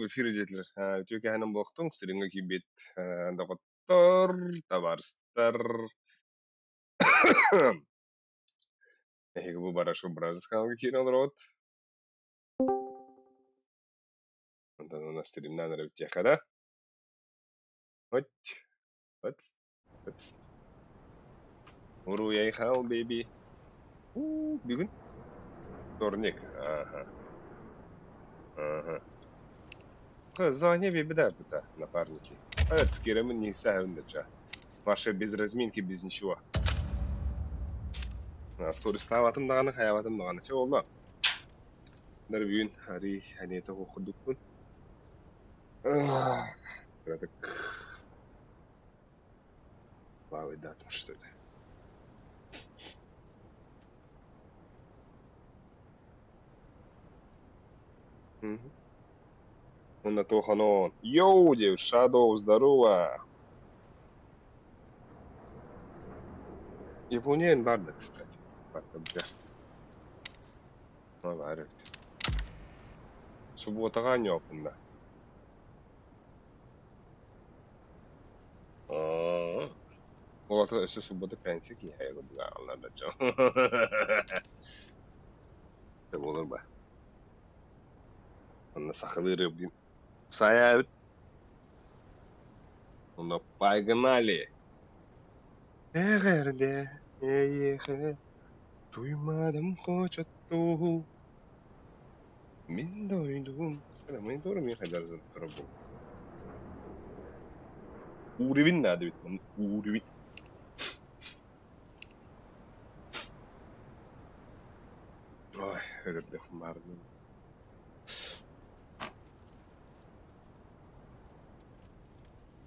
эфир эжелер. Түйөкө ханам болуктуң сиринге кийбет докоттор, табарстар. Бу барашу бразы каналга кире олорот. Ондан у нас стримнан рыбтехада. Вот. Уру яйхал, бейби. Бүгүн. Вторник. Ага. Звони бейби да, напарники. С Киремин не саевндача. Ваша без разминки, без ничего. Сториставатым даганы, хаябатым даганы. Че олду? Дар бүгүн ари анета окудукмун. Так. Плавай датм, что ли? Он на то ханон. Йоу, дев, Shadow, здорово. Япония барды, кстати. Барып. Субботага не опында. Олата өсө суббота пенсия ки хайгы буга аларда жо. Болор ба. Онна сахылырып дейм. Саябыт. Онна погнали. Эгерде, эйехе, туймадым хочотту. Мен дойдум. Мен doğru mu kadar tarafı? Urivin nerede bitmem? Urivin. Ay, öyle de kumardım.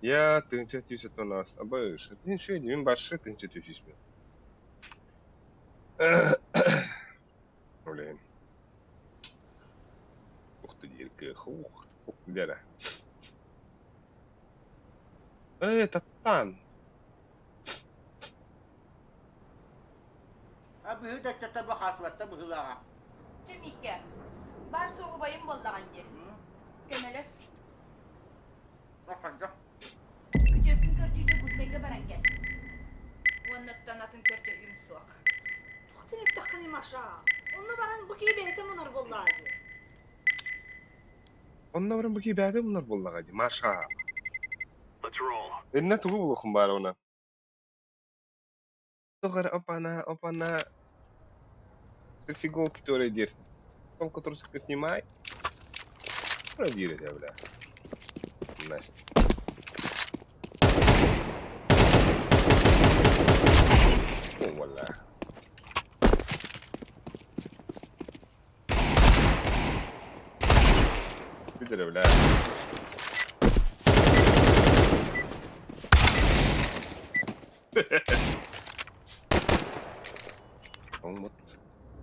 Я тынча тюсет у нас. Абыш, ты еще один барши тынча тюсись мне. Блин. Ух ты, дерька, ух, дядя. Это тан. Abi hüdet de tabi hasvatta bu hılağa. Cemikke, bar soğuk bayım bollağanca. Kemeles. Bakınca. Küçükün körcüğüce buzkayga barange. Onattan atın körcüğüm soğuk. Tuhtun iftakını aşağı. Onunla baran bu gibi beyte bunlar bollağacı. Onunla baran bu gibi beyte bunlar bollağacı. Maşa. Let's roll. Ne tuğu bulukum bari ona. Тохар опана. С иголки тоже держит. Толку трусика снимай. Проверь это, бля. Настя. О, вуаля. Видели, бля. Он вот.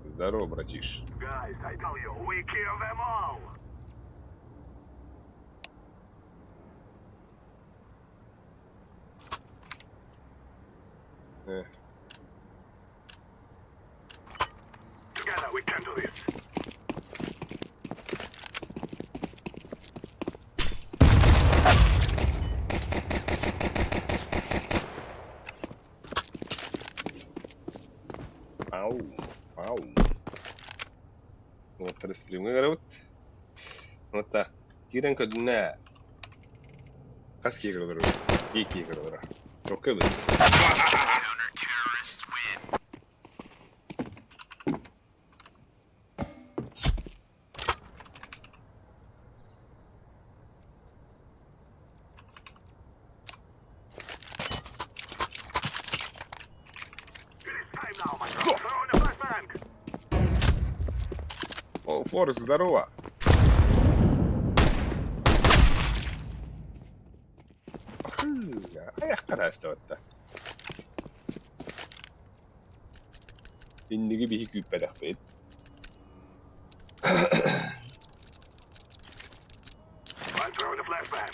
Здорово, братиш. Guys, I tell you, we kill them all. Together we can do this. Ау. Вот растримы говорят. Вот так. Кирен кодна. Каски говорю. Ики говорю. Только вы. О, Форест, здорово. Аяқ қарасты отта. Ендігі бейі күйіппәдіқ бейд. I'm throwing a flashbang.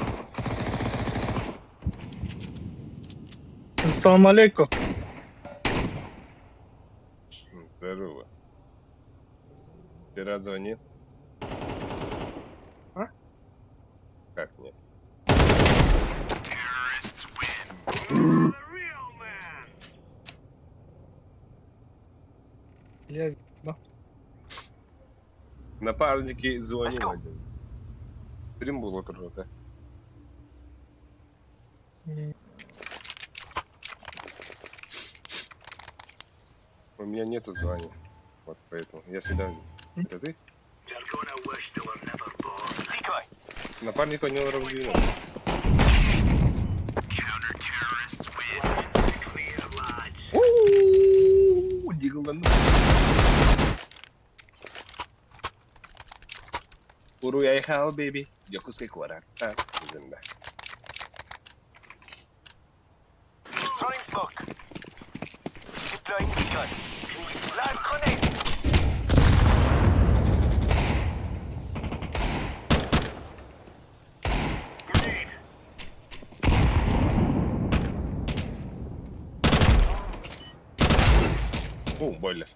Ассаламу алейкум. Здорово. Вчера звонил? А? Как нет? The real man. Я Напарники звонил один. Стрим был отрывка. У меня нету звания. Вот поэтому. Я сюда. Это ты? They're gonna wish they were never born. Decoy. Напарник понял равнину. Counter-terrorists win. Clear, lads. Ууу, Диглан. Уруяйхал, бейби. Дякуской квара. Зенда. Throwing smoke. Deploying decoy. Last grenade. Grenade. О, бойлер.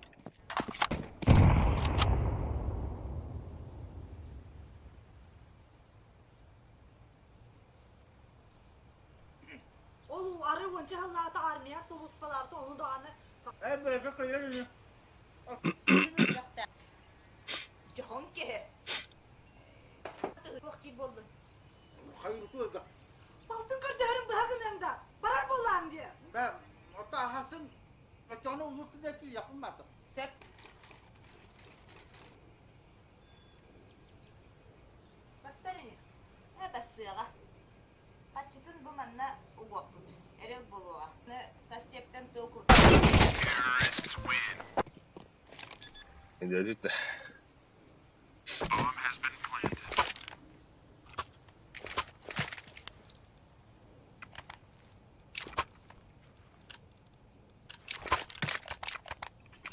Olu arı onca hallata armaya sol uspalarda onu da anı. Ey böyle kıyır. Cahon ki. Vakti boldu. Hayır kuyurdu. Baltın kırdığırım bu hakkında. Barar bollan diye. Ben hatta Hasan mekanı ulusundaki yapılmadı. Sen Бассарыне. Бассыга. Патчытын бу манна угоқпут. Эрел болуға. Тассептен тыл курт. Дядя-то. Bomb has been planted.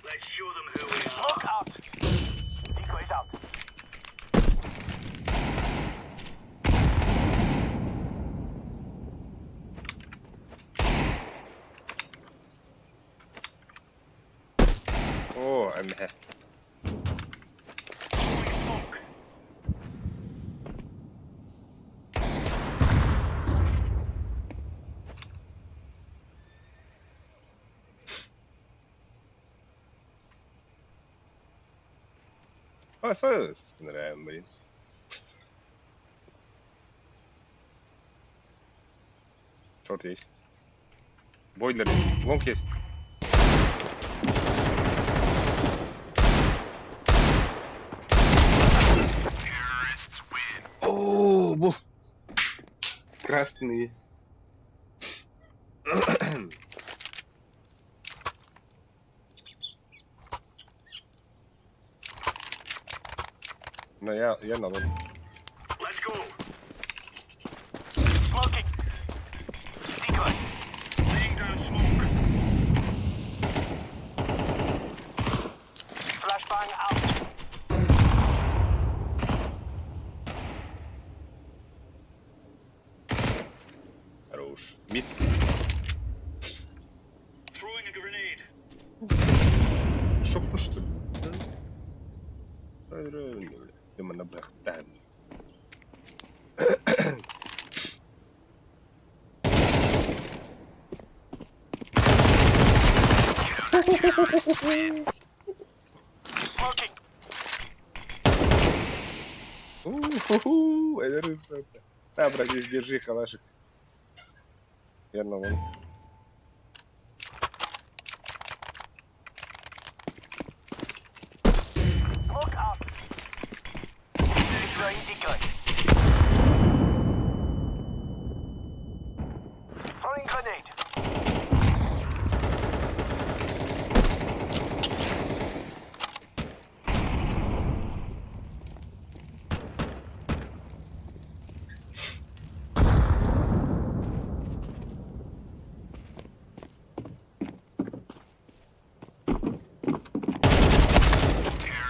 Let's show them who we are. Smoke out. Decoys out. О, амhe. Smoke. Фас, нравится, блин. Шорт есть. Бойлер. Лонг есть. Terrorists win. О, бу. Красные. Но я на лонг. Let's go. Smoking. Decoy. Laying down smoke. Flashbang out. Хорош. Мид. Throwing a grenade. Шок, что ли? Правильно, бля. Ты меня набрахтан. Smoking. У-ху-ху, это рысно. Да, братец, держи калашик. Я на лонг. Smoke out. Throwing decoy. Throwing grenade.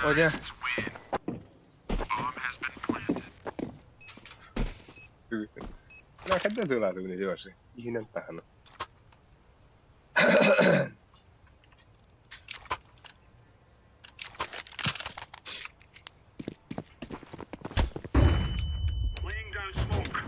Оля. لا خدنا دولار من جواشي يجينا انتهنا Laying down smoke.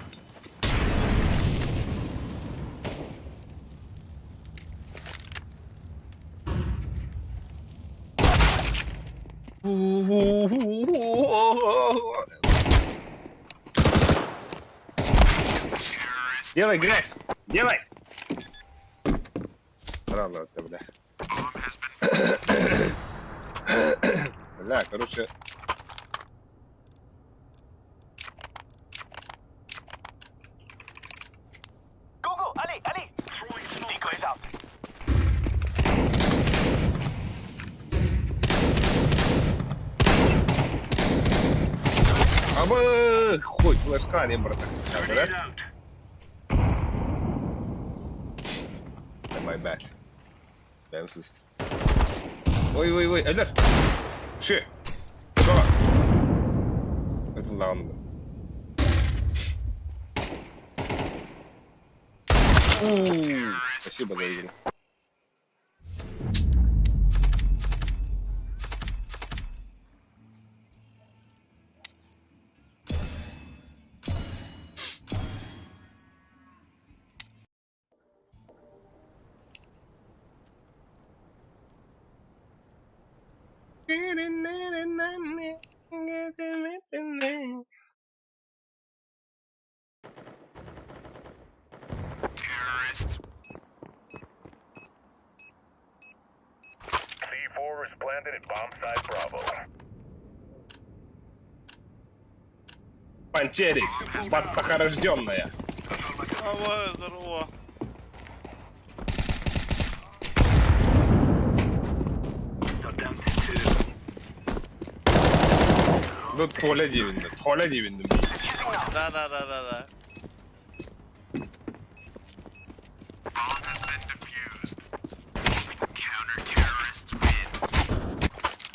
Делай, грязь! Делай! Рано это, бля. Бля, короче... Go, go, Ali, Ali. Throwing smoke. Decoys out. Абы! Хуй, флешка, не брата. Grenade out. My bad. Ben sustum. Oy, Eder! Şu! Şuna bak! Atıllandım. Спасибо за игру. Terrorists. C4 is planted at bomb site Bravo. Панчерис, баттахорожденная. Давай, здорово. Ну, Толя Дивин'dim. Да.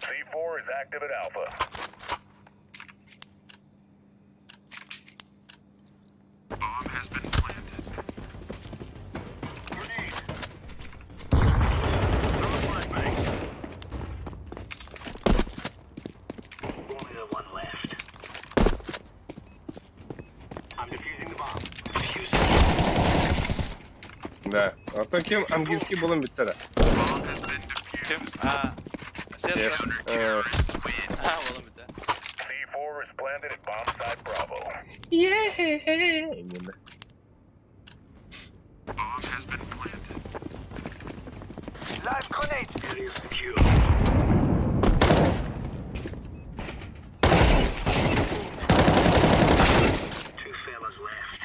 C4 is active at Alpha. Bomb has been planted. Grenade. Another flashbang. Only the one left. I'm defusing the bomb. Defusing. Да. А то кем английский булым bitti de. Bomb has been defused. Kim? Ha. Ses Şey, var. Ha oğlum bir de. C4 is planted at bomb site Bravo. Именно. Bomb has been planted. Live grenade. Area secure. Two fellas left.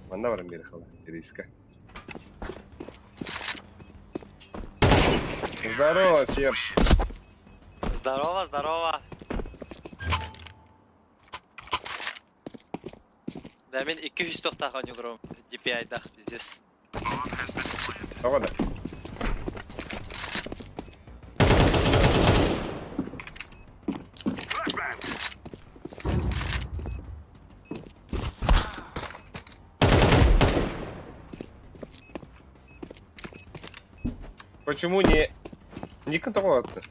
Manda varım geri kalan. Риска. Здорово, Серж. Здорово. Demin 200 to'xtagan yugurib DPI'da здесь. Havada. Flashbang. Почему не контроль-то?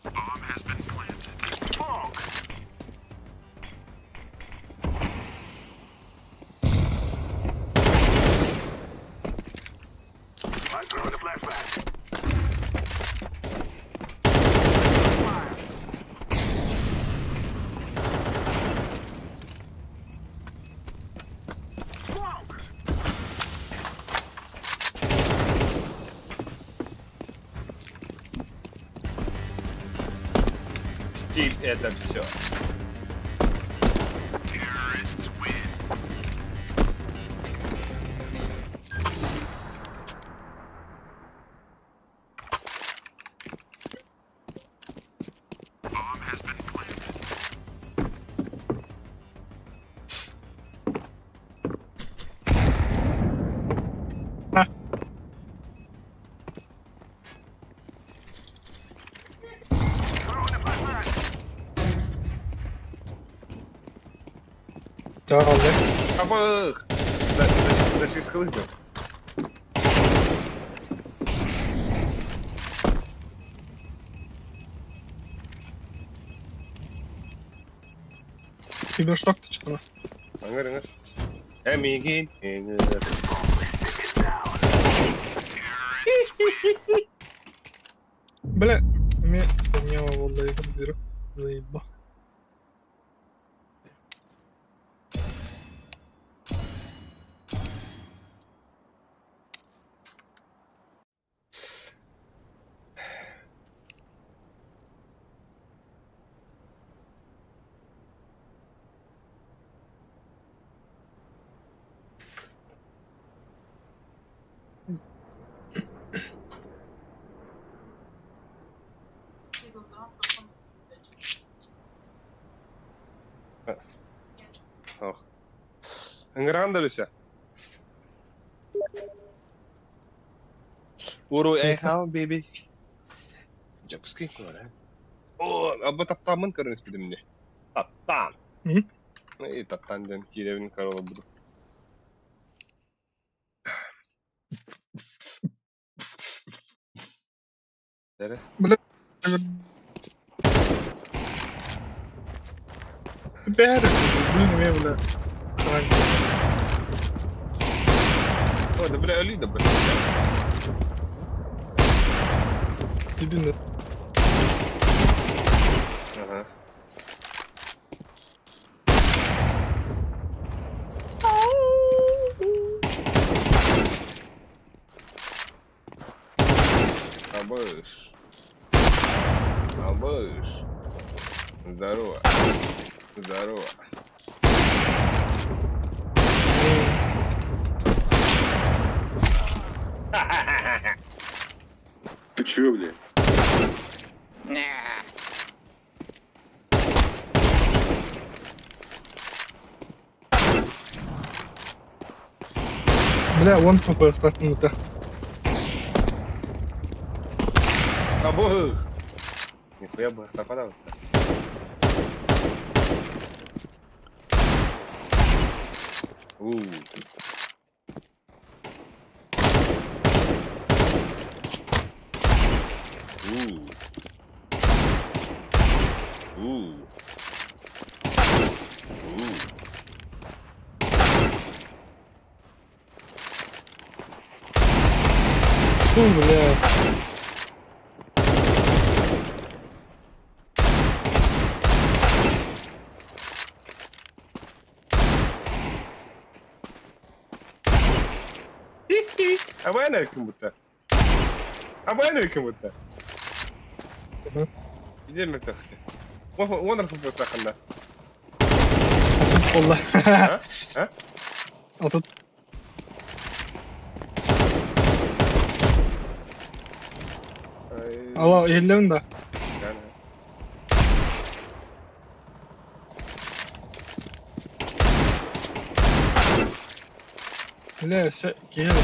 Bomb has been planted. Smoke. I'm throwing a flashbang. Fire. Smoke. Стиль — это все. Terrorists win. Daha kaldı. Kabak. Siz kılıç yok. Cyberstock da çıkana. Angır. Emigin. Бля, мне поняла, والله я подберу. Заеба. Angır Andalus'a. Uru ehal baby. Jokski kore. Oh, abba tattamın karın ispidim ne? Tattan. Hı? Ne tattan diyorum ki evinin karı oldu. Nere? Бля, блин, я, бля. O da böyle ölüydü böyle. Иди на... Aha. Абыш. Абыш. Здорово. Здорово. Ты чё, бля? Бля, вон ПП стартнуто. Абыш. Нихуя бы нападал. Фу, бля. Abaya ne hüküm burada? Abaya ne hüküm burada? Hı. Gidelim mi tahtı? Вон рфп саханда. والله. Ha? Ha? А тут Allah ellerim de. Yani. Bля, все, gel.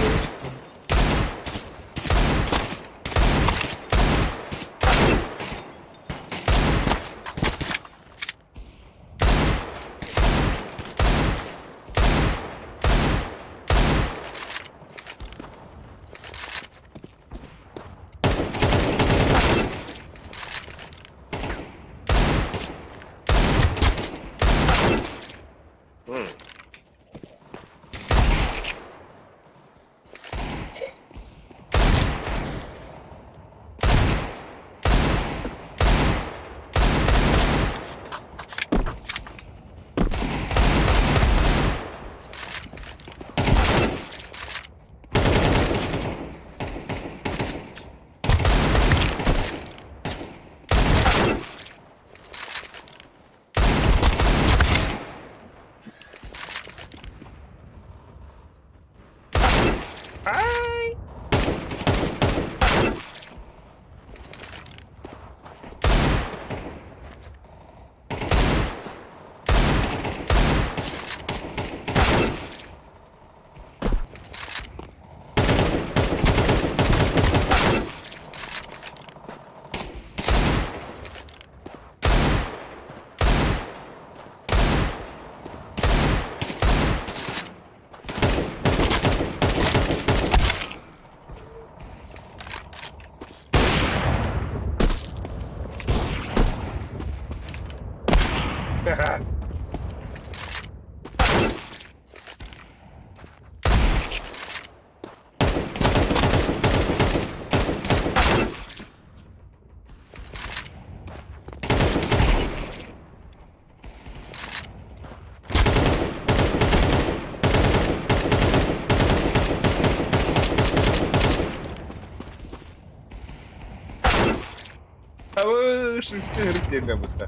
шрифті гриф дерге бұтта.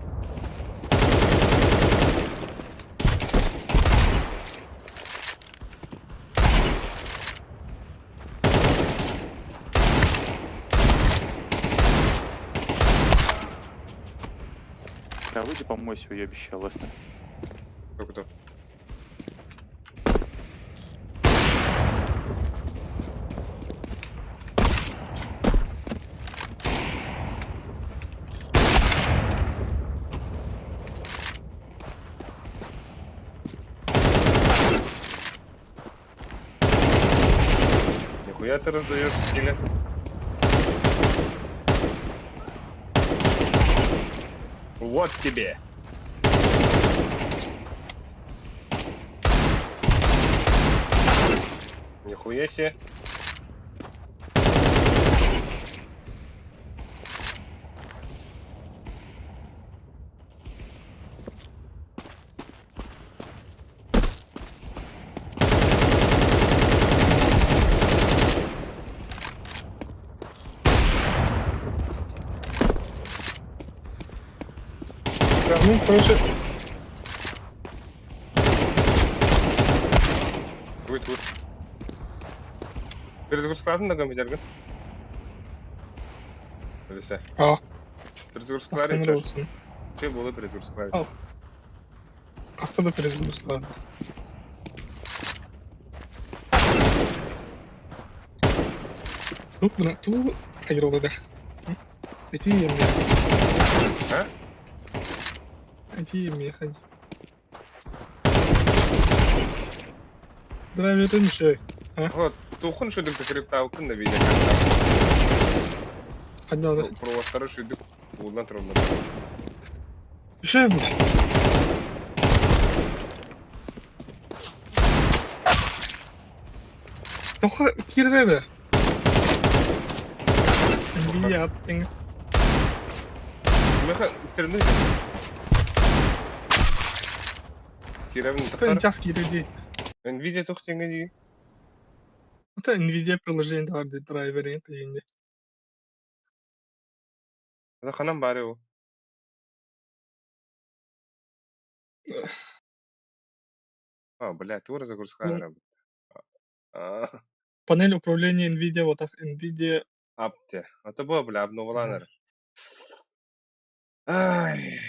Да, выйди помойся, я обещал, Лестер. Кто? Нихуя ты раздаешь скиллы. Вот тебе. Нихуя себе. Да, ну, короче, Вид. Перезагрузкаладың да компьютерге? Öyleyse. а, Перезагрузкалар ақтамыр yapacağız. болсын. Şey болды перезагрузкалар. Ал. Астада перезагрузка. Ну, блин, ту кайролды да. Эти емне. А? Эти емне ходи. Здравия, ничего. Вот, тухын шөдік закреп тауқын да видео. Ходила. Провостары шөдік. Олдан тұрымды. Еще, блин. Тоха кирведі. Нвидия аттың. Меха істерімді. Керевін Это тақтар. час кирведі. Nvidia тұқ теңге деген. Это Nvidia приложение бар дейді, драйвері қиынды. Это қанан бары о. А, блядь, тура загрузка работает. Панель управления Nvidia, вот так, Nvidia. Апте. Это было, бля, обновланер. Ай,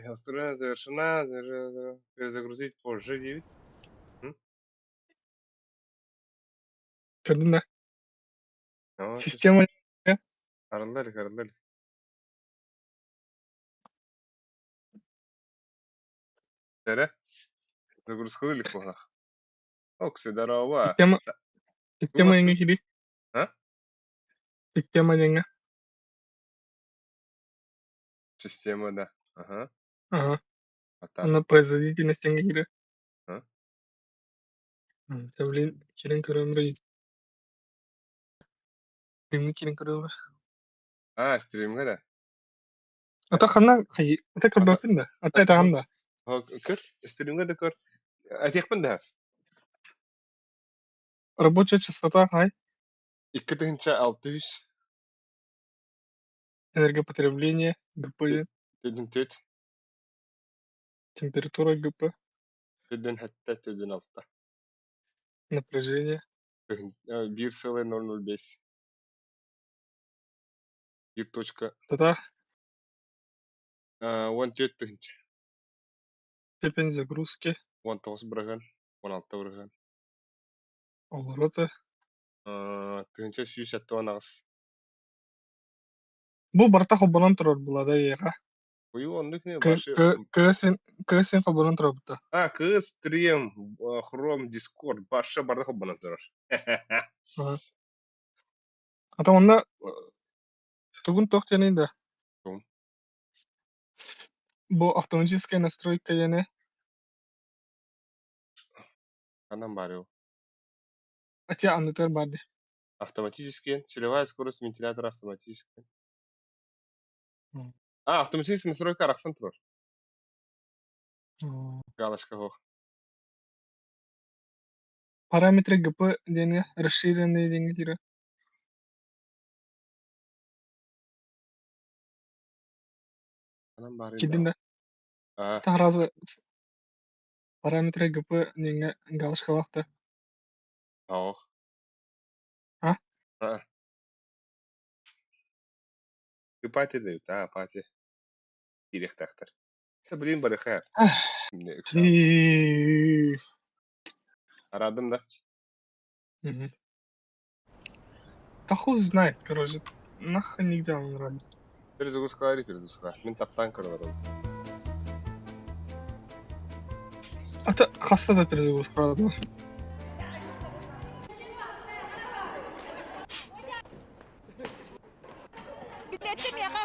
устройство завершена. Перезагрузить позже 9. Кірдіңдер. Ну, Система. Арындали. Тере? Загрузка или плохо? Окси, здорово. Система еңе киди. А? Система еңе. Система, да. Ага. Ага. А так. Она производительность еңе киди. А? Блин, кирен көрөмрей. Кирен көрөмрей. А, стримге да. Ата хана хай, ата көрдөкүн да. Ата айтаган да. Көр, стримге да көр. Атекпін да. Рабочая частота хай, 2600. энергопотребление, ГП, Төдін төт. температура ГП, Төдін хәтті төдін алты. напряжение. 1,005. 1.14 Тата тыгынчы. степень загрузки, 19 бірігін. 16 бірігін. обороты. Тыгынчы 170 Бу барта хобонан турар булада яга. Ой, онды не башы. Кысын хобонан турар бута. Кыз, стрим, хром, дискорд, башы барды хоббана тұрар. Ата онда тугун тох жанында. Тугун. Бу автоматическая настройка яне. Канан бары о. Ача андытар барды. Автоматически. Целевая скорость вентилятора автоматически. Автоматическая настройка арақсан тұрар. Галочка хох. Параметры ГП дене расширенные деньги тира. Anam bari Kidinde Aa, tarazı parametre gıpı nenge galış kalaktı. tavuk. Ha? Aa. Bir parti de yok. Ha, parti. Direkt taktır. Bileyim bari ha. Şimdi ekran. Tüy. Aradım da. Мгм. Да хуй знает, короче. Нахуй нигде он не ради. Перезапускай. Мен таптан кырылырым. Это хаста да перезагрузка. Bilettim ya ha.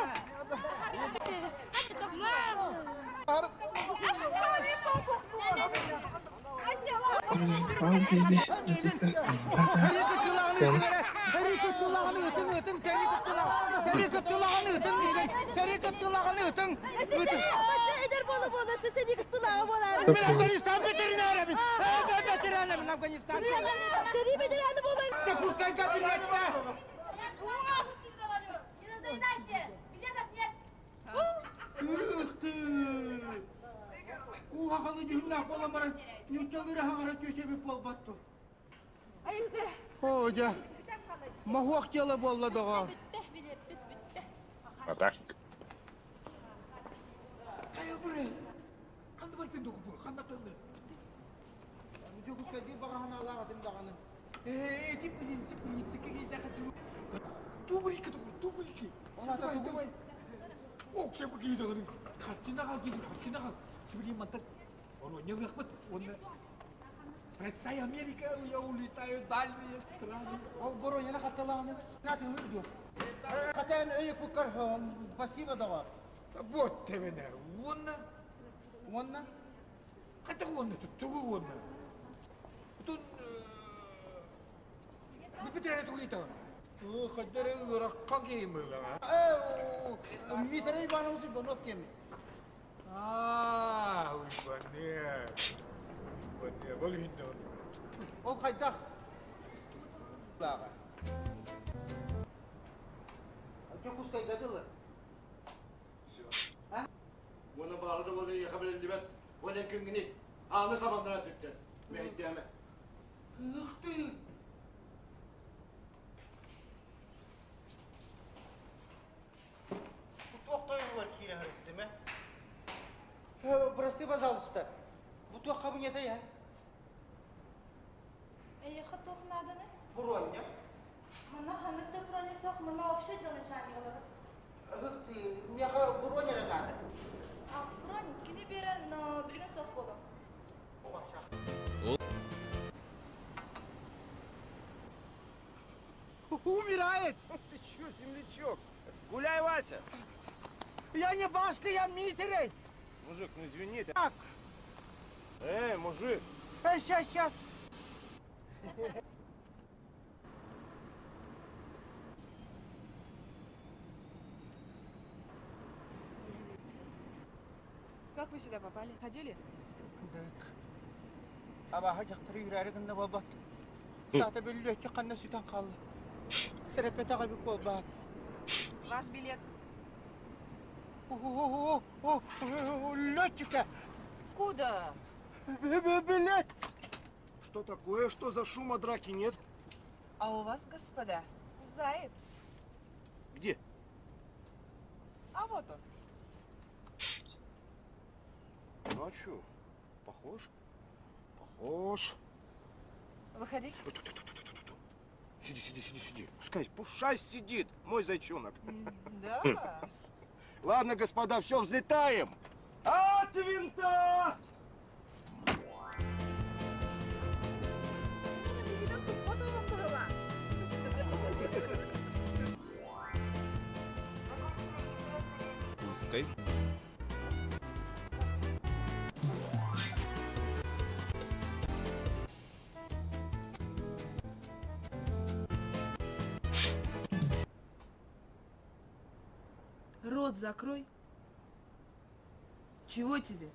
Eder bolu bolası seni kıttılağı bolar. Afganistan veterinerim. Ben veterinerim Afganistan. Seni bedireni bolar. Пускай кабинет. Ух ты! Ухаханы жүннақ болан баран, нютчалыры хаңара көшебі болбатту. Ayıkı. Ходжа, махуақ телы болладыға. Бак. Қайыл бұры? Қанды бар тыңды құпы, қанда тыңды? Жүгіз кәді бағағын алаға тыңдағаны. Этип білін, сіпін еттікі кейді қатыру. Туғырики. Олата туғырик. Оқ сепі кейді ғырын. Қаттина қал. Сібілін мантар. Воронья рахмат. Россия, Америка, я улетаю в дальние страны. Ол Воронья қатталағаны. Нәтің үрдіо. Қатайын өйік бұқар, спасибо дава. Вот тебе, Вонна? Қата вонна, тұғы вонна. Тут... Біпетере тұғыйтаға. Қаддары ұраққа кеймі ғана. Митері Ивановсы Бонов кемі. Уйбане, бұл үйінде оны. Ол қайдақ. Лаға. Çok ustay kadılı. Ona bağladı bunu yakabilen libet. O ne küngünü. Anı samandıra tüpten. Mehiddiyeme. Hıhtı. Bu toktayı var kire hareket değil mi? Прости, пожалуйста. Bu tok kabinete ya. Хатох наданы. Броня. Мына ханыкта броня сок, мына общий даны чаңгылары. Hıhtı. Мияха броня надо. Ах, бронь, кини берен, но билген сок болу. Умирает! Ты чё, землячок? Гуляй, Вася! Я не Башка, я Митерей! Мужик, ну извини ты. Так. Мужик! Сейчас. Как вы сюда попали? Ходили? Так. Abaha jaktırı yüreğinde babat. Saate belli ki kanna süten kaldı. Serepete gibi kolbat. Ваш билет. Летчика! Куда? Билет! Что такое? Что за шума, драки нет? А у вас, господа, заяц. Где? А вот он. Ну а чё? Похож? Похож. Выходи. Сиди. Пускай сидит, мой зайчонок. Да? Ладно, господа, все, взлетаем. От винта! Пускай. Рот закрой. Чего тебе?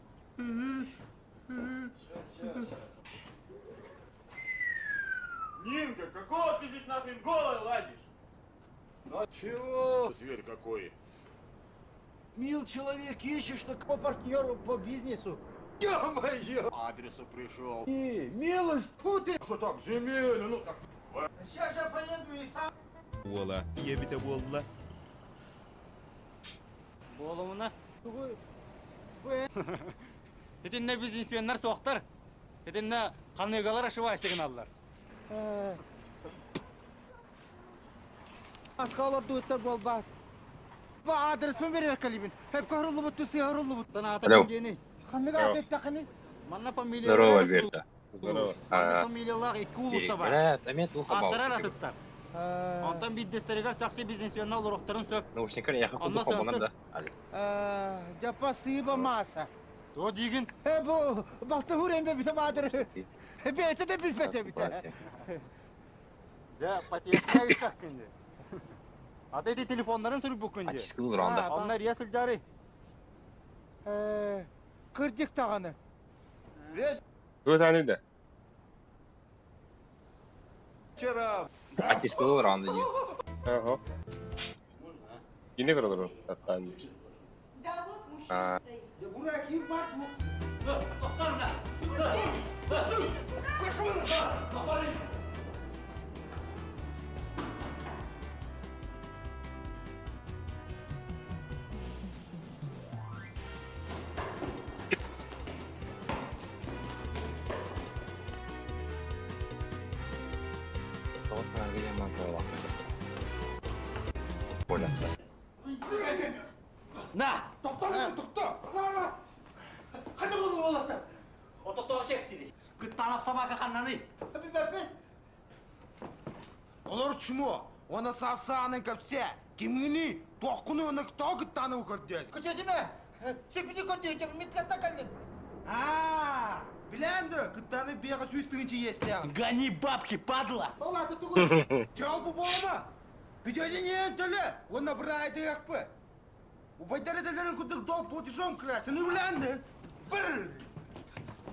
Нинка, какого ты здесь нахрен голой ладишь? Ну чего, зверь какой? Мил человек, ищешь так по партнеру по бизнесу. Ё-моё! Адресу пришел. Милость, фу ты! Что так, земельно, ну так. Сейчас же поеду и сам. Болуына. Этинне бизнесменнер соқтар. Этинне каныгалар ашыбай сигналлар. Асқалар дуыттар болбақ. Ба адрес мен берер калибин. Hep kahrollu bu tusi kahrollu bu. Тана ата Алло. дени. Ханны Алло. га тақыны. Манна фамилия. Здорово, Альберто. Здорово. Манна фамилиялар икки улуса бар. Брат, амет Аттарар атыптар. Онтан биддестерегер жақсы бизнесменнер олороқтарын сөп. Наушниктер яқы Онна құлдық қобанам сөптір. да. Жапа сыйба маса. То дигин. Bu baktı hurembe bite madırı. Bete de bilmete bite. Да, патешка iştak şimdi. Adaydı telefonların sürüp bu kuncu. Ачы скыл ұранда. Onlar ясыл жары. Kırdık tağını. Көз әнеді. Вчера. Ачы скыл ұранда дейін. Ага. Yine kırılır. Hatta. Да вот мужчина стоит. Buraya kim bak bu? На! Doktor. Hadi oğlum oğlum. Отото шектири. Кыттанап сабака ханнаны. Hadi ben. Olur çumu. Ona sağsağının kapsa. Kimini dokunu onu tağıt tanı ukardı. Kötü mi? Sepini kötü. Mitkat takalım. Ha, bilendi. Kıttanı bir yere süstüğünce yesleyen. Гони бабки, падла! Ola tutuğu. Çal bu boğma. Güdeli niye töle? Ona bıraydı yakpı. Bu baydara delerin kutuk doğup potişom kırasını bilendi. Bir.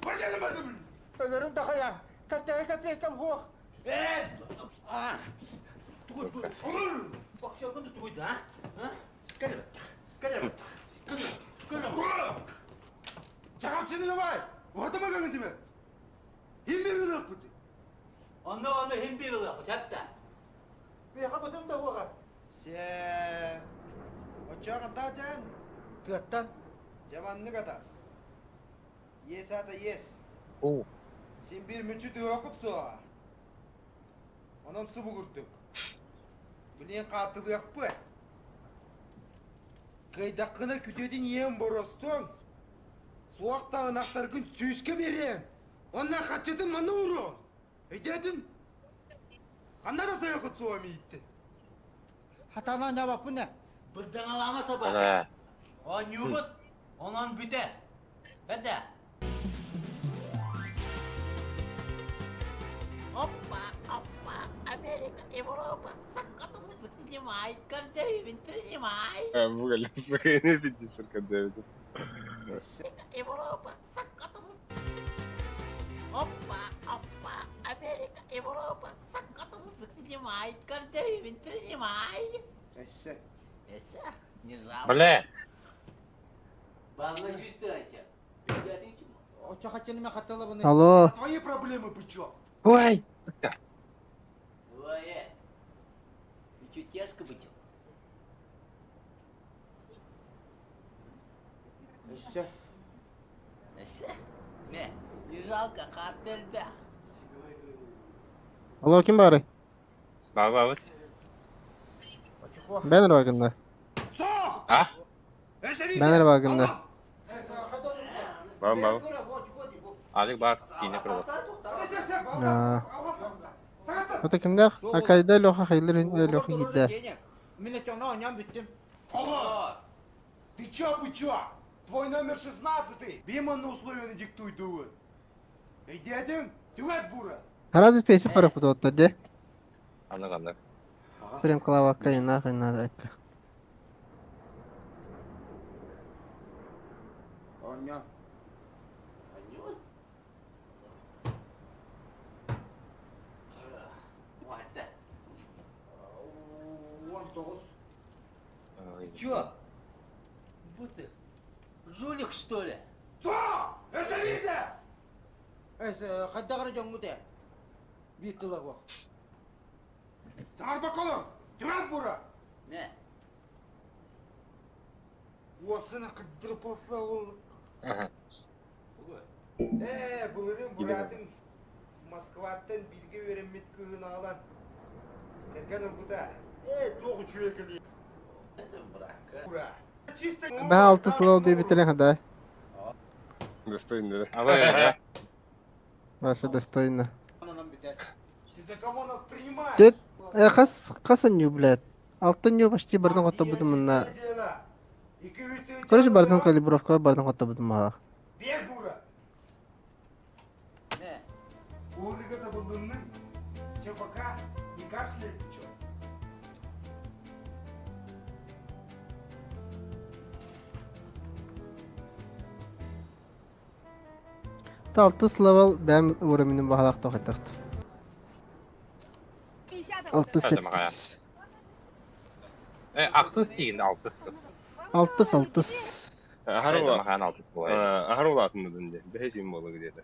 Bir gelemedim. Ölürüm daha ya. Kattaya kapıyakam hoğ. А! Тугой, Olur. бак сёгөнү тугой да? А? Келе. Çakakçının var. O adama kanıtı mı? Hilmirin akbıdı. Onu hem bir yıl hatta. Bir kapatın da oğa. Sen... O çağırdacan... Tığattan... Cavanlık atas. Yes ata yes. О, Sen bir müçüdü okutsu. Onun su bugurtuk. Bilen katılı yakpı. Kıydakına kütedin yem borostun. Soğukta anahtar gün süyüske verin. Ondan kaçırdın bana vurun. Ededin. Kanna da sayı kutsu o miyitti. Hatana ne bak bu ne? Bir dağılama sabah. ана. O nyubut. Onun büte. Hadi. Опа, опа, Америка, Европа, сакката музык снимай, кардевин принимай. Bu geldi. Sıkı ne bitti sırka devlet. Европа, сакката музык. Опа, опа, Америка, Европа, сакката музык снимай, кардевин принимай. Eşek. Эсэ, не жалко. Бля, Bana şu istedim. Bildiğin kim? O çakakçını hatalı bunu. Алло. Твои проблемы, бычок. Ой! Ой, чуть тяжко быть. Eşek. Эсэ, не жалко, картель бях. Алло, kim bari? Bak bak. Açık o. Ben bakında. Sok! Ha? Ben bakında. Bak bak. Azıcık bak. Yine kırılır. Ota kimde? Akayda loha hayırlı loha giddi. Millet yana oynayam bittim. Алло! Ты чё, бычок? Твой номер 16. Биманны условияны диктуйду. Ey dedim, düvet bura. Harazı fesi para kutu ottadı. Anlık anlık. Prem kala kayına kayına da etti. Onya. Hadi. 19. Ой. Чё? Тьфу ты. Жулик, что ли? Что? Это видно? Хаддагара жоңгуте. Биттила бак. Саңар бакалым, дүрән бура. Не? Осыны кыддырып алса ол. Ага. Бұлырын бұратың Москваттан билге өремет күйін алан. Ерген ұлғыда. Тоғы чуекілі. Бұра. Чисто... Ben 6 слова bir bitiren hadi. Достойно, да? А вы, Ваша достойно. Ананан бітер. За кого нас принимают? Дед, қас анью, блядь. 6 анью почти бардын қотта будым на. Короче, бардын калибровка, бардын қотта будым мала. Бер бура. Не? Уğurluğa da bulunun. Çabaka, yıkaşlı çok. Та 6 слова дәм уровенин бағалақ тоқыттықты. 6 8. Актыз дейін, алтыз. 6. Ахарула. Маған алтыз болайын. Ахарула атымдың де. Бәйсім болы где-то.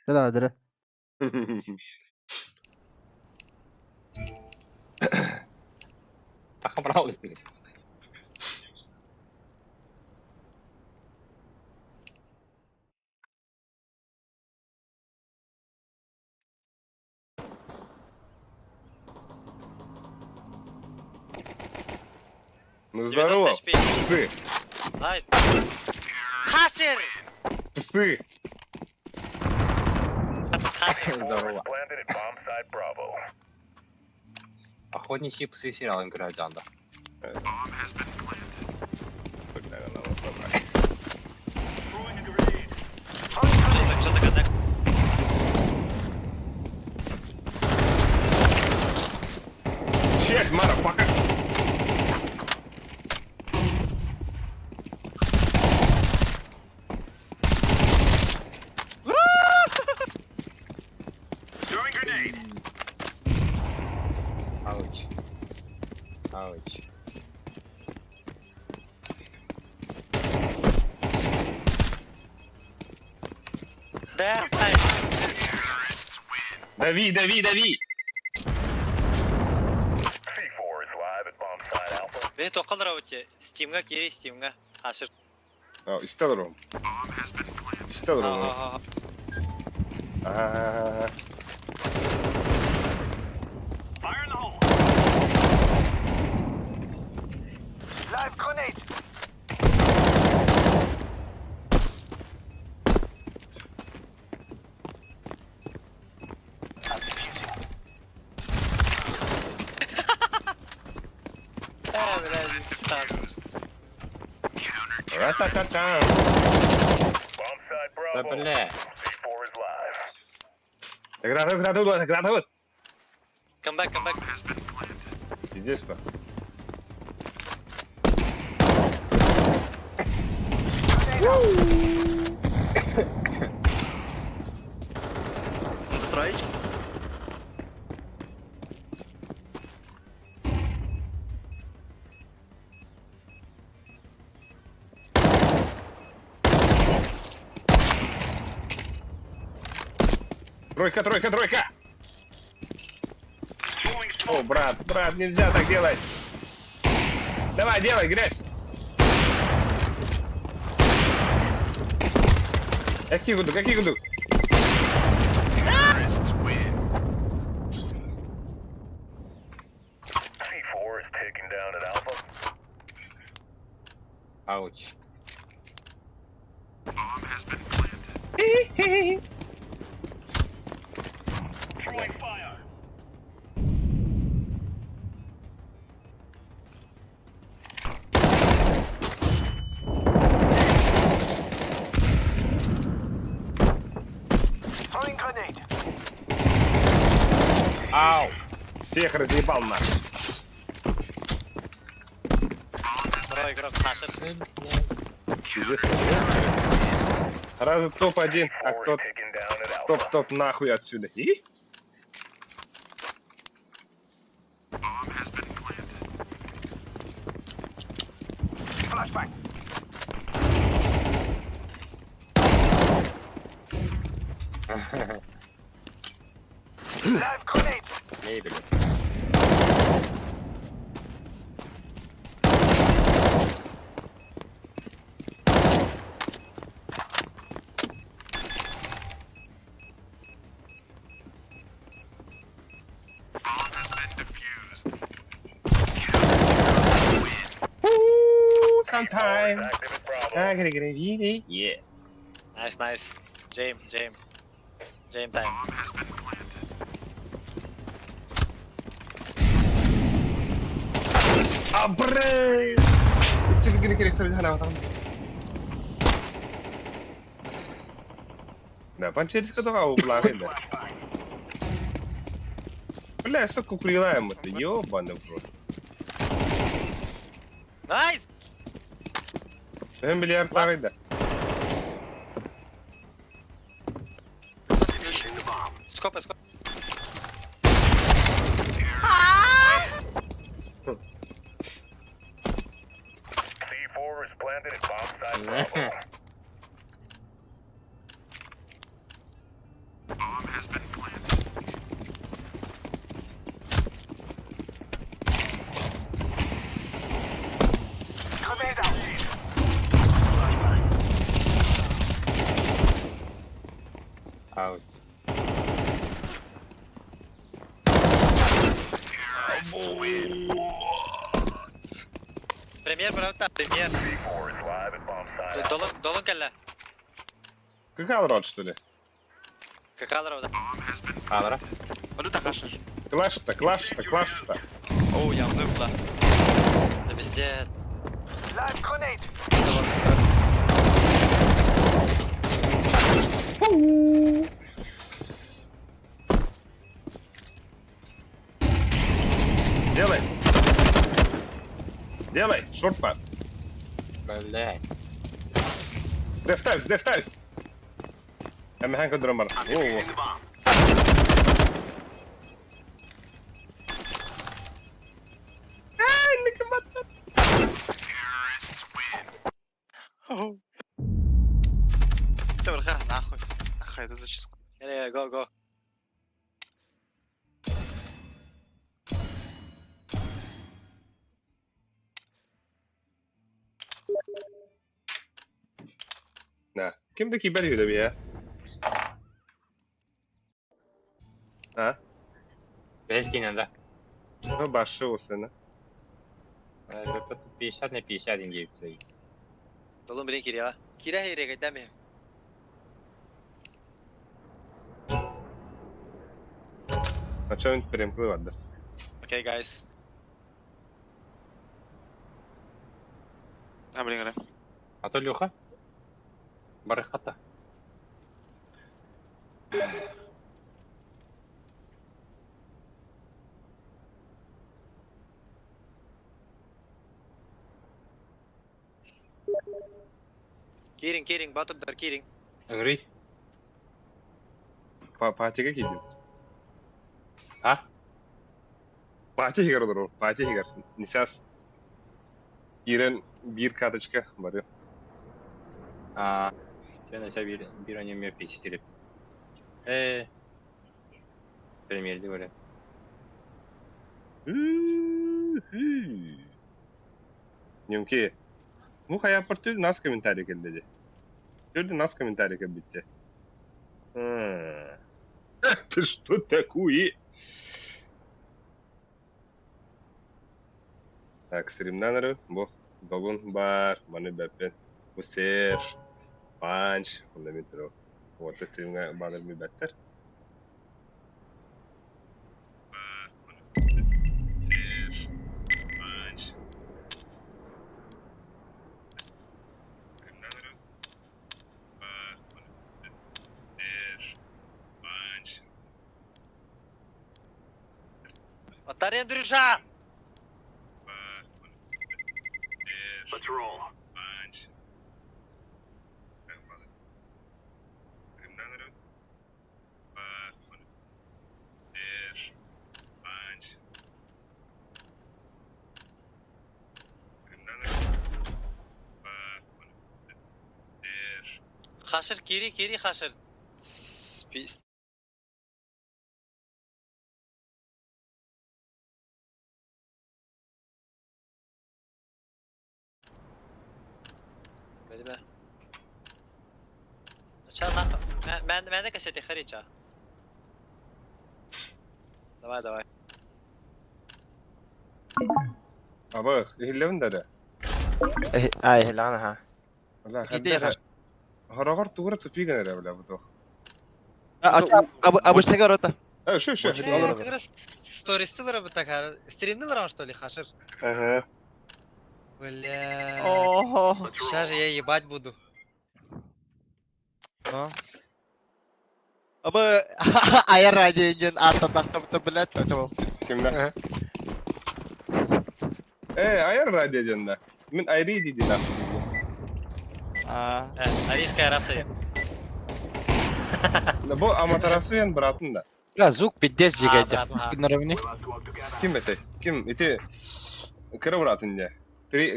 Жада қадыры. Тақы бір алып етпейін. Ну здорово, 95. псы, Найс. Хашер! псы. Хашер. Здорово. Охотничьи псы сериал играют, да. Бля, надо собрать. Что за контакт? Shit, motherfucker. Ауч. Ауч. Да, Дави, дави, дави. Бе тоқалар өте. Стимға кері стимға. Хашер. İşte durum. İşte durum. Fire in the hole. Live grenade. Блядь, стан. Ра-та-та-та. Да, бля. Гранатовый. Come back. Здесь по. Настроить. Тройка. О, брат, нельзя так делать. Давай, делай, грязь. Какие гуду? C4 is taking down an alpha. Ауч. Throwing fire. Throwing grenade. Ау. Всех разъебал нахуй. Второй игрок Хашер. Здесь раз топ-1, а кто Taking down an alpha. топ нахуй отсюда. И? Flashbang. Live grenade. Neyi bileyim. Sometime. I gotta get a yeah. Nice, nice. Jame time. Abre! Çık geri geri tabii hala adam. Да, панчерис катавал благо. Бля, сука, курилаем это, ёбаный в рот. Nice! Hem milyardlarıydı. Scope. C4 is planted at bomb site Bravo. Bomb has been planted. Command out. Out. Премьер, правда? Премьер. C4 is live at bomb site. Долун кәлі. Какал рот, что ли? Какалар да. Алра. Onu da kaçır. Клаш-то. Оу, yandı bu da. Да пиздец. Live grenade. Zavallı скорость. Делай, шорт-пад. Блядь. Дефтайвс. Hem han kan drömma. Defusing the bomb. Terrorists win. Ты врага, нахуй. Нахуй, это зачистка. Go. Nice. Kimdeki bel öyle bir ya? Ha? Belki не да. Ну, баши у сына. 50 на 50 индейцев. Долун bilin kiriya. Kira heyre gidemi. А что он перемкнул, да? Okay guys. Блин, А то Леха. Барахата. Kiring, batırdır kiring. Agree. Патига gidiyor. А? Патига olur o. Патига. Сейчас Ирен bir карточка var. А. Я на себя биру не умею писать. Пример говоря. Нюмки. Ну, хая порту нас комментарий geldi. Gördün нас комментарий как bitti. Ты что такое? Так, стримнаныры, bu dolun бар, маны бәппен, усер, панч, фундаментро. Вот, стримга баныр ми бәттер. Atarian Дружа! Let's roll. Хашыр, кири хашыр. Спис. Возьми. Ча, на. Мен кассеты харича. Давай. Aba, ihleven de. Ай, Хелана, ха. Вала, Идея хадда. Хорогор тугра тупиган эре бля бутох. Обычный рота. Шо. Ты раз стористы так, стримдылар что ли, хашыр? Ага. Бля. Ого. Сейчас же я ебать буду. Абы аяр радиоген аттатактап билет, чабам. Kimde? Ayar radyacında. Min ayrı dedi lan. Арийская раса. Bu amatarası yan bıraktın da. لا زوق بالديس جي قاعد брат, ага. نرمني Kim bete? Kim? İti kıra bıraktın ya.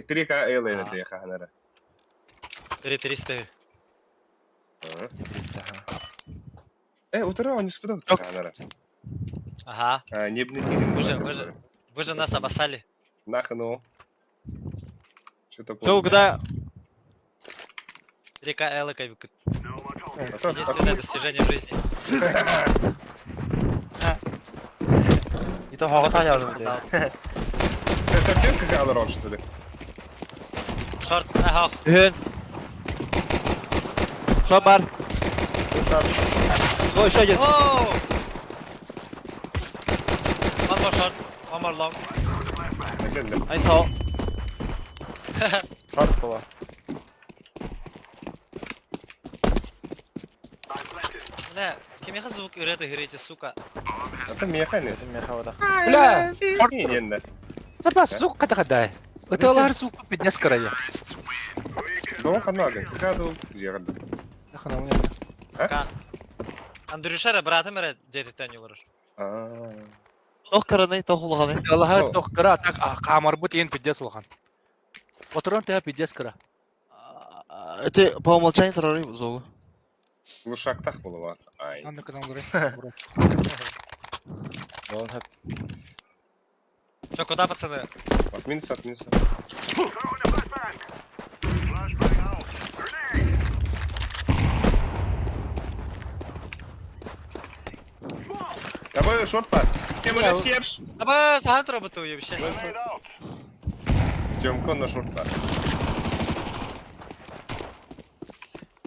Tri ka eyleyin diye kahanara. 300. Утра он не спадал kahanara. Ага. Не бни тирим. Вы же нас обоссали. Нахуй ну. Что-то Чё, когда 3К Элы как единственное достижение в жизни. и то хавата yazdım diye. Sen как alır что ли? Шорт, ага. Ön. Şobar. Go şo gel. Оу! One more short, one more long. Geldim. Ay sağ ol. Şart baba. Бля, кем я звук это говорите, сука? Это механик. Dedim ya havada. لا Не не. ترى زوق كذا كذا قلت والله زوق بالديس كرايا Doğru kanalın. Kado жерде. Андрюшара братым эре жететтен югурur. Тох караны, тох улганы. والله توك كرا تك قامر بوت ين بالديس لغان وترون تها بالديس كرا Ты по умолчанию терроризм зову. Лушактах было var. Ay. انا كده نقول Вон hep. Чё, куда, пацаны? От минуса. Давай шорт-то. Кем это серж? Аба, саған роботу вообще. Жемкон на шорт-то.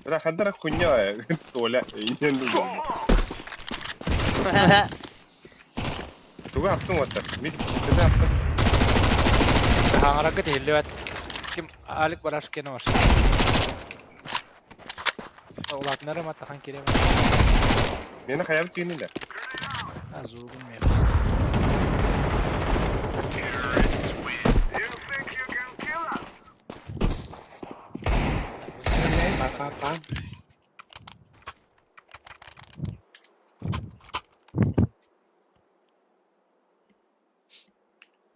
Бля, хандара хуйня, Толя. Не нужно. Туга аптың отыр. Мит, кеде аптың. هاغرقت اللي كم عليك براش كنا وش اولاد نرى ما تخان كريم Meni hayal tüyünü de. ازوغ ميخ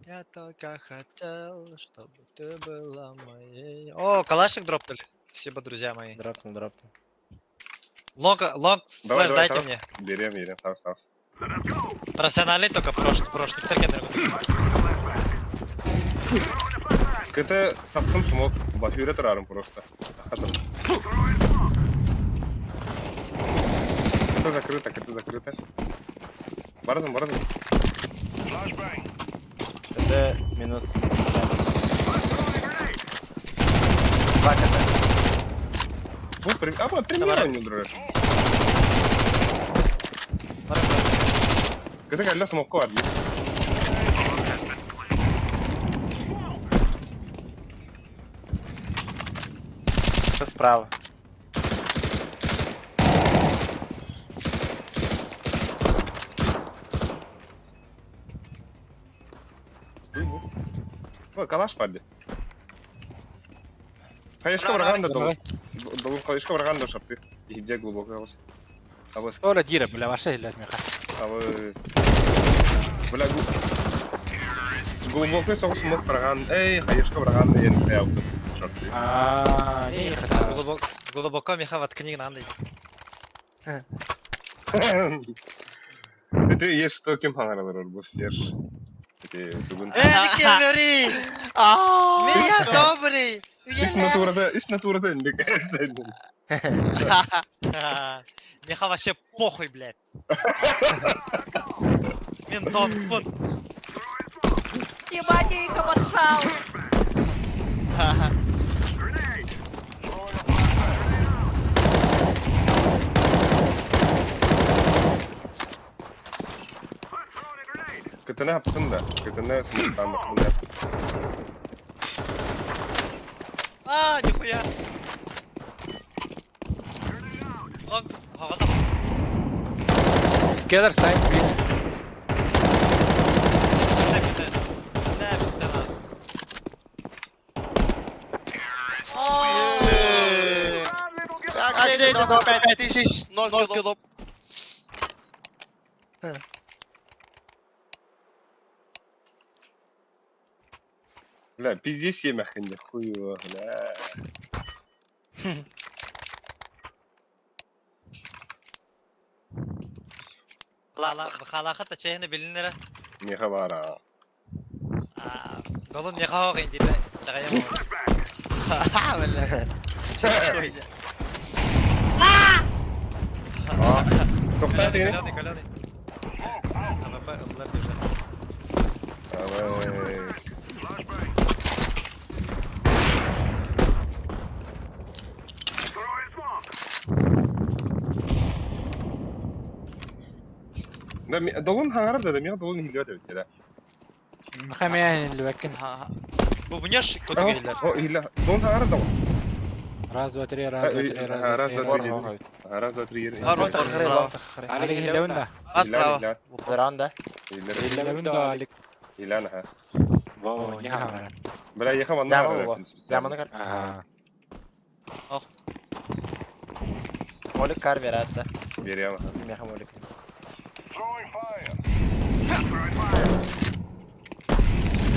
Я только хотел, чтобы ты была моей. О, калашик дропнули. Спасибо, друзья мои. Драпнул. Лонг, Давай, флеш дайте давай, мне. Берем, тავს. Профессиональный только прошлый трекер. Кыты саптым смог, бафюре тұрарым просто. Хатым. Кыты закрыто. Барзым. Это минус. Примерно не дрожишь. Кыты кәлі смокко var. Это справа. Ой, калаш падді. Хаешка враганда хаешка враганда шапты. Иде глубоко авыз. Авыз. ولا ديره بلا واشي لا ميخ Авыз. Бля, глубокой соғыс смог враган. Эй, хаешка враганда енді қаяуды. шорт. Не хотел. Глубоко меха воткни надо. Это есть что кем хангалар bu Serж. Это бүгүн. Кемери! Меня добрый! Из натурада инде кайсайдын. Меха вообще похуй, блядь. Ментон, фон. Ебать, я их обоссал! Кытына аптым да. Кытына смуттан аптым. Нихуя! Он, havada. Together side. Ne bitti lan? Ноль кило. Бля, пиздец емах инде хуево, бля. Халаха тачейни билинера. Меха бара. Долун меха хог инди да. Тагайм. Валла. Тохта тегин. Колони. Ama onlar güzel. Evet. Да, долун хангарап да, мен долун хилет өтті да. Hemen lüvekin. Bu ne şık kötü gelirler. О, хиле. Долун хангарап да. Раз, два, три, раз, два, три, раз, Раз, два, два, три. три. Раз, два, три. Harun bravo. Alik hilawin da. Bas bravo. Veranda. Hilawin da alik. Hilana ha. Wow, niha mana. Бля, ехам анна. Яманы кар. Молик кар веранда. Берем. Меха молик.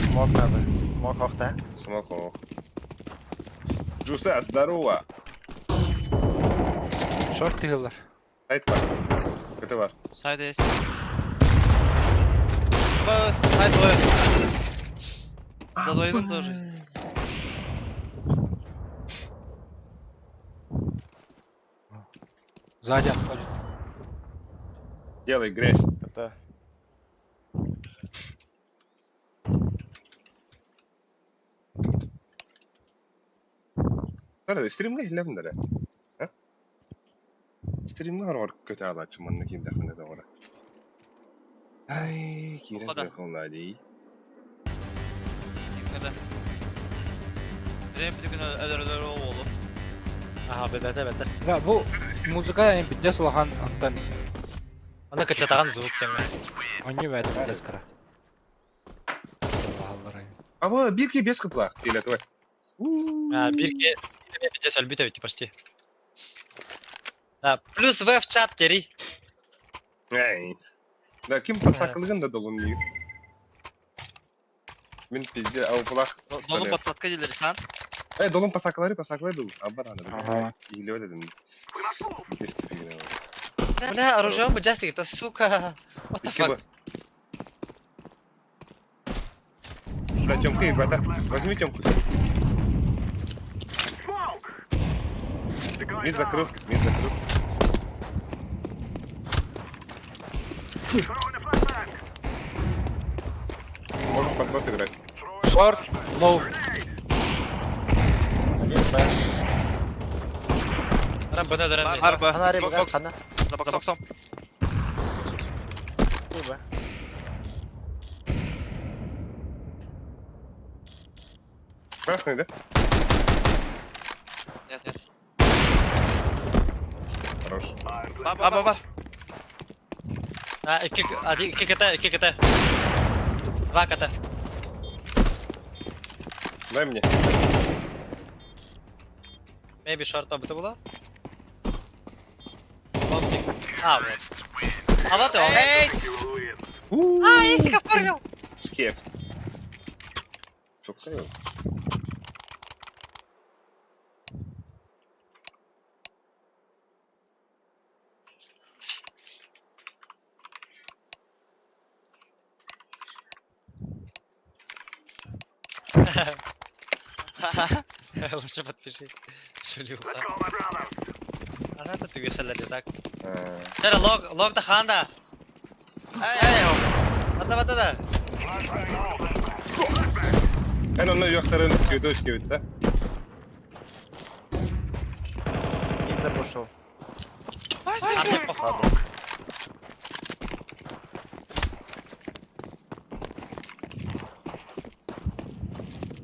Смок надо. Смок хохта. Смоко. Джуса, здорово. Short tigiller. Сайт бар. Көтө бар. Side есть. Бас, side двое. За двоим тоже есть. Сзади отходит. Делай грязь. Это. Hadi stream'le hillemler. Ha? Stream'le var kötü ağlaçım onun için de doğru. Ay, kire kadar. de kolay. Kadar. Benim bir gün öder oğlu. Aha bebete beter. Ya bu muzika yani biteceğiz olahan antan. Ana kaçatagan звук kemer. Onu verdim biteceğiz kara. Allah Allah. Ama bir ki 5 kıplak geliyor var. Ha bir ki biteceğiz elbette bitti почти. Ha plus V в чат тери. Ay. Da kim pasaklığın da dolunuyor. Ben pizde avkulak. Dolu patlatka gelirsen. Dolun pasakları dolu. Abba da Ага. geliyor dedim. Bir stüpüyor. Бля, оружие бы Джастик, это сука. What the fuck? Бля, Тёмка, ребята, возьми Тёмку. Мид закрыл. Можем подброс играть. Short, low. Один Б. Рам бана дөрәм. Хана ари бага. Хана. Соксом. Ой Б. Красный, да? Yes. Хорош. Бар. Ha iki kata. Два kata. Дай мне. Maybe short побыта была? А, вот. А вот и он. Есик оформил! Шкеф. Çok kayıyor. Лучше подпишись. Шлюха. Она-то ты вешалали так. Сэр, лог да ханда. Эй, да. Onun yoksa çıkıyordu çıkıyordu. Интер пошел.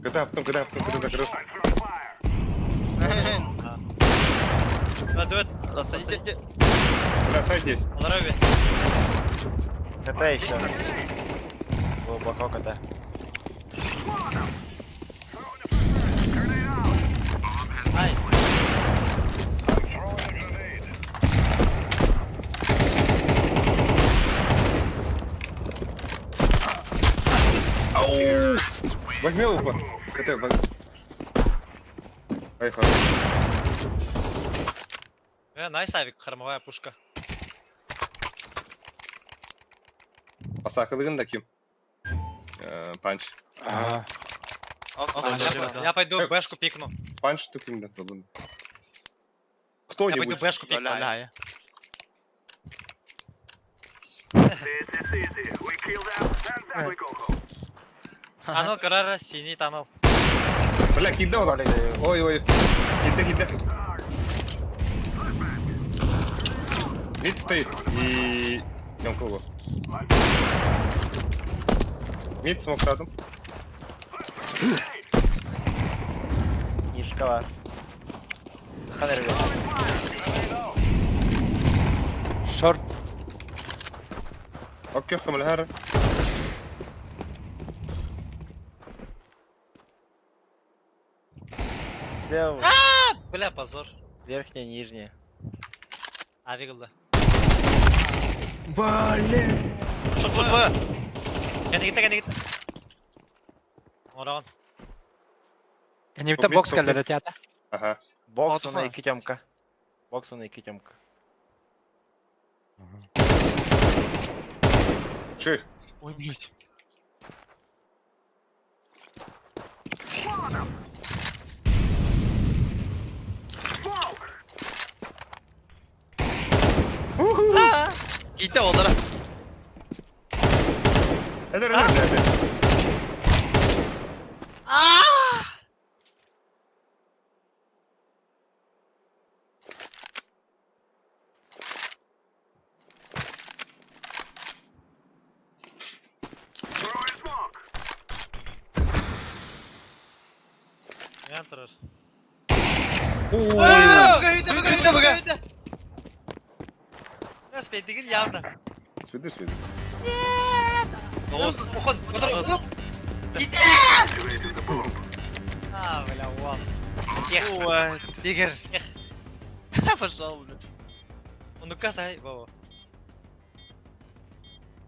Когда закрыл. Дует. Бросайтесь. Лараби. КТ еще. Глубоко КТ. Ай. Ау! Возьми его. КТ, возьми. Поехали. Найс авик, хромовая пушка. Посахалыгын да ким? Панч. Я пойду бэшку пикну. Панч что ким да? Кто-нибудь? Я пойду бэшку пикну. Таныл карара, синий таныл. Бля, кидда он. Ой. Кидда. Мид стоит и... Идем кругу. Мид смог рядом. Нишка var. Kader ver. Short. اوكي خم الهرة. Слева. Бля, позор. Верхняя, нижняя. Авигл. Блин. Шут вы. Генегите. Оран. Genitte box geldi teater. Ага. Бокс на iki темка. Бокс на iki темка. Че? Ой, блядь. Gitti onlara. Hadi. Enter. Бага. Ne speddigin yandı. Сведи. Oğuz, Okan, otur. Gitti. Бля, вон. Тигр. Пошел, бля. Ну-ка, сай, баба.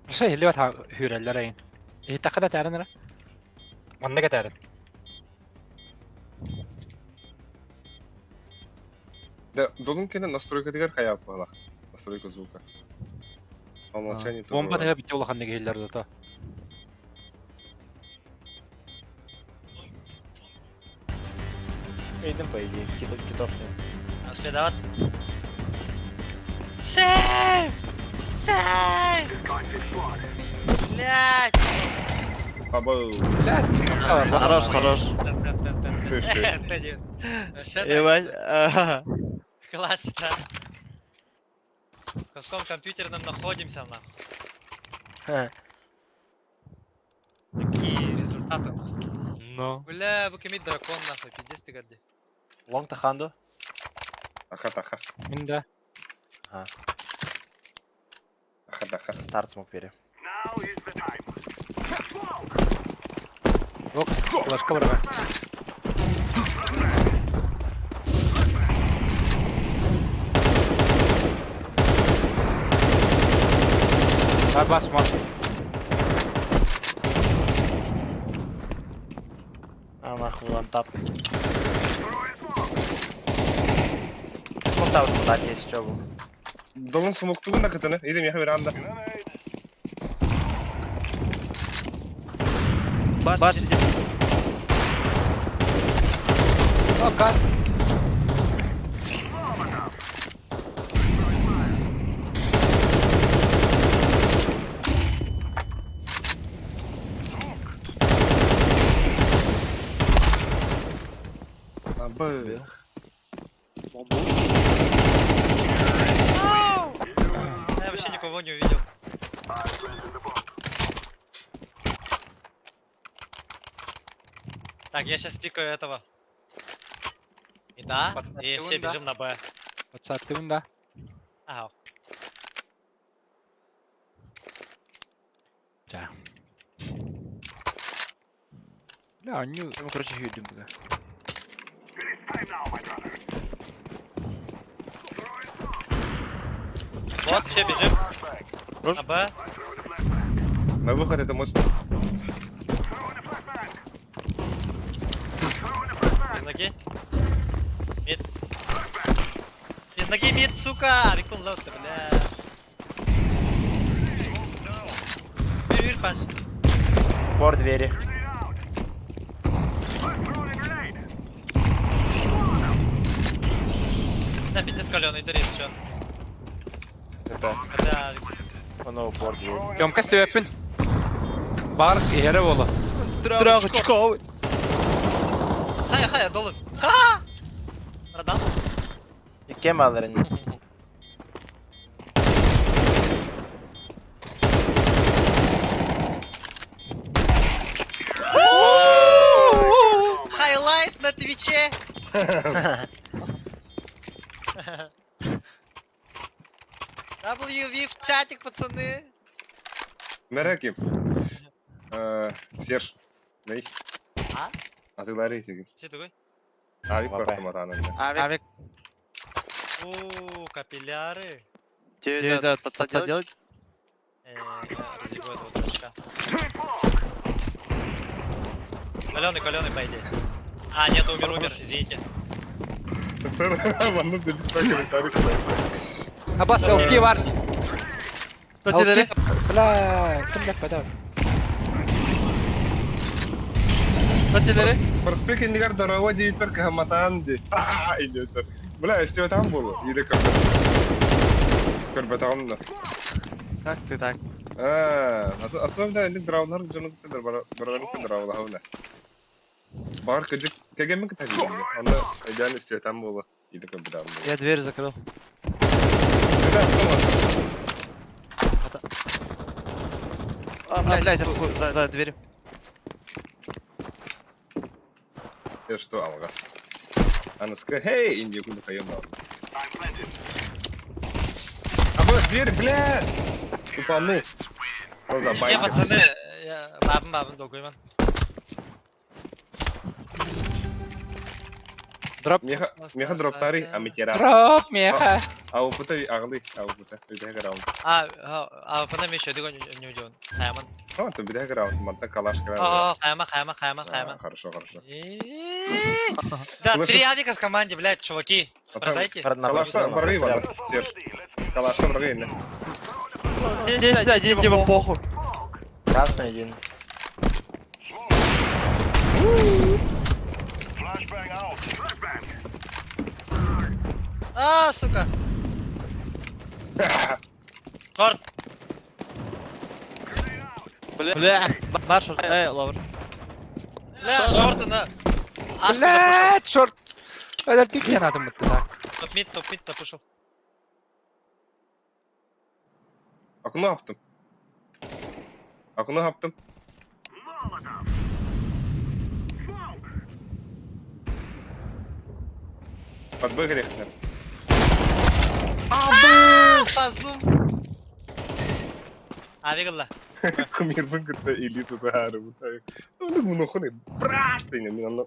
Se lyöt hyyreillä rein. Ei takada täällä nere. On nega täällä. Да, должен кеде настройка дигер хая аппала. Настройка звука. По умолчанию тоже. Bomba tega bitti olahan nega hiller da. Идем по идее. Китов нет. Спедават. Сейв! Блядь! Бабу. Блядь. Хорош. Ебать. Классно. В каком компьютерном находимся, нахуй? Какие результаты, нахуй? No. Бля, букемит дракон, нахуй, пиздец ты горди. Лонг таханду. Аха. Minda. Аха. Старт смог пере. Box. Flashka var. Basma. Нахуй вон тап. Смог там дать есть что был. Должен смоктугун да катана. Идем я веранда. Бас. Ока. Абы. Я вообще никого не увидел. Так, я сейчас пикаю этого. И да, и все бежим на Б. Вот активында. Ага. За. Да, не. Ну, короче, хүйдім бүгін. Вот, все бежим. На Б. На выход это мой спот. Без ноги. Мид. Без ноги мид, сука! Викон лоут, бля. Вир, паш. Пор двері. На пяти скаленый, ты чё? Это, Хотя, воно пор двері. Gömka stöpün. Бар ере болу. Драгочко! хая, долу. Ха! Продал? Яке малерин? Хайлайт на Твиче! WV в чатик, пацаны! Мереким. Серж. Ней. А? Атылары тиги. Че такой? Авик бартым атанын. Авик. О, капилляры. Тебе это пацан делать? Разъебу этого дурачка. Каленый, по идее. А, нет, умер, извините. Ванну забеспокоили тарик. Абас LT var. Патилери? Бля, kim yapmadı? Патилери? Проспект индигар дорога дивитер кахаматан ди. Идиотер. Бля, если там было, или как? Көрбетамна. Как ты так? Особенно индик драунар жонук тедер баранук драула хавна. Бар кыжык кегемин кытаги. Анда идеально если там было, или как бы там. Я дверь закрыл. А, блядь, за дверью. Я что, Алмаз? Она сказала, хей, Индию куда поем на. А вот дверь, блядь! Тупанул. Что за Не, байк? пацаны, бабым, долгойман. Drop. Меха дроптари, а метерас. Drop меха. А у пута аглы, а у пута. Бидега раунд. А, потом еще дыгон не уйдет. Хайман. О, ты бидега раунд, манта калаш кран. О, Хайман. Хорошо. Да, Слышишь? 3 авика в команде, блядь, чуваки. Продайте. Калашта враги, вон, Серж. Калашта враги, не? Здесь один, типа похуй. Красный один. А, сука. Шорт. Бля, маршал, ловр. Бля, шорты на. А, что Блядь, шорт. Öldürdük ya adam mutlu da. запушил? Топ мид запушил. Akını yaptım. Akını yaptım. Подбой грехнер. Фазум. Авигла. Кумир выгодно или тут гару. Ну, ну, хуй, брат, ты не мне.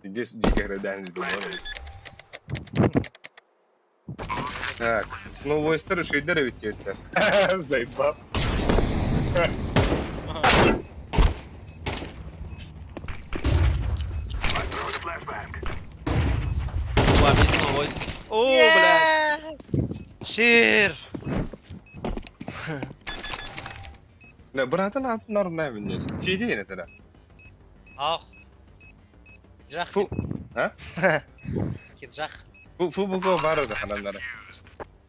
Здесь дикая радиальность думаю. Так, снова история шейдера ведь это. Заебал. О, блядь. Шир. لا براتن عاد نار نعمل ناس في دينا ترى Ах. Жах. فو ها Кит жах. فو بقوا بارد خلنا نرى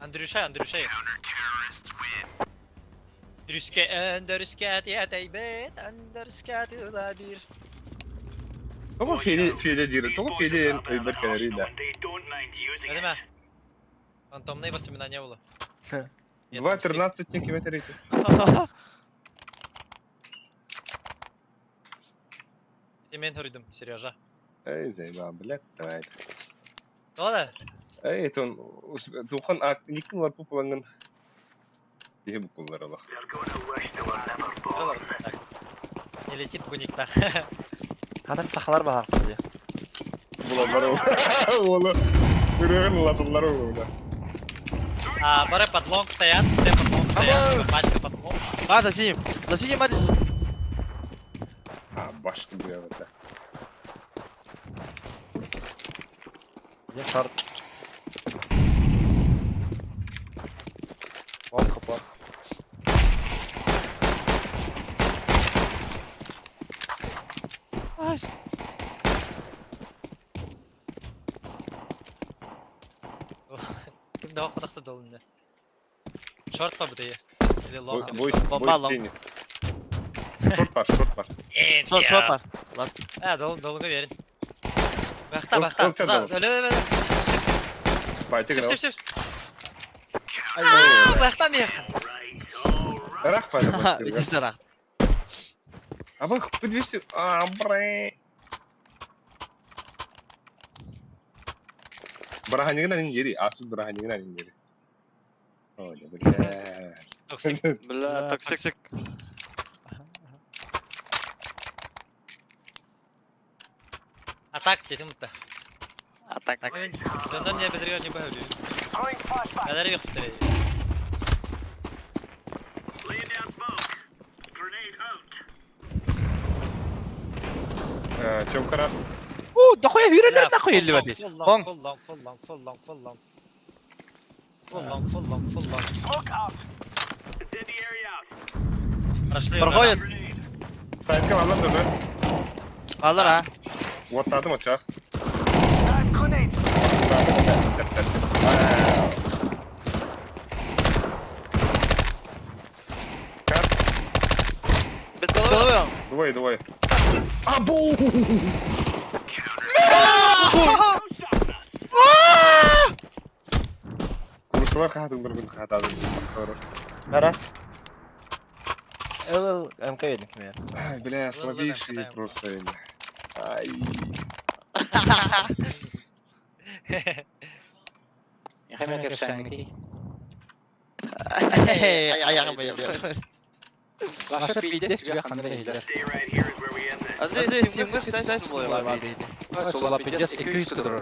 Андрюша. Andrüsket ya teybet, Andrüsket ula bir. هو في دي دير تو في دي البركه ريدا Hadi mi? Фантомные воспоминания было. 2-13 километров. Мен hürüdüm Сережа. اي زي ما بلاد تاعي Ola. اي تون يمكن وربو بانن يهب كلر الله Не летит буникта. Hatta saxlar bahar diye. Bulanlar oğlu. Görevin latınlar oğlu. Бары под лонг стоят, все под лонг стоят, пачка под лонг. За синим, Мари. Başka bir yerde. Я шарт. Вон капот. Айс. Kim daha kadar da olunca. Short pa bu da Или long или Boy short. stini. Short var. Short var. Долго верен. Yok, Бахта. yok, Öyle. Baytı grав. Сев. Бахта меха. Рах пойдем. Иди сюда. А вы подвеси. Бре. Berahanya ninjiri, asu berahanya ninjiri. Oh, ya benar. Toksik. Бля, токсик. Атак dedim mutta. Атак. Evet. Candan niye bediriyor ne böyle? Kadar yok tabii. Чем крас? Да хуя hüreler нахуй elli var biz. Long. Full long. Проходит. Saytka var lan dur. Alır ha. Watladım açığa. Без головы. Двое. Абу! Kurşuva kahdın bir gün kahdadım. Maskara. Ара. МК видно кем Ай, бля, слабейший просто. Ай. Я хэмэк efsaneki. Ayağım bayılıyor. Başka bir de çıkıyor kandıra hiler. Здесь Steam'de stres oluyorlar var dedi. Sola pideceğiz 200 kadar.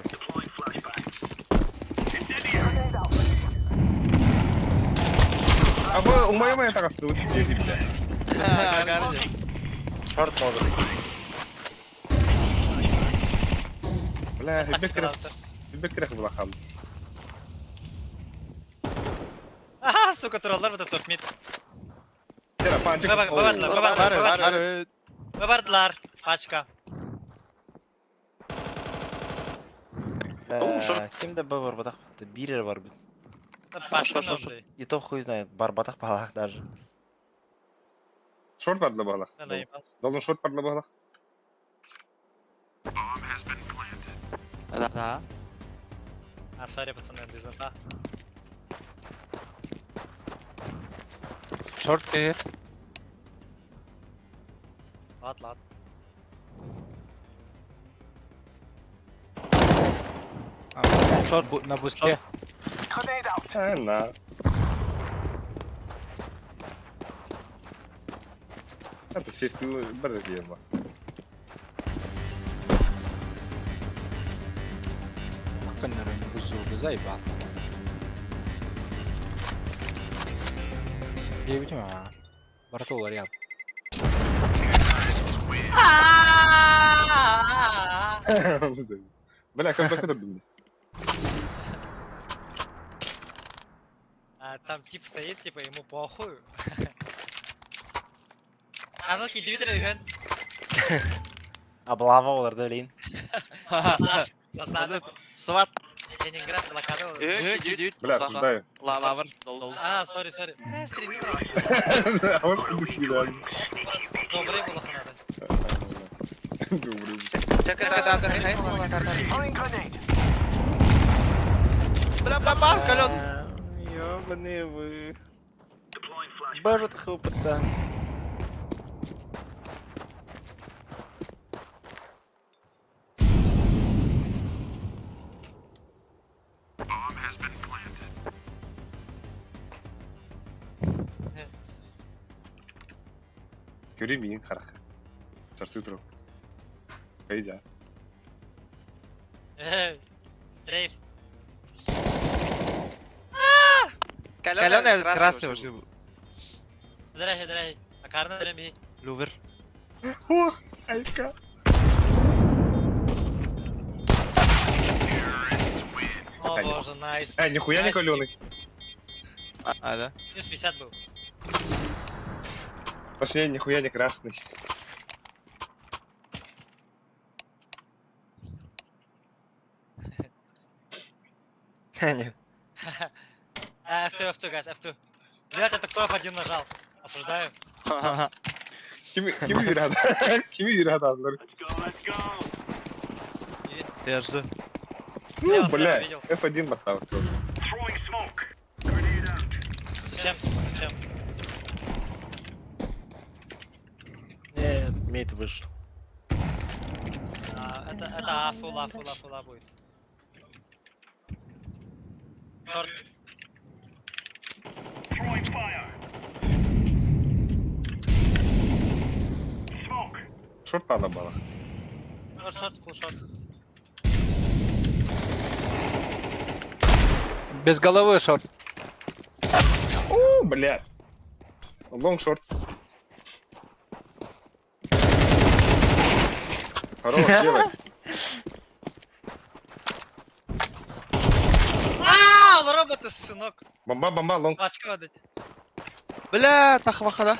Abi umaya takasın o diye gibi. Kardeşim. Short modu. Bля, hübbekere bırakalım. Aha, сука, троллар вот этот мид. Tera pancık. Babardılar. Paçka. Kimde бар батақ? Бирер бар. Paçka ne oldu? И то хуй знает. Бар батақ балақ даже. Short vardı bağlak. Ne naybal. Dalın short vardı bağlak. Да. Сори, пацаны, дизента. Short bir. Lat. Short na boost'e. Na. Hadi safety bir diyelim bak. Bakın nereye buzuldu zayıf. Diyebilirim ha. Baratolar yap. Бля, как дурдун. Там тип стоит, типа ему похуй. Anıl ki Twitter ühen. Облава оларды өлейін. Засады. Сват. Ленинград блокада olur. Бля, осуждаю. Лавр. Sorry. Стримит. А вот ты кидали. Добрый был охрана. Добрый. Check it out. Бля, калён. Ёбаные вы. Боже, ты хлопота. Göreyim miyim karak? Çarşı durum. Kayıca. Стрейф. Калён красный уже. Здрасте. А карна дреми. Лувер. О, айка. О боже, найс. Нихуя не калёный. Да? Плюс 50 был. Точнее, нихуя не красный. Нет. F2, guys, F2. Блять, это кто F1 нажал? Осуждаю. Kimi yürüyordu? Kimi yürüyordu adları? Держи. Слева, Бля, видел. F1 мотал. Зачем? Нет, мейт вышел. Это фула будет. Шорт. Шорт надо было. Шорт, фул шорт. Без головы шорт. О, бля. Лонг шорт. Хорош, делай. Он роботы, сынок. Бомба, лонг. Очко отдать. Бля, тахвахада.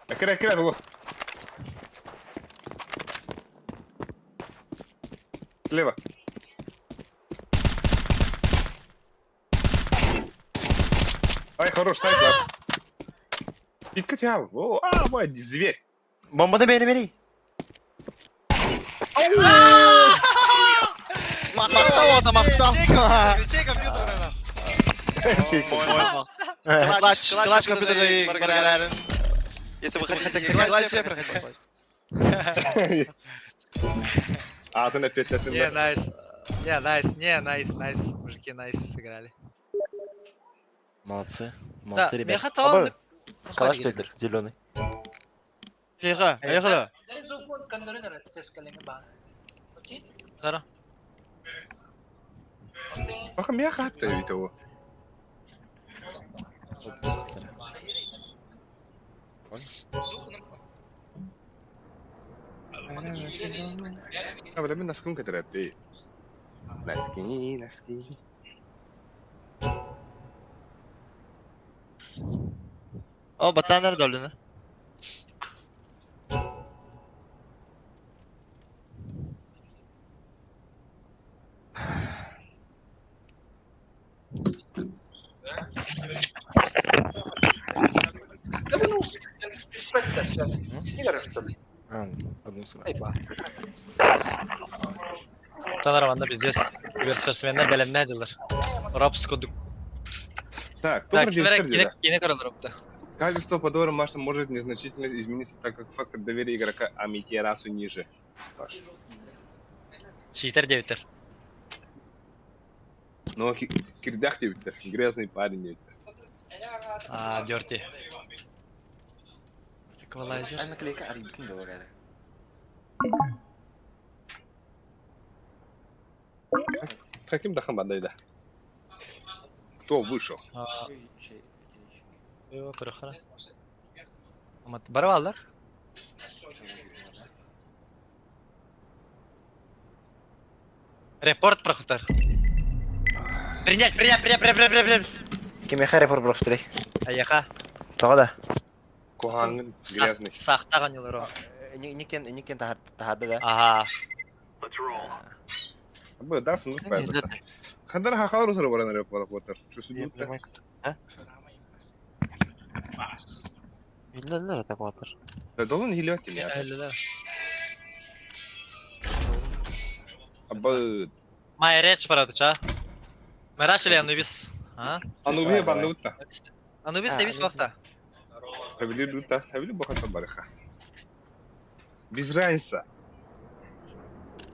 Акира, лох. Слева. Ай, хорош, сайт, лаз. Подкатял. О, мой зверь. Бомба бери. Махтал. Чей компьютер, Клатч компьютерные баргарен. Если вы хотите клатч, проходите. А, ты на 5 лет. Не, найс. Мужики, найс сыграли. Молодцы. Да, Молодцы, ребята. Мехатон. Калаш Петер, зеленый. Ехала. Здорово. Ах, мяха ты ведь его. А, бля, наскун кадр ты. Носки. О, Батан nerede öldü ne? Одну сыграл. Tanrıvan'da biz sportsmenler belemne edilir. Raps koduk. Так, кто Так, продюсер? yine karalı rapta. Качество подбора масса может незначительно измениться, так как фактор доверия игрока Амитерасу ниже. Cheater devittir. Но кирдях девитер, грязный парень девитер. Dirty. Equalizer. Ana klika aribkin de var. Каким дахом бандайда? Кто вышел? Yok, kırıklara. Ama barı Репорт прохутар. Принять. Кем яха репорт броштрей? Аяха. Тога да. Кухангын грязный. Сақтаған елер. Никен тахады да. Ага. Let's roll. Абы, да, сундук бәді. Қандар хақалар ұсыры баран әрек балақ отыр. Чүсі бұлтты. Иллер так отыр. Долын хилі өттен я. Әлі. Абы, Май реч парады, ча? Мэраш или Анубис? А? анубия банды ұтта. Анубис не бис бақта. Әбілі бұтта, әбілі бұқатта барыға. Без разница.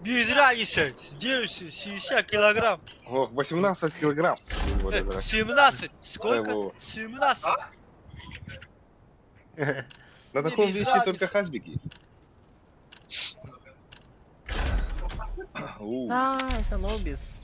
Без разницы. 60 килограмм. Ох, 18 килограмм. 17. Сколько? Вова. 17. На таком без весе разницы. только хазбик есть. Nice, Anubis.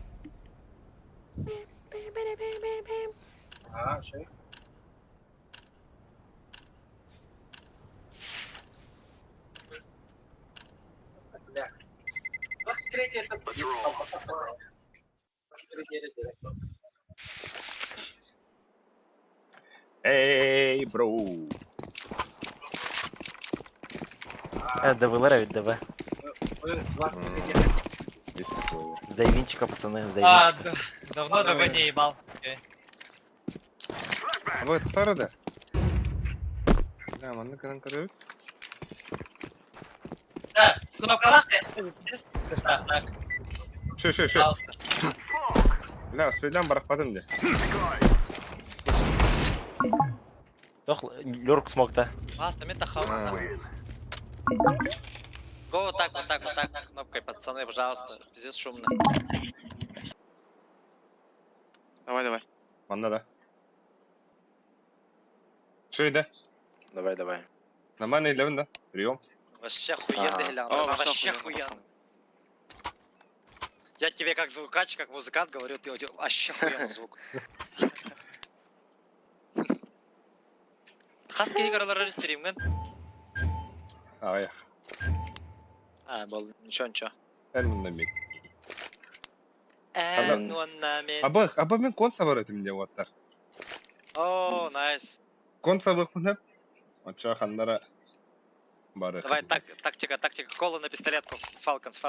Эй, бро. Давилера від ДВ. Есть такое. З Дайвінчика, пацани, з А, Дайвінчика. давно ДВ не ебал. А вы это второй, да? Да, манны кадан көрөбүт. Да, кнопкалар так. Ше. Пожалуйста. Бля, успейден барақпадым де. Жоқ, Лёрк смокта. Пожалуйста, мен тахау. Го вот так, кнопкой, пацаны, пожалуйста. Пиздец шумно. Давай. Манна да. Ше, да? Давай. Нормально илевін да? Прием. Вообще охуенный глян. Вообще охуенно. Я тебе как звукач, как музыкант говорю, ты вообще охуенный звук. Хаски игралары стримген. Ай, А, был, ничего. әл мұндан бек. Нуаннамен. Абы мен кон сабар етім де оттар. О, найс. Кон сабық мұнап. Отча хандара бары. Давай, тактика. Кола на пистолетку. Falcons.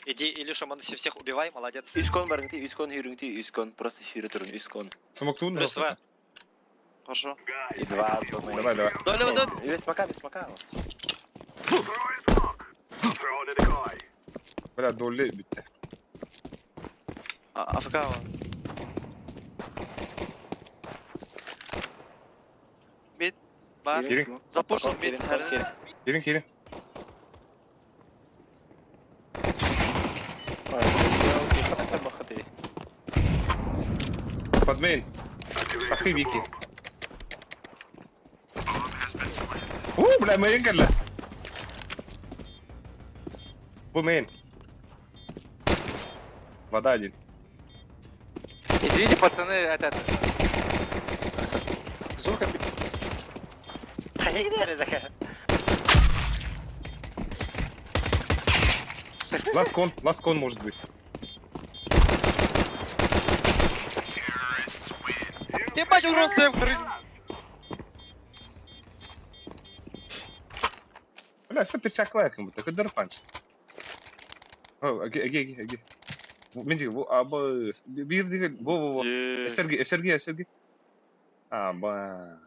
Иди, Илюша, мы всех убивай, молодец. Үскон барыңти, үскон. Просто хирі тұрын, үскон. Смоктуын Плюс 2. Хорошо. И два. Давай. Без смока. Throw it in the eye. Бля, долли бітті. АФК. Мид. Бар. Келін. Запушил мид. Келін. Подмейн. Ахи Вики. Бля, мейн кәлі. Бұл мейн. Вода один. Извините, пацаны, этот... Звук Ласкон может быть. Ебать, урон Сэм, Бля, все перчаклает как будто. Какой дерпанч. О, аги. Менди, абы... Бир деген... Во. Сергей. Аба...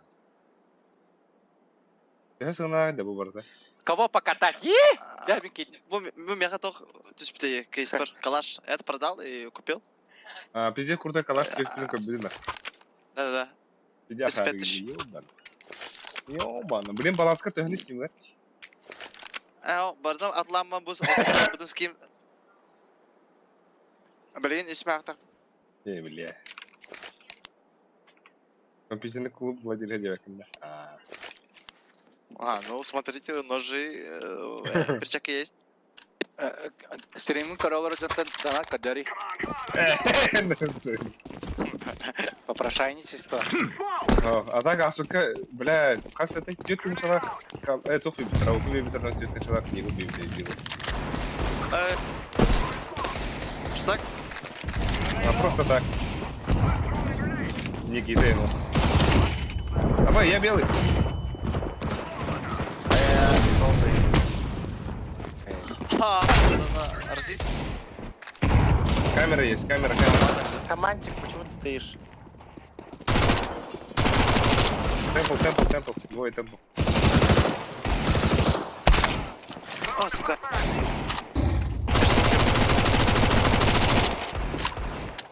Я сына, да бубарда. Кого покатать? Джабинки. Вы меня готов... То есть, ты, Кейспер, калаш, это продал и купил? Пиздец, крутой калаш, как блин. Да. Пиздец, ёбан. Блин, баланска ты не снимай. Бардам атланма бұз, бұдың ским... Блин, исме ақтақ. Бля. Компьютерный клуб владели девяками. Ну смотрите, ножи, перчаки есть. Стриминг короллар жантан дана кадари. Попрошайничество. А так, сука, бля, кажется, это идет им человек. Это убивит, но идет человек, не убивит, Что так? Просто так. Никита ему. Давай, я белый. Ха, расист. Камера есть, камера. Командчик, почему ты стоишь? Темпл. Двое темпл. О, сука.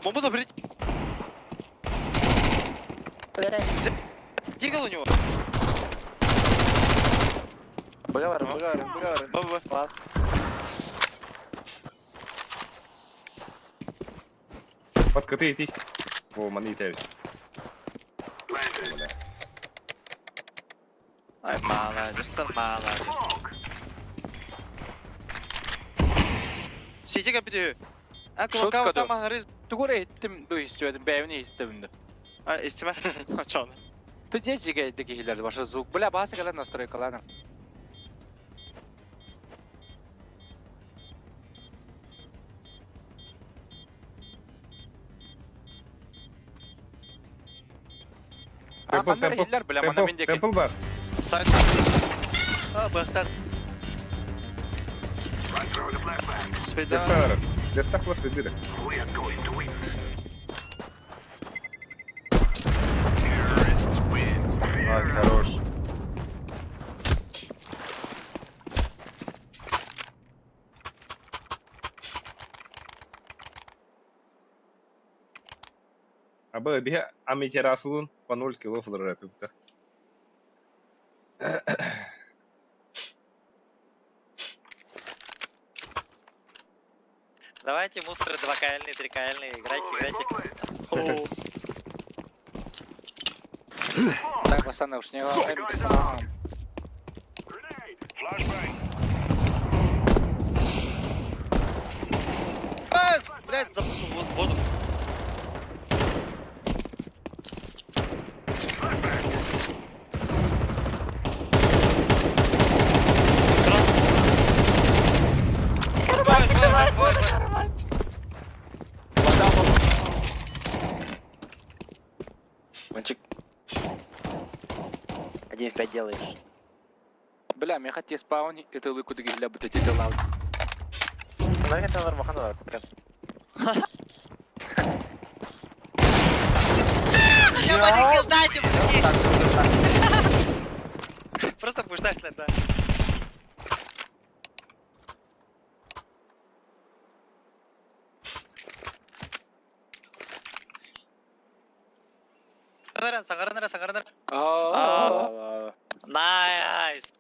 Бомбу забрать. Дигл у него. Выговорим. Бомба. Класс. Подкати йти. О, мені йти. Ай, молодец, молодец. Сети капитю. А, кулакава там агарыз. Тугура еттім, бұл истебедім, бәйіміне истебімді. А, истима? Чон. Біз не жеге дегейлерді башы звук. Бля, басы калан настройкаланы. Темпл бар. Сайт. А, бахтар. Спейда. Дефтах вас підбіре. Ай, хорош. Абы бия амитерасылын по 0 кило флорапипта. Давайте мусоры 2К-альные, 3К-альные, играйте. Так, пацаны, уж не А, блядь, запушил в воду. Двое. Мальчик. 1 в 5 делаешь. Бля, я хотел спаунить, это лыку дегейля, будто тебе лаут. Смотри, это нормально, Я маленький, дайте, мужики! Просто будешь дать, да. Сагарнера. Найс.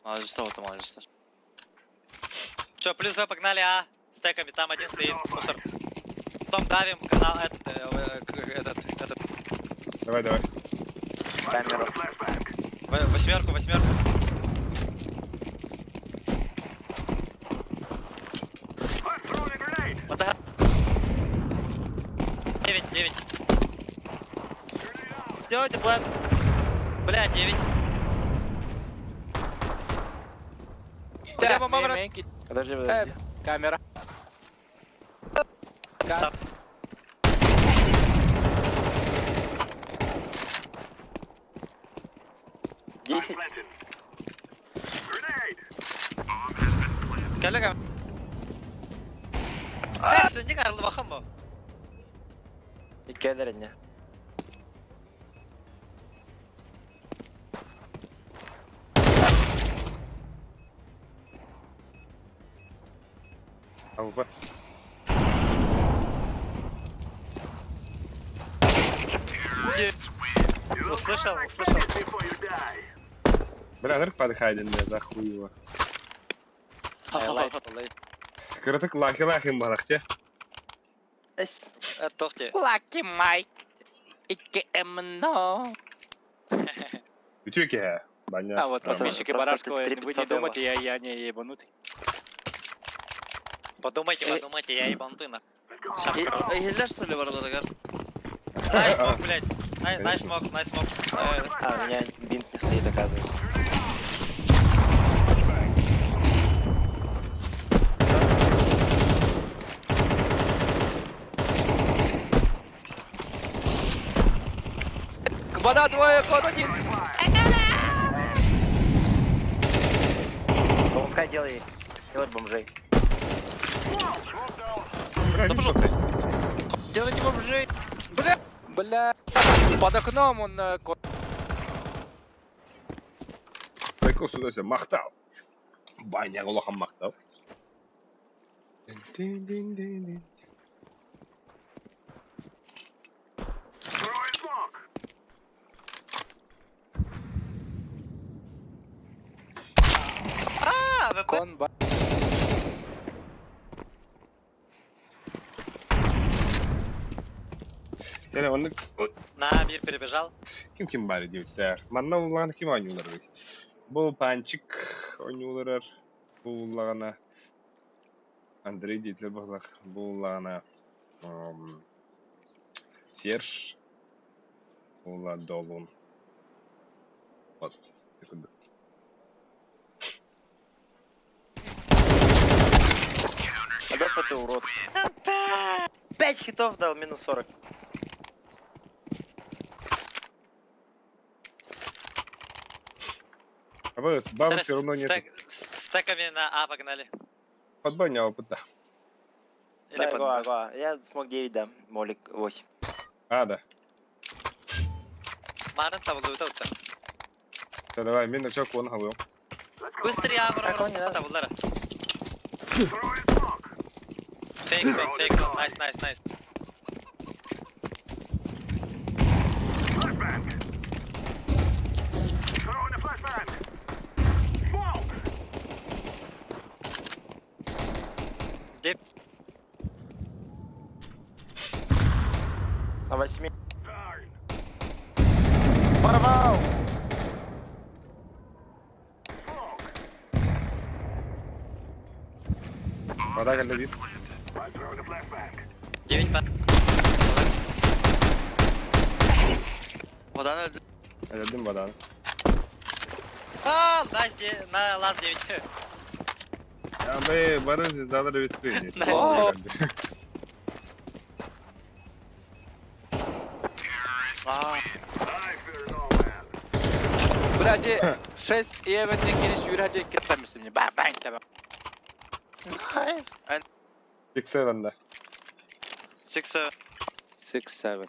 Молодец. Че, плюс вы погнали, а? Стеками, там один стоит, мусор. Потом давим канал, этот. Давай. Камеру. Восьмерку. Вот это. 9. Делайте план. Бля, 9. Так, Подожди. камера. Десять. Коллега. Не карлы бахам мı? İki ederin ya. Алба. Услышал. Бля, нырк подхайден мне за хуево. Кырытык лахи балакте. Тохте. Лаки Майк. Икки эмно. Утюки, баня. А вот подписчики Барашкова, вы не думайте, я не ебанутый. Подумайте, я ебанутый на. Егелер, что ли, ворота, гар? Найс смог, блядь. Найс смог. А, у меня бинт не стоит, оказывается. Вода двое, ход один. Пускай делай бомжей. Бля, Да не пошёл. шотай. Делай не бомжей. Бля, под окном он... Байков сюда себя мақтау. Баня лохан мақтау. Throwing smoke. ВП. Кон, ба... Yani onu На, мир перебежал. kim bari diyorlar. Manna ulan kim oynuyorlar böyle? Bu Pançık oynuyorlar. Bu ulana Andrei diyorlar bak. Bu ulana Serж. Ulan Dolun. Вот. Секунду. Адольф, ты урод. 5 хитов дал, минус 40. А вы с бабы все равно нет. Стеками на А погнали. Под баня опыта. Или Да, под го, Б. го. Я смог 9 дам, Молик 8. А, да. Марин тавлуйта утса. Все, давай, мен начал кон хавал. Быстрее Амра Так, он не надо. тавлара. Throwing smoke. Фейк. Найс. Flashbang. Throwing a flashbang. Smoke. Деп. На 8. Darn. Порвал! Smoke. Вода когда вид. I'm throwing a flashbang. 9 пар. Водан öldü. Öldüm вода. Aa, на лаз 9. Ya be, bana звездаları bitti. Nice. О! I fear no man. Блядь, 6 event'e giriş yürüyecek gitmemişsin. Ben tamam. Çıksa bende. 6 6-7.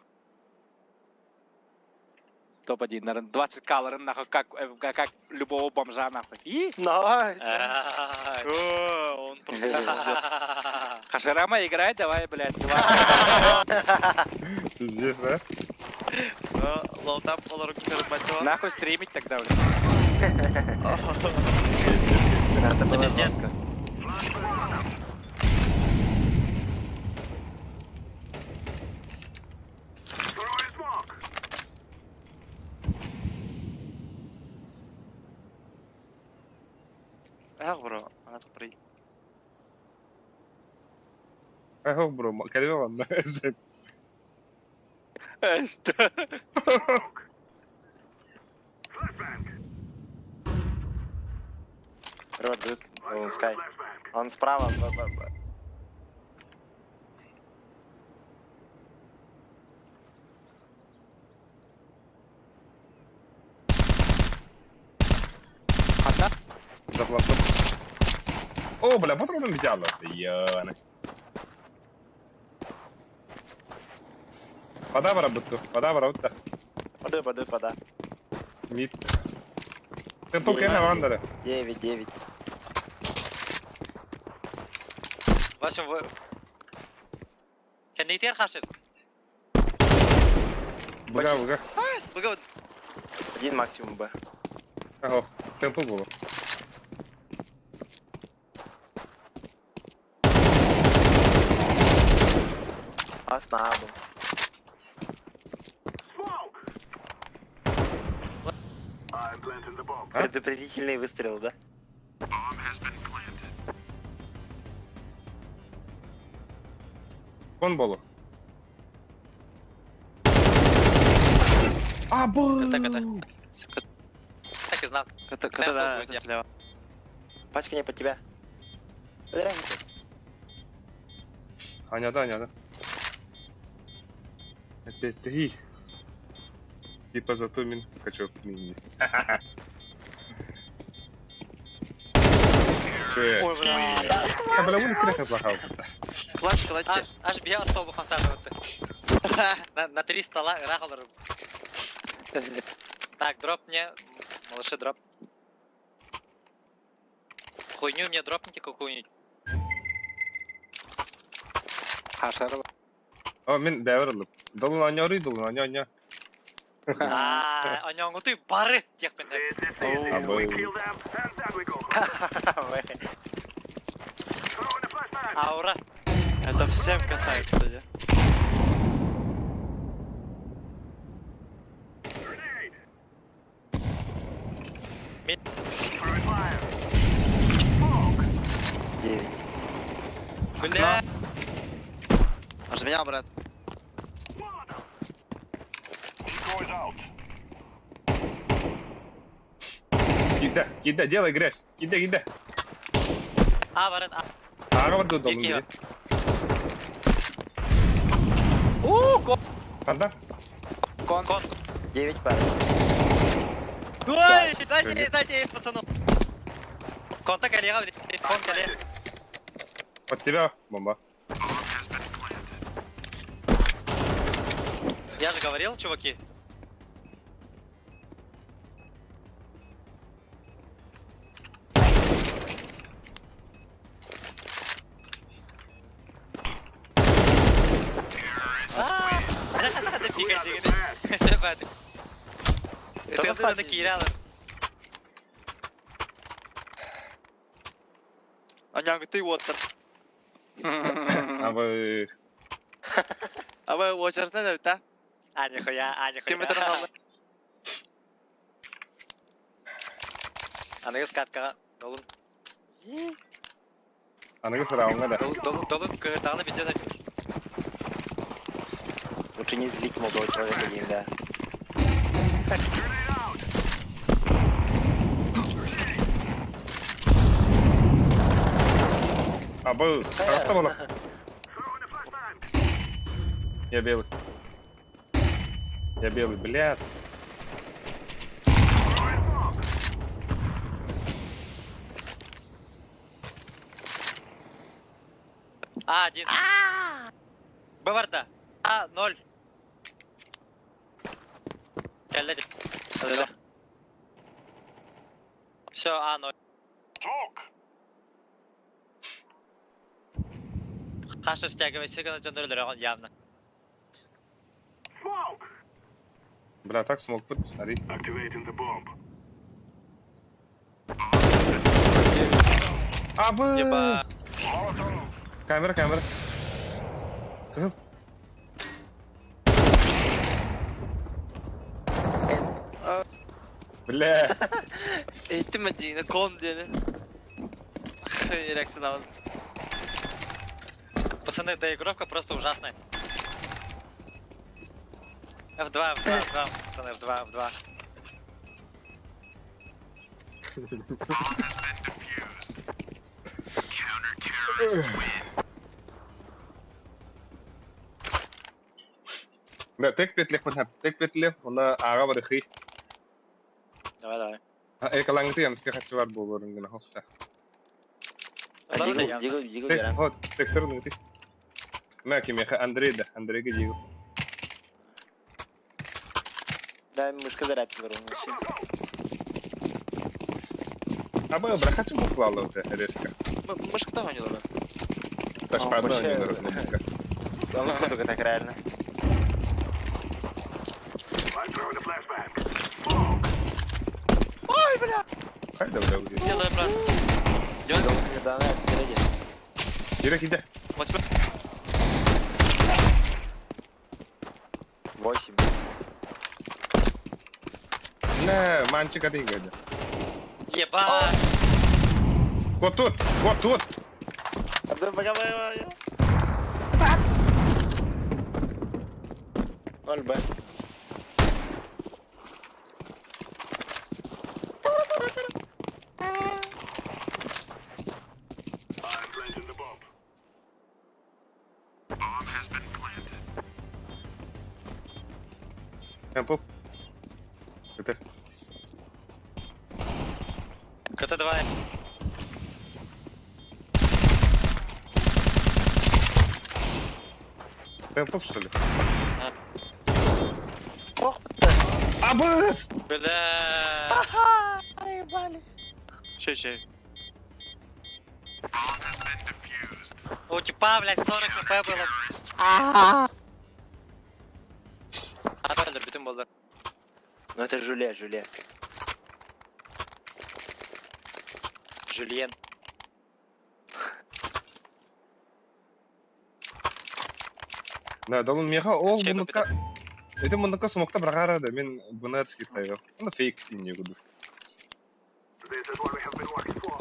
Топ-1, наверное, 20к, нахуй, как любого бомжа, нахуй. И? Найс! Он просто... Хаширама играй, давай, блядь, 2. Ты здесь, да? Лоутап olarak перебачивал. Нахуй стримить тогда, блядь. Это было пиздец. жестко. Throwing smoke. Ах, бро, она тут при. Ага, бро, kalime var lan. Flashbang. Рот, он скай. Flashbang. Он справа. Заплатил. О, бля, патроны летят. Ёна. Вода воработу. Вода ворота. Пода. Мид. Ты только на вандере. 9. Вашим вы... Kendi ihtiyar karşı. Буга. Быгал. 1 максимум Б. Ага, темпл було. Основу. Smoke. I'm planting the bomb. Предупредительный выстрел, да? Bomb has been planted. Кон було. А, бу! Так и знал. Это слева. Пачка не под тебя. Подраньте. Аняда. Опять ты. Типа зато мин качок мини. Че? Ой, бля. Я бля, вон креха плохо. Клач, клач. Аж бия стол бухам сам на 3 стола рахалар. Так, дроп мне. Малыши, дроп. Хуйню мне дропните какую-нибудь. Хашар. О, мен бәверліп. Дылын ойнаури, дылын ойна. Аняңу ты бары тех пенде. Абой. Аура. Это всем касается, кстати. Бля. Аж меня, брат. Кида, делай грязь. Кида. Баран. Ага, вот тут Екі долын. Кон. Қанда? Кон. 9 пар. Ой, дайте есть, пацану. Конта коллега, кон коллега. Под тебя бомба. Я же говорил, чуваки. Это на кирялы. Аняңу ты water. Абы... А вы water не да? Нихуя. Кем это нахал? Анығы скатқа долын. Анығы сұрауыңа да. Долын кығыртағыны бетер зайдешь. Лучше не злить молодого человека, Дим, да. Абы, хорошо было. Я белый, блядь. А1. Баварда. А0. Келлedi. Все, А0. Хашер стягивайся, на джандерлер явно. Бля, так смог пut, ари. Абы! Еба. Камера. Кыл. Бля. Эти Мадина, кон дели. Реакция дал. Пацаны, доигровка просто ужасная. F2, пацаны, F2. Бля, тек петлеп, оны аға барықи. Давай. Экалаңды яныске қатшы бар бұл орынгына хоқта. Дигл, берем. Вот, тектор ныгты. Мәки меха Андрейда, Андрейга дигл. Да, мышка зарядки беру. Абы, брахачы бұқлалы өте, резко. Мышка там не дала. Таш падла не народ мышка. Он только так реально. Ой, бля! Хайда, бля, уйди. Делай, брат. Недавно впереди. Ирек, иди. Вот тебя. 8. Не, манчик один гадя. Еба! Вот тут! Пока. Оль, Б. Темпл. КТ. 2. 2 Темпл, что ли? Ох, Абыс! Бля. ебали. Че. У типа, блядь, 40 хп было. Öldür bütün bollar. Ну это Жюле. Жюльен. Да, да, он меха, ол Şey мұныққа... Это мұныққа сумақта бірақ арады, мен бұны әдіске тайы. Оны фейк не буду. This is what we have been working for.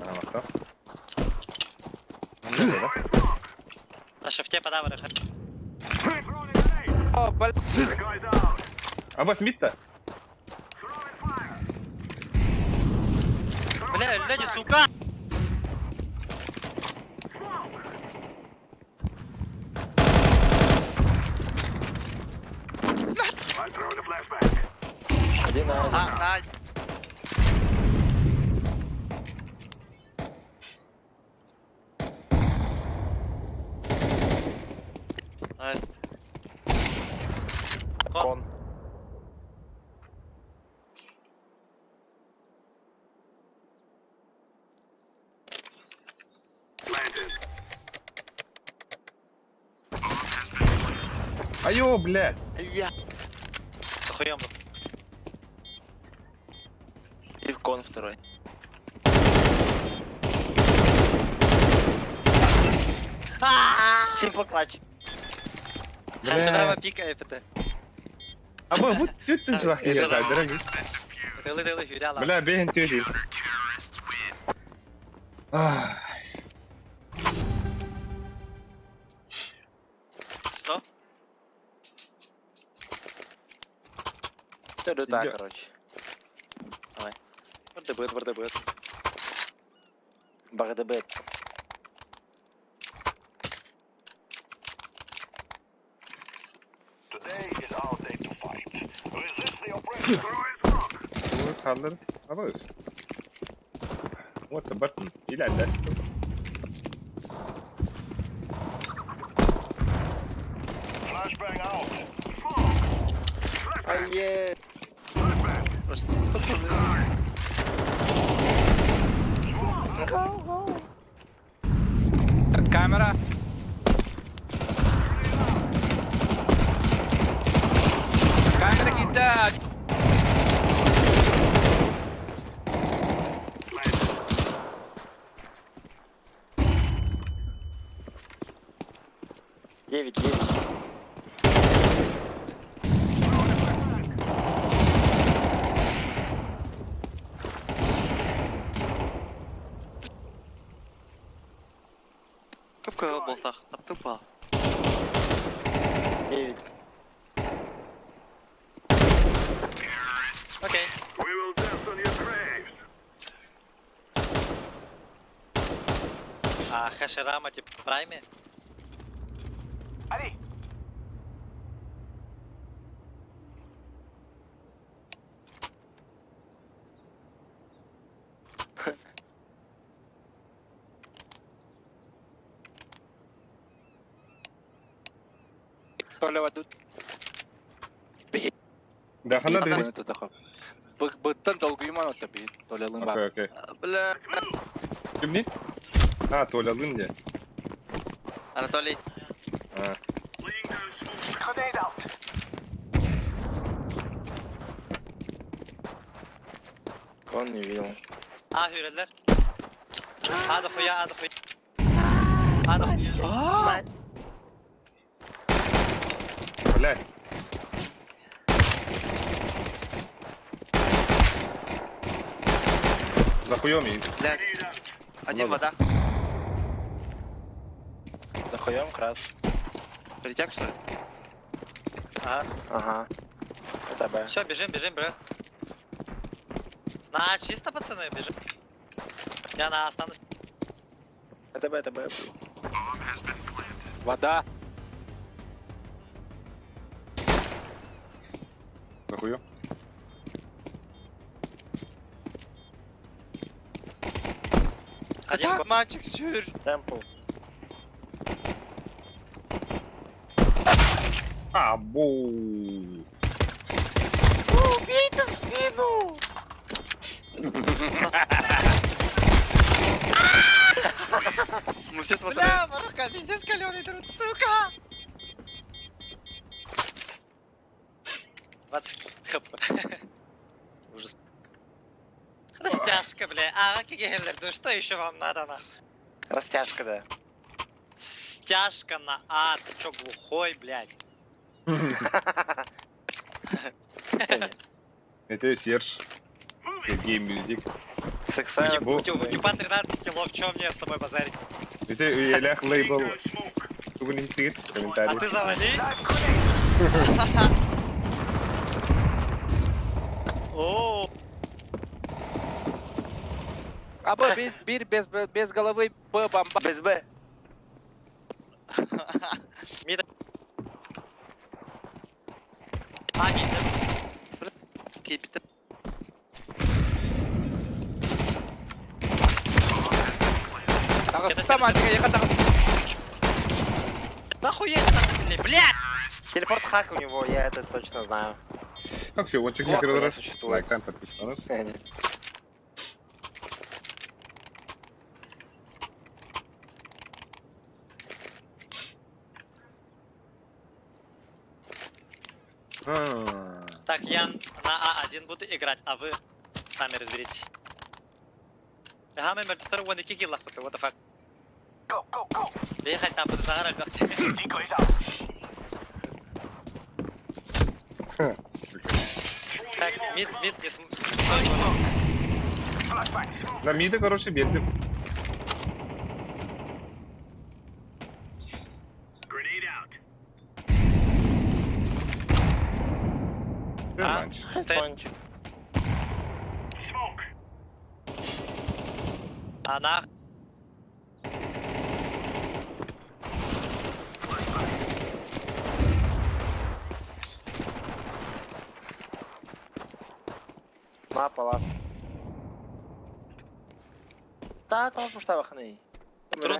Ага, мақта. Онда да? На шифте подавай. О, блядь. The guy's out. Абас, мид-то? Throwing fire. Бля, люди, сука! I'm throwing a flashbang. Один на один. На. Кон. Planted. Айо, блядь! Я. Охуем. И в кон второй. Симпл клатч. Хаширама Блядь! пика епите. Аба, вот ты жылақ Я егер же- дорогой. Тылы, хюряла. Бля, бейін түйдей. Что? Что да, Иди. короче. Вардебет. Бардебет. Today is our day to fight. Resist the oppression. Throwing smoke. Вот, хандер. Абас. Вот, баттон. Или отдаст. Flashbang out. Smoke. Ае. Flashbang. Просто пацаны. Камера. Камера кидать. Девять. Какой болтах? Тупо. 9. Окей. We will dance on your graves. А Хаширама типа в прайме? Allez. Кто левый тут? Да, хана Бейт, дегрей. это такой. Быттан долгуйман отта бейт. Толялың бар. Окей. Бля. Кім не? А, Толялың де. Анатолий. А. Grenade out. Кон не видел. А, hürrediler. Hadi хуя. Hadi хуя. Блядь. Захуем и... Блядь. Один вода. Захуем крас. Перетяг, что ли? Ага. Ага. Это Б. Все, бежим, брат. На, чисто, пацаны, бежим. Я на останусь. Это Б. Вода. Захуем. Один мальчик, чур. Темпл. Абу. Убейте в спину! Мы все смотрели. Бля, Марука, пиздец калёный труд, сука! 20 хп. Ужас. Растяжка, бля. А, Геллер, ну что еще вам надо, нахуй? Растяжка, да. Стяжка на А, ты чё, глухой, блядь? Это Серж. Гейм Мьюзик. Сексуально. Бу- У тюпа 13 килов, чё мне с тобой базарить? Это Ялях лейбл. Тугу не тыгит в А комментариях. ты завали? О, А Б, без головы, Б бомба. Без Б. мид. А, мид. Кипит. Автоматика, я хотел. Нахуя это так, блядь? Телепорт хак у него, я это точно знаю. Как все, вот Плохо чек не существует. Лайк, подписан на нас. Так, я на А1 буду играть, а вы сами разберитесь. Ага, мы между вторым вон и кики лахпаты, what the fuck. Ехать там буду загорать как-то. Так, мид, не На мида, короче, бедный. Романчик. Хрестанчик. Она. На, палас. Да, там пуштава хней. Тру.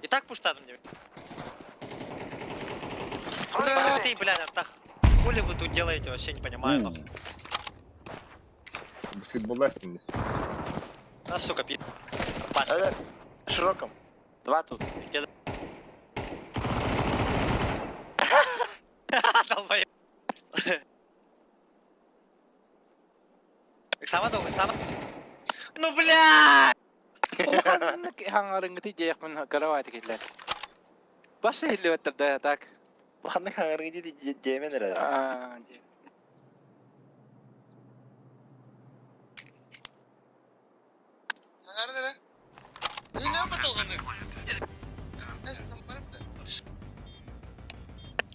И так пуштат мне. Бля, ты, блядь, так. Хули вы тут делаете, вообще не понимаю. нахуй. Баскетболисти не. А, сука, пи. Пашка. Это широком. Два тут. Где? Долбоёб. Сама долго, сама. Ну, блядь! Hangaring ti jek man garawati kitlet. Basta hilwet da tak. Bakit nakakarigi di Jemen nila? Ah,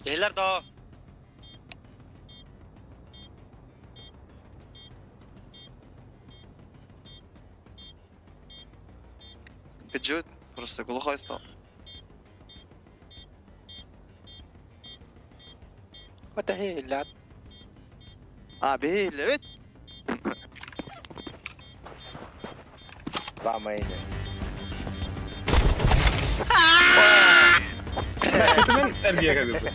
Geyler de o. Пиджет, просто глухой стал. Patahilat. Abi, evet. Два мейна. Это мен тәрбиеге берді.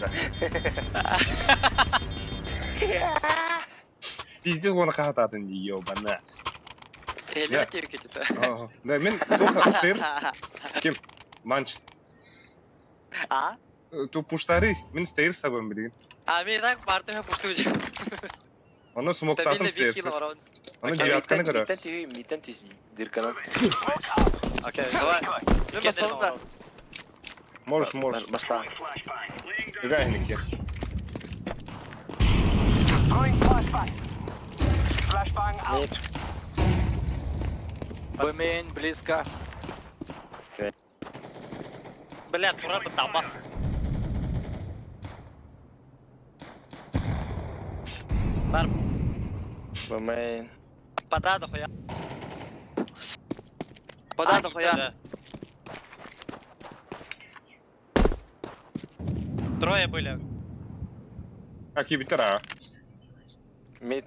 Пиздец оны қағататын дейо бана. Эле теркет это. Да, мен тоха стейрс. Кем? Манч. А? Ту пуштары, мен стейрс сабам билген. А мен так партия пуштуju. Оны смоктатым стейрс. Оны девятканы кара. Митен тизи. Дирканан. Окей, давай. Кесолда. Можешь. Башта. Играй нике. Мид. Бэмен, близко. Блядь, тура бы табас. Бар, Два мейн. пода дохуя. Пода дохуя. Трое были. Какие битера? Мид.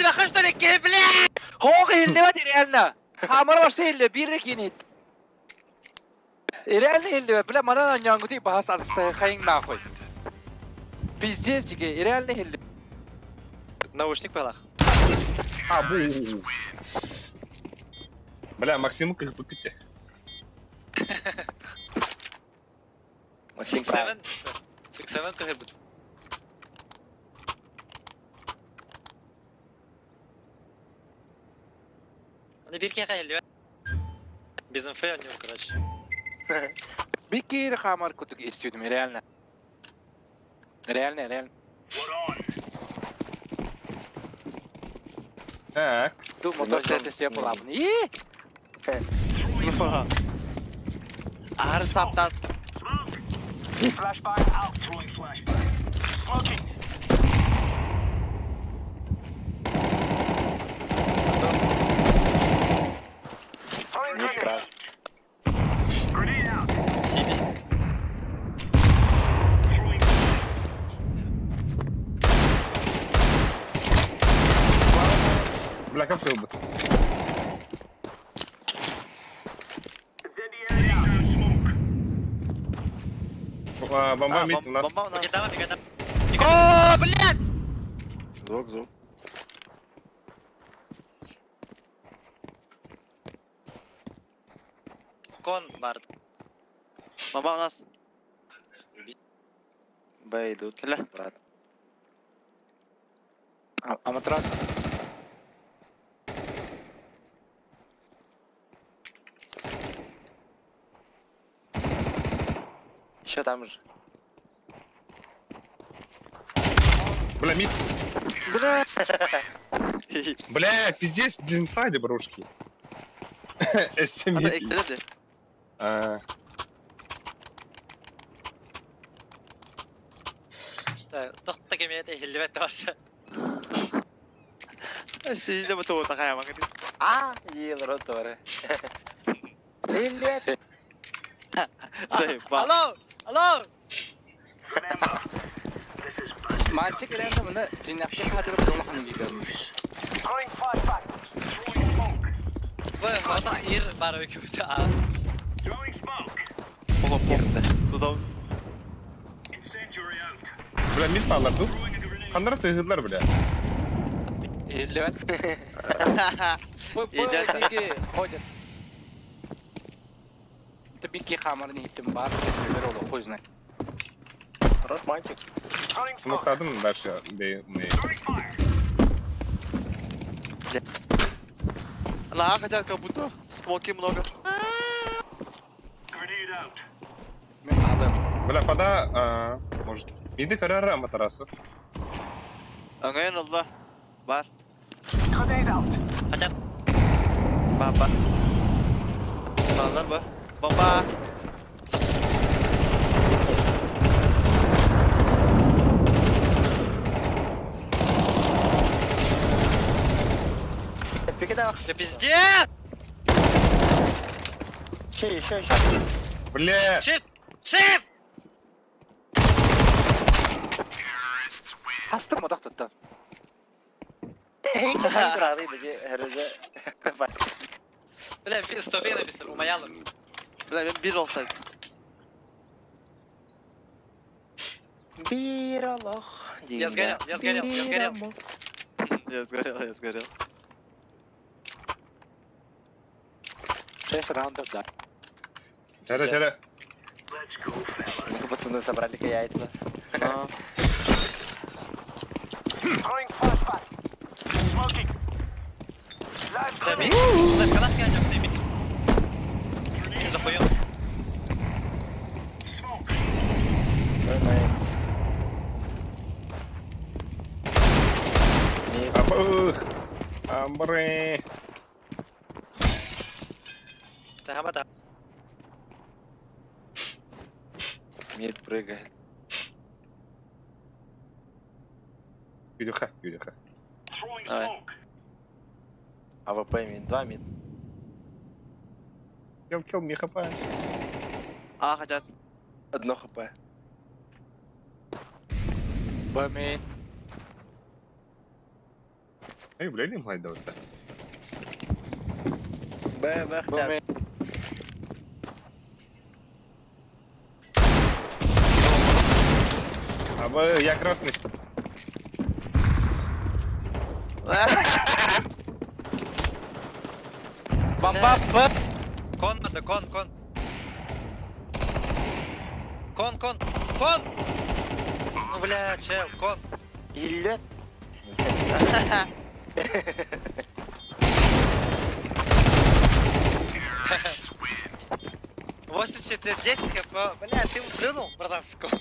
бахаш что ли, блядь! Хоғы елді бәт, реально. Хамар башта елді, бір рекенет. Реально елді бәт, бля, манан яңгыты бағас арысты қайың нахуй. Пиздец, жеке, реально елді. Наушник байлах. А, бу. Бля, Максиму как бы кыте. 6-7 кахер бут. Они bir kere geldi. Bizim fay oynuyor короче. Bir kere hamar kutuk istiyordum, реально. Реально. Так. Ту мотоциклеті себе плавно. Иии! Ağır saptan. Flashbang out. Throwing flashbang. Smoking. Throwing grenade. Grenade out. Сибись. Throwing Бля, как был бы? incendiary out. Smoke. Бомба мид у нас. Бегать. О, блядь! Звук. Кон бар. Бомба у нас. Б идут. Келе. Брат. Аматрас. Еще там же. Бля, мид. Бля. Бля, пиздец, дизинфайли, брошки. Ада SMG. ekledi. İşte tıkta kemiyete hilvet varsa. Şeyde bu tuğta kayamam gidi. А, ел роторы. Привет. Alo. Remember, this is bad. Mançık ileride bunda cinnakta kadar dolakını gidiyorum. Throwing flashbang. Throwing smoke. Bu hata ir bara hükümete a. Throwing smoke. Oğlum pompe. Dudam. Incendiary out. Бля, мид палату. Хандра ты гыдлар, бля. Evet. Bu diki hoca. Tabii ki kameranın ihtim var. Sesler olur koyuznak. Рот мальчик. Throwing smoke. Смоктадым дальше. Throwing fire. Она хотя как будто смоки много. Grenade out. Ben aldım. Бля, пода, может. Иди карара аматрасу. Angayın Allah. Var. Grenade out. Hadi. Baba. Bağlar mı? Baba. Pick it up. Ya пиздец! Еще. Бля. Shift! Hastım o da tuttu. Играли, где herhalde. Bля, bir stopayla bir sürü umayalım. Bля, ben bir olsaydım. Bir Allah. Я сгорел. Я сгорел. 6 раундов, да. Чара. Let's go, fellas. Пацаны собрали яйца. Throwing flashbang. Smoking. Live Бля, grenade. bir. Знаешь, когда я идём, ты не захуел. Smoke. Амбре. Тахамата. Мид прыгает. Видюха. Throwing Давай. smoke. АВП мид, 2 мид. Килл, не хапаешь. А, хотят. 1 хп. Бами. Эй, блядь, хайда вот. Б хотят. Або я красный. Бомба Б. Кон надо, кон. Кон! Ну, бля, чел, кон. Илет. 80-10 хп. Бля, ты плюнул, братан, с кон.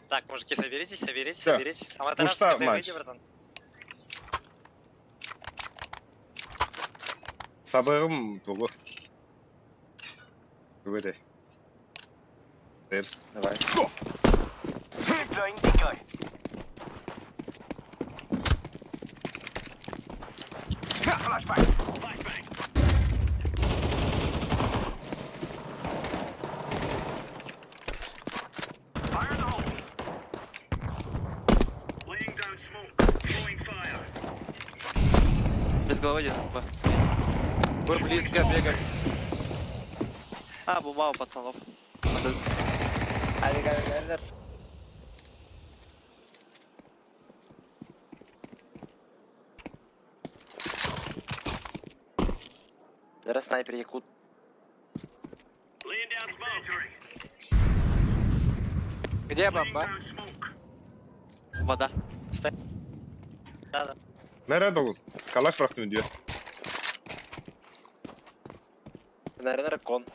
Так, мужики, соберитесь. А вот раз Мужса ты матч. выйди, братан. Сабырым тугу. Тугу. Терс. Давай. Deploying decoy. Flashbang. Fire in the hole. Laying down smoke. Throwing fire. Без головы один. Бур близко бегать. А, бумага пацанов. Hadi gel. Зараз снайпер якут. Laying down smoke. Где бомба? Вода. Стой. Да. Nerede oğlum? Kalaş bıraktım diyor. Наверное, кон.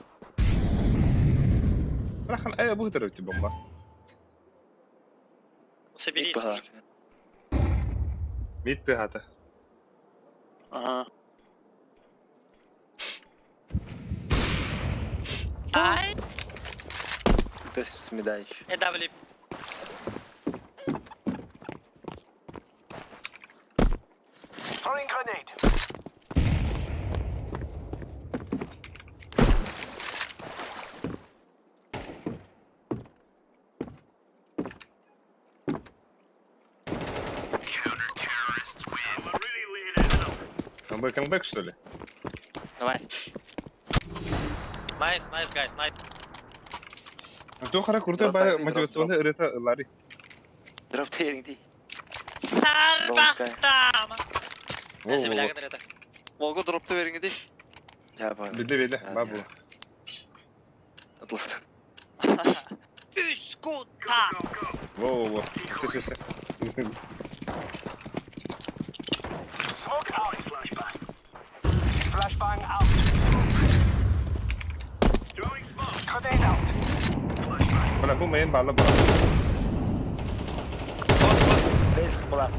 Bırakın bu kadar ötü bomba. Соберись, мужик. Bitti hadi. Ага. Ай! Кто с медающий? давли. Throwing grenade. Камбэк, что ли? Давай. Nice, guys, nice. Кто хара крутой мотивационный это Ларри. Дроп тейринг. Сарбахтама. Во, Нәсі во, біләгі во. дұреді. Волгу дропты беріңі дей. Я понял. Білді, бабу. Атлас. Үш құта. Во. Все. Smoke out. Flashbang. Flashbang out. Throwing smoke. Grenade out. Flashbang. Bana bu main bağla bana. Бейс кулак.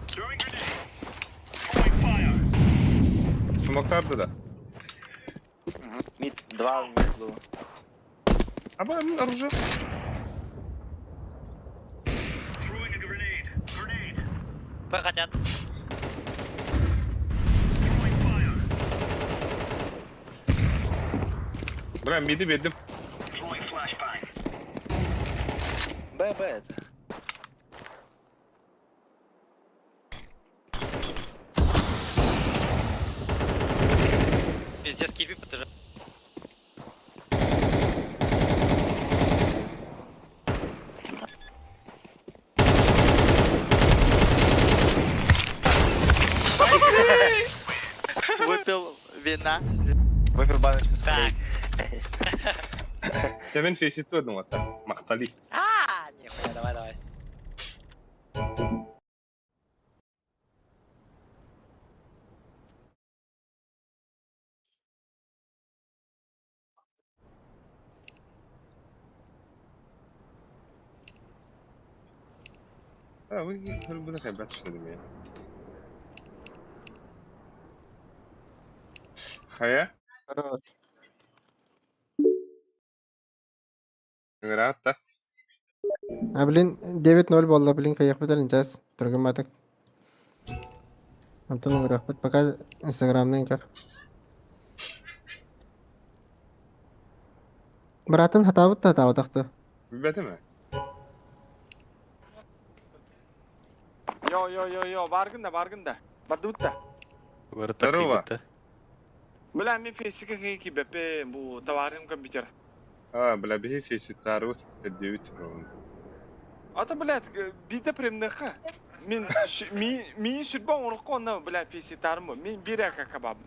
Throwing grenade. Throwing fire. Smoklardı da. Мид 2 между. Ama оружие. Throwing a grenade. Grenade. Б хотят. Throwing fire. Bırak midi bedim. Throwing flashbang. Б это. Пиздец, киби, подожди. Выпил вина. Выпил баночку с Так. Demin face'i öldüm hatta. Maktali. Нихуя, давай. Bu da kaybet işledim ya. Хая? Играет, да? Блин, 9-0 болды, блин, каяқ бітелін жаз. Түргім атық. Антон рахмет, пока инстаграмнан көр. Баратын хатабыт та табытақты. Bilbedi mi? Yo, bargında. Bardı butta. Здорово. Бля, ми фейсика хейки бепе, бу товарим компьютер. Бля, бихи фейси тарус тедевит. Ата, блядь, биде премнеха. Ми судьба он рукона, бля, фейси тарму. Ми бирека кабаб.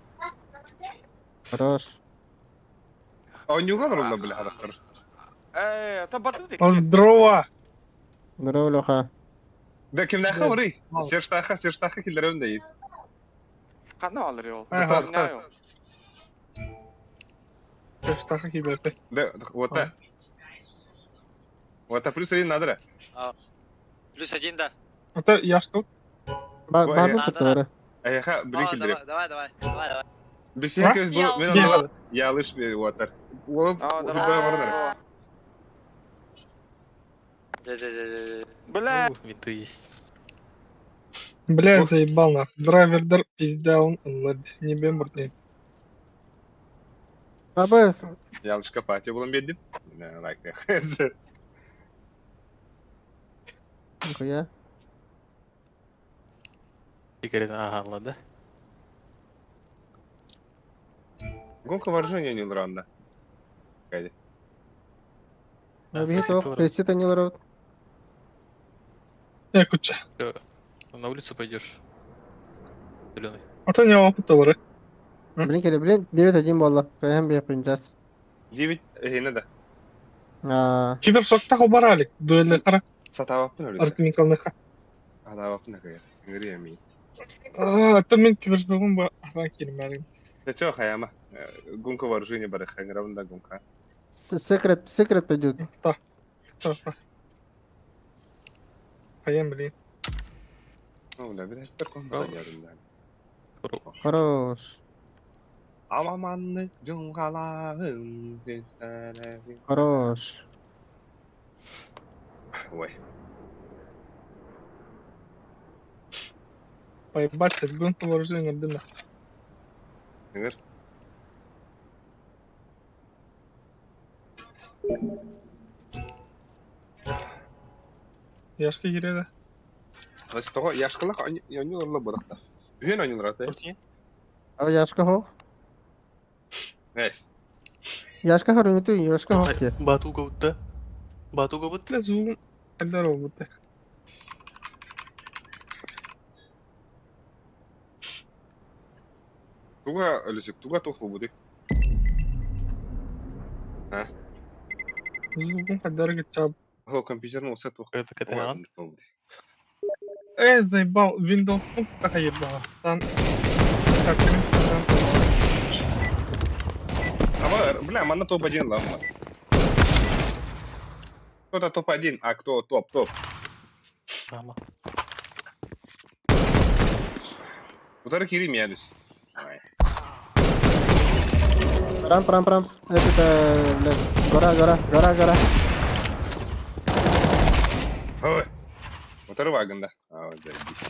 Хорош. Он не угадал, бля, характер. Та барду дек. Здорово! Здорово, Леха. Да, кем на хаври? Серштаха киллерен değil. Кана алыр yol. Дохтар. Серштаха киберпе. Да, вот та плюс один надо. +1, да. Это яшка. Бабы Да, кутары. Аяха, блин, О, киллер. давай. Бисек А? bu men onu yanlış bir water. Olup hübbe vardır. Бля, Бля, заебал нахуй. Драйвердер пиздя он не бемуртayım. Бабы, Yanlış kapatıyor bulun bildim. Ne like. ya. Игорь анladı. Гонка вооружения не рано. Кайди. Бихи тоқ, пейси не ларот. Куча. На улицу пойдешь. Зеленый. Это не опыт var. Блин, келе, блин, 9-1 болла. Кайхан бия принцесс. 9 yine de. Кибершокта хабаралик. Дуэльне кара. Satavapın öyle. Артемикалныха. Adavapın ne kadar. Ngriyemeyi. Это мен кибершокун ба аран келмелим. Да чё хаяма. Гонка вооружения барыха. Гравында гонка. Секрет пойдет. Та. Хаям блин. Ну, да, biraz bir konu yarından. Хорош. Amamanlı cungaların güzeli. Хорош. Ой. Поебать, сейчас гонку вооружения бина. Ngır. Яшка giredi. Hasta yaşkılak oynuyorlar bıraktı. Güzel oynuyorlar hatta. Ава яшка хоқ. Neyse. Яшка хорыңыту, яшка хоқ те. Батуга бутта. Батуга бутта. Бля, зум. Здорово будто. Туга Люсик, туга тоқ буде. Зум кадар чаб. О, компьютерный усы тоқ. Это катан. Заебал. Windows как ебал. Там. Ama бля, mana топ-1 lan var. Кто-то топ-1, а кто топ? Мама. Удар Кирим ядус. Прам. Это, гора. Ой. Удар вагонда. Вот заебись.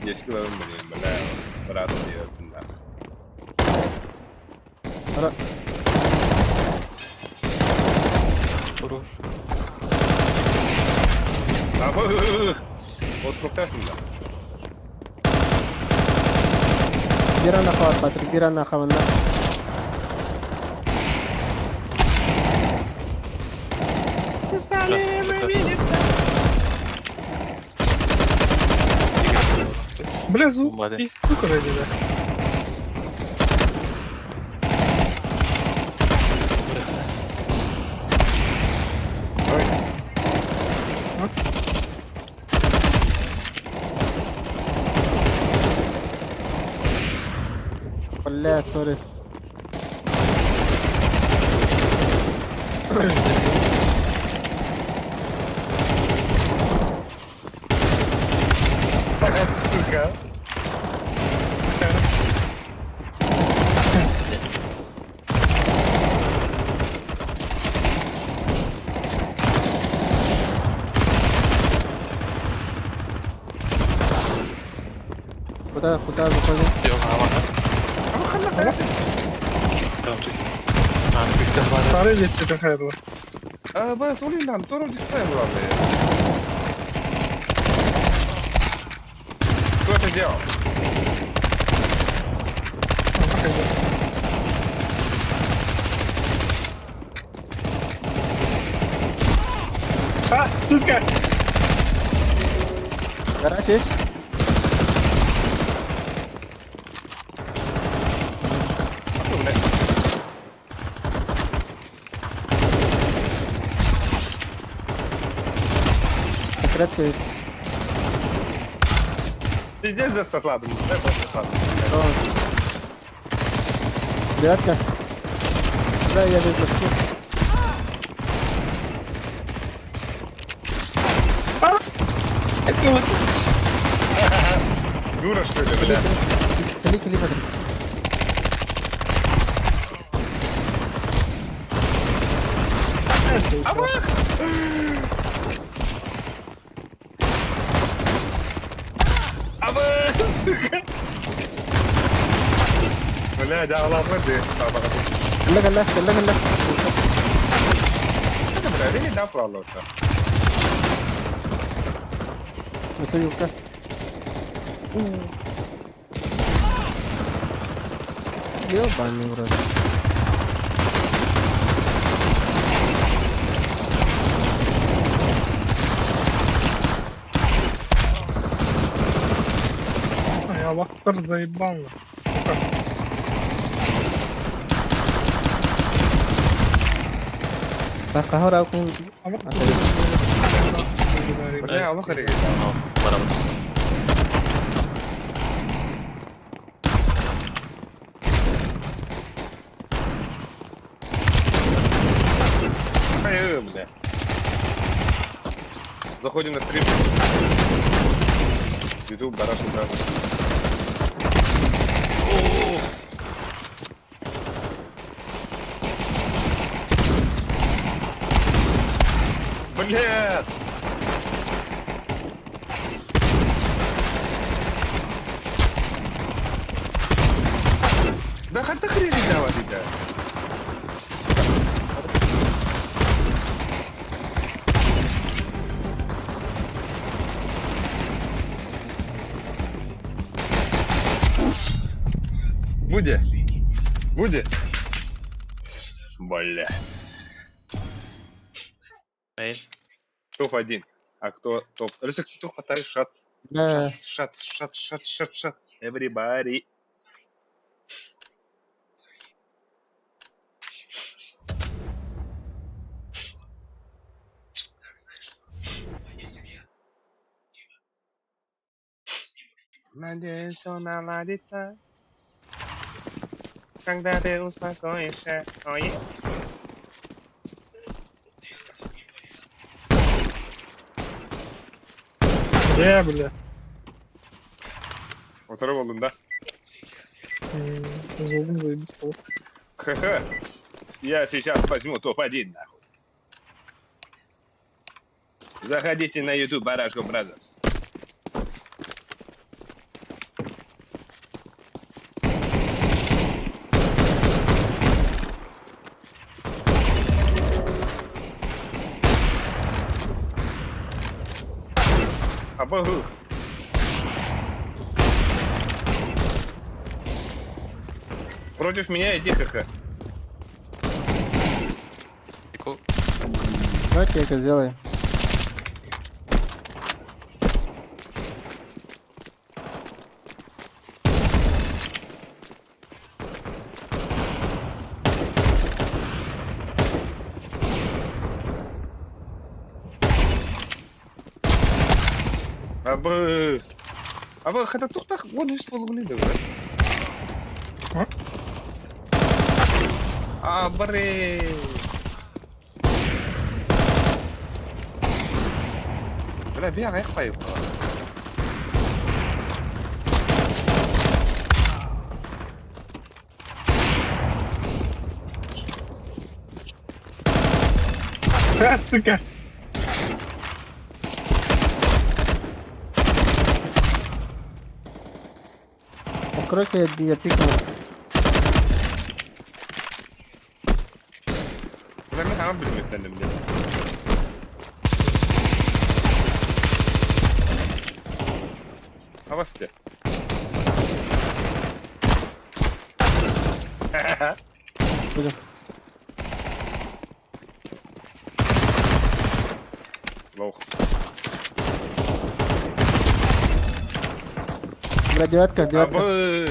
Здесь кило, блин, бля. Брат, да. Хорош. Оскоптасın da. Bir anda kawat Patrik, bir anda kawanda. Бля, звук. Ладно. И стука ради, да. Блядь, сори. Сука. Куда выходим? Yok hava. Старый весь это хайрлы. بس ولي عم تروح تفهم والله شو تجاوب Сука! Гараж есть? Секретка есть. Ты здесь за статладом? Да, за статладом. Девятка. Да, я вижу. Это вот. Дура, что ли, бля? Кили, смотри. сука! Бля, да, ладно, ты. Калла. Это, бля, я не дам правду. Это юбка. Ёбаный в рот. Я вахтер заебал. Так, ahora aku Бля, Allah хариг. Бля. Заходим на стрим. YouTube, бараш, брат. Блядь! Да хоть хрень давать это. Буде. Бля. Эй. Топ-1. А кто топ? Рысик, кто хватает шац? Да. Шац. Everybody. Надеюсь, все наладится. Когда ты успокоишься. Ой. Где, бля? Второй волн, да? Зубом заебись. Ха-ха. Я сейчас возьму топ-1, нахуй. Заходите на YouTube Барашко Brothers. Абагу. Против меня иди, ха-ха. Давайте я это сделаю. Абы, хотя тухтах, вон из полугны, да? Абре. Бля, бега, я хпаю. Сука! Откройка я пикнул. Tamam bilmektendim ya. Havas de. Buyurun. Лох. Бля, девятка. Абы.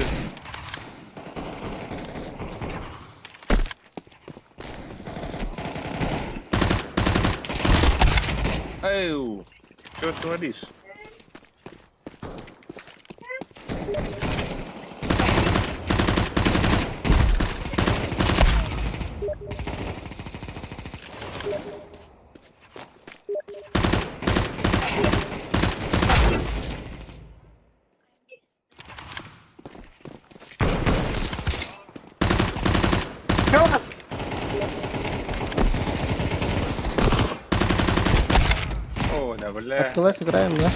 Эйу, что творишь? О, да, бля. Открылась, играем, да?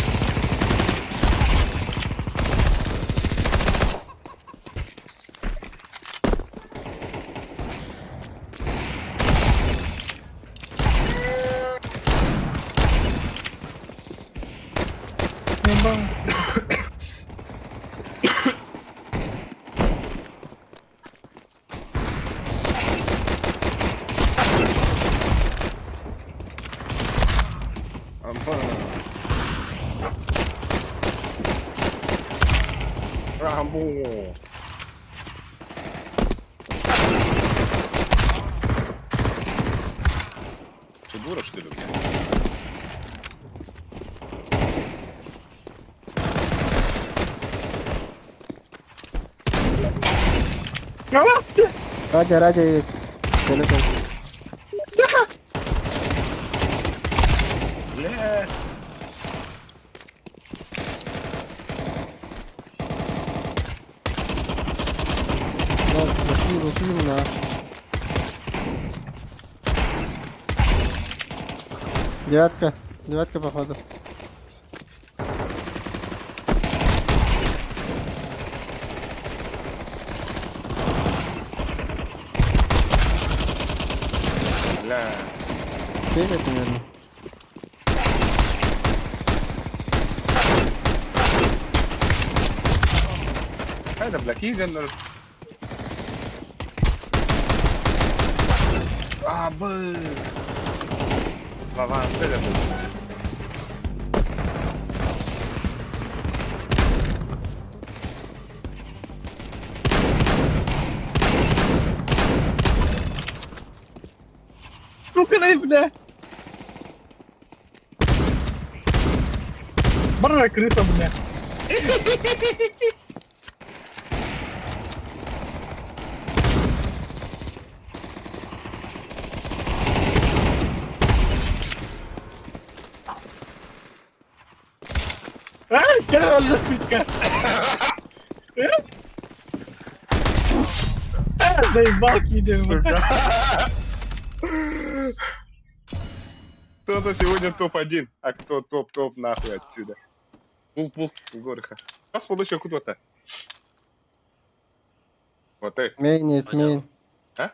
Рамбо. Что, дура, что ли, блядь? Радио есть. Телефон. Бля. Ушли на. Девятка походу. Бля. Севет, наверное. هذا بلاك ايجن عبر طبعا كده ممكن يبدا برا كريتا بنا كده ولا فيك زي باكي ده Кто-то сегодня топ-1, а кто топ-топ нахуй отсюда. Пул-пул, Горха. Kas получил куда-то? Вот ты. Мейн есть, мейн. А?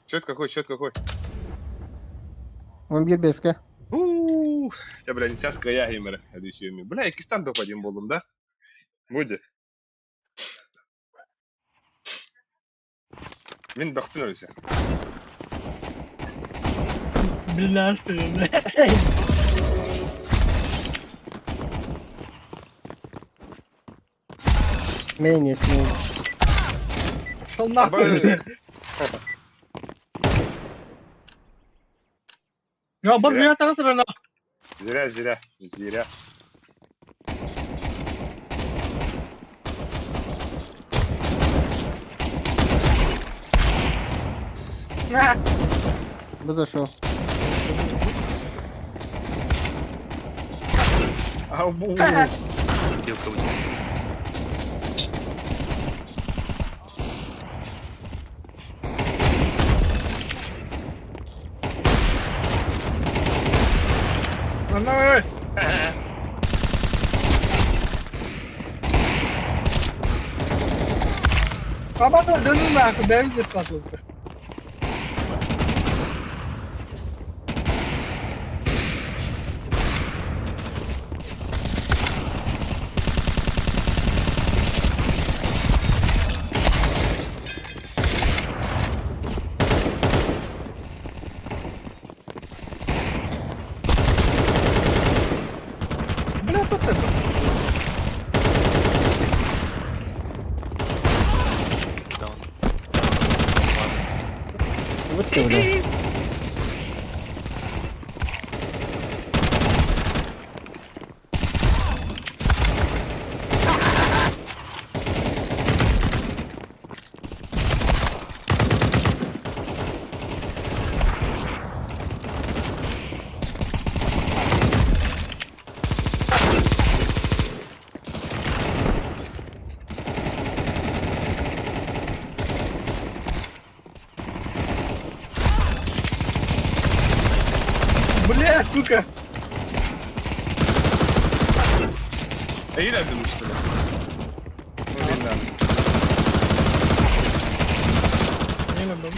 Счет какой, счет какой? Вампир беска. Я, бля, не тяжко я геймер. Бля, я Кистан топ-1 болом, да? Буде. Мен бақтын өлсе. Блядь, Мейн есть, мейн. Шел нахуй. Я бар меня так рано. Зря. Зашел. Абу. Давай. Папа, да ну нахуй, дай мне спасибо. Бля, тут это. Вот ты, бля. Бля, сука. İyi nereden işte? Öyle Не надо.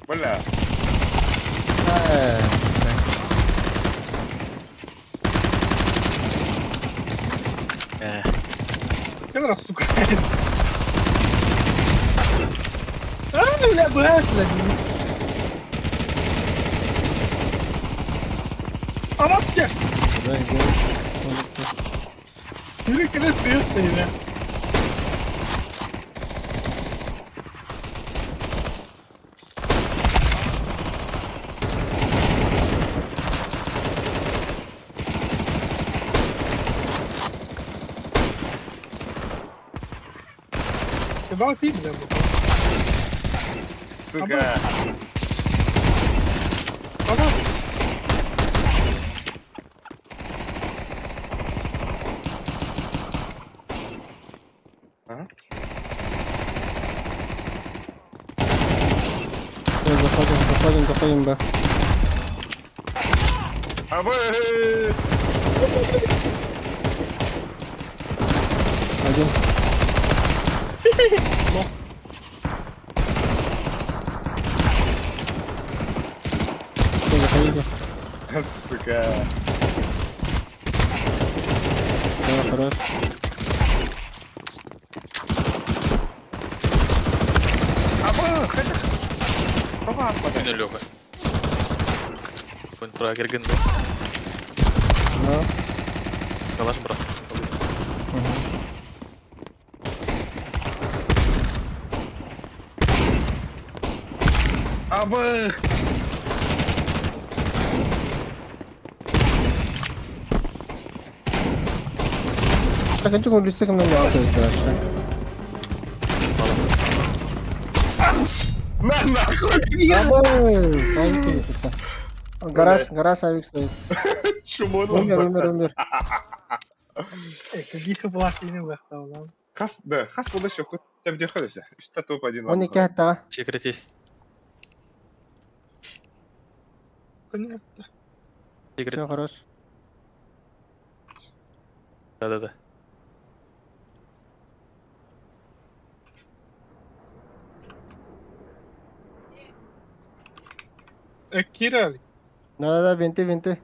Бля. Один раз, сука. Бля, бля. Аматке. Yürü kere suya sıyla. Тебе отійди, бля. Сука. Ага. Ага. Заходим, бля. Абы! Один. Заходите. Сука. Да, хорош. Абы! Хәтер. Баба атмады. Күнө Лёха. Күн тура кирген да. Да. Калаш брат. Абы! Так, а чё он листиком на меня дальше? На нахуй! Гараж авик стоит. Чумон Умер. Каких областей не выхтал, да? Хас, да, хас был еще хоть там где ходишься. Что топ один. Он не кята. Секрет есть. Понятно. Секрет. Все, хорош. Да-да-да. Кирали. Да, винты.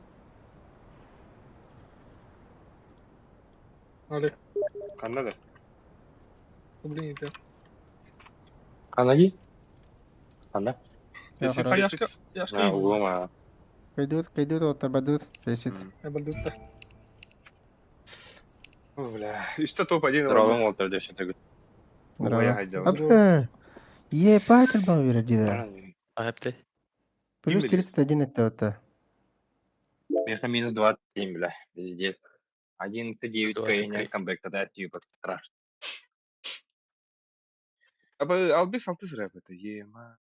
Али. Канада. Блин, это. Канади? Анда? Если хорошо. Яшка. Угома. Кайдут, вот обойдут. Висит. Я бальдута. О, бля. И что топ один. Здравым олтар деп шетег. Я хотел. Абы. Ебать, альбом вердида. Апте. Плюс 301 это. Меха минус 27, бля. Пиздец. 1-9 КН комбекта, да, типа страшно. Абы албек салты сырап это. Ема.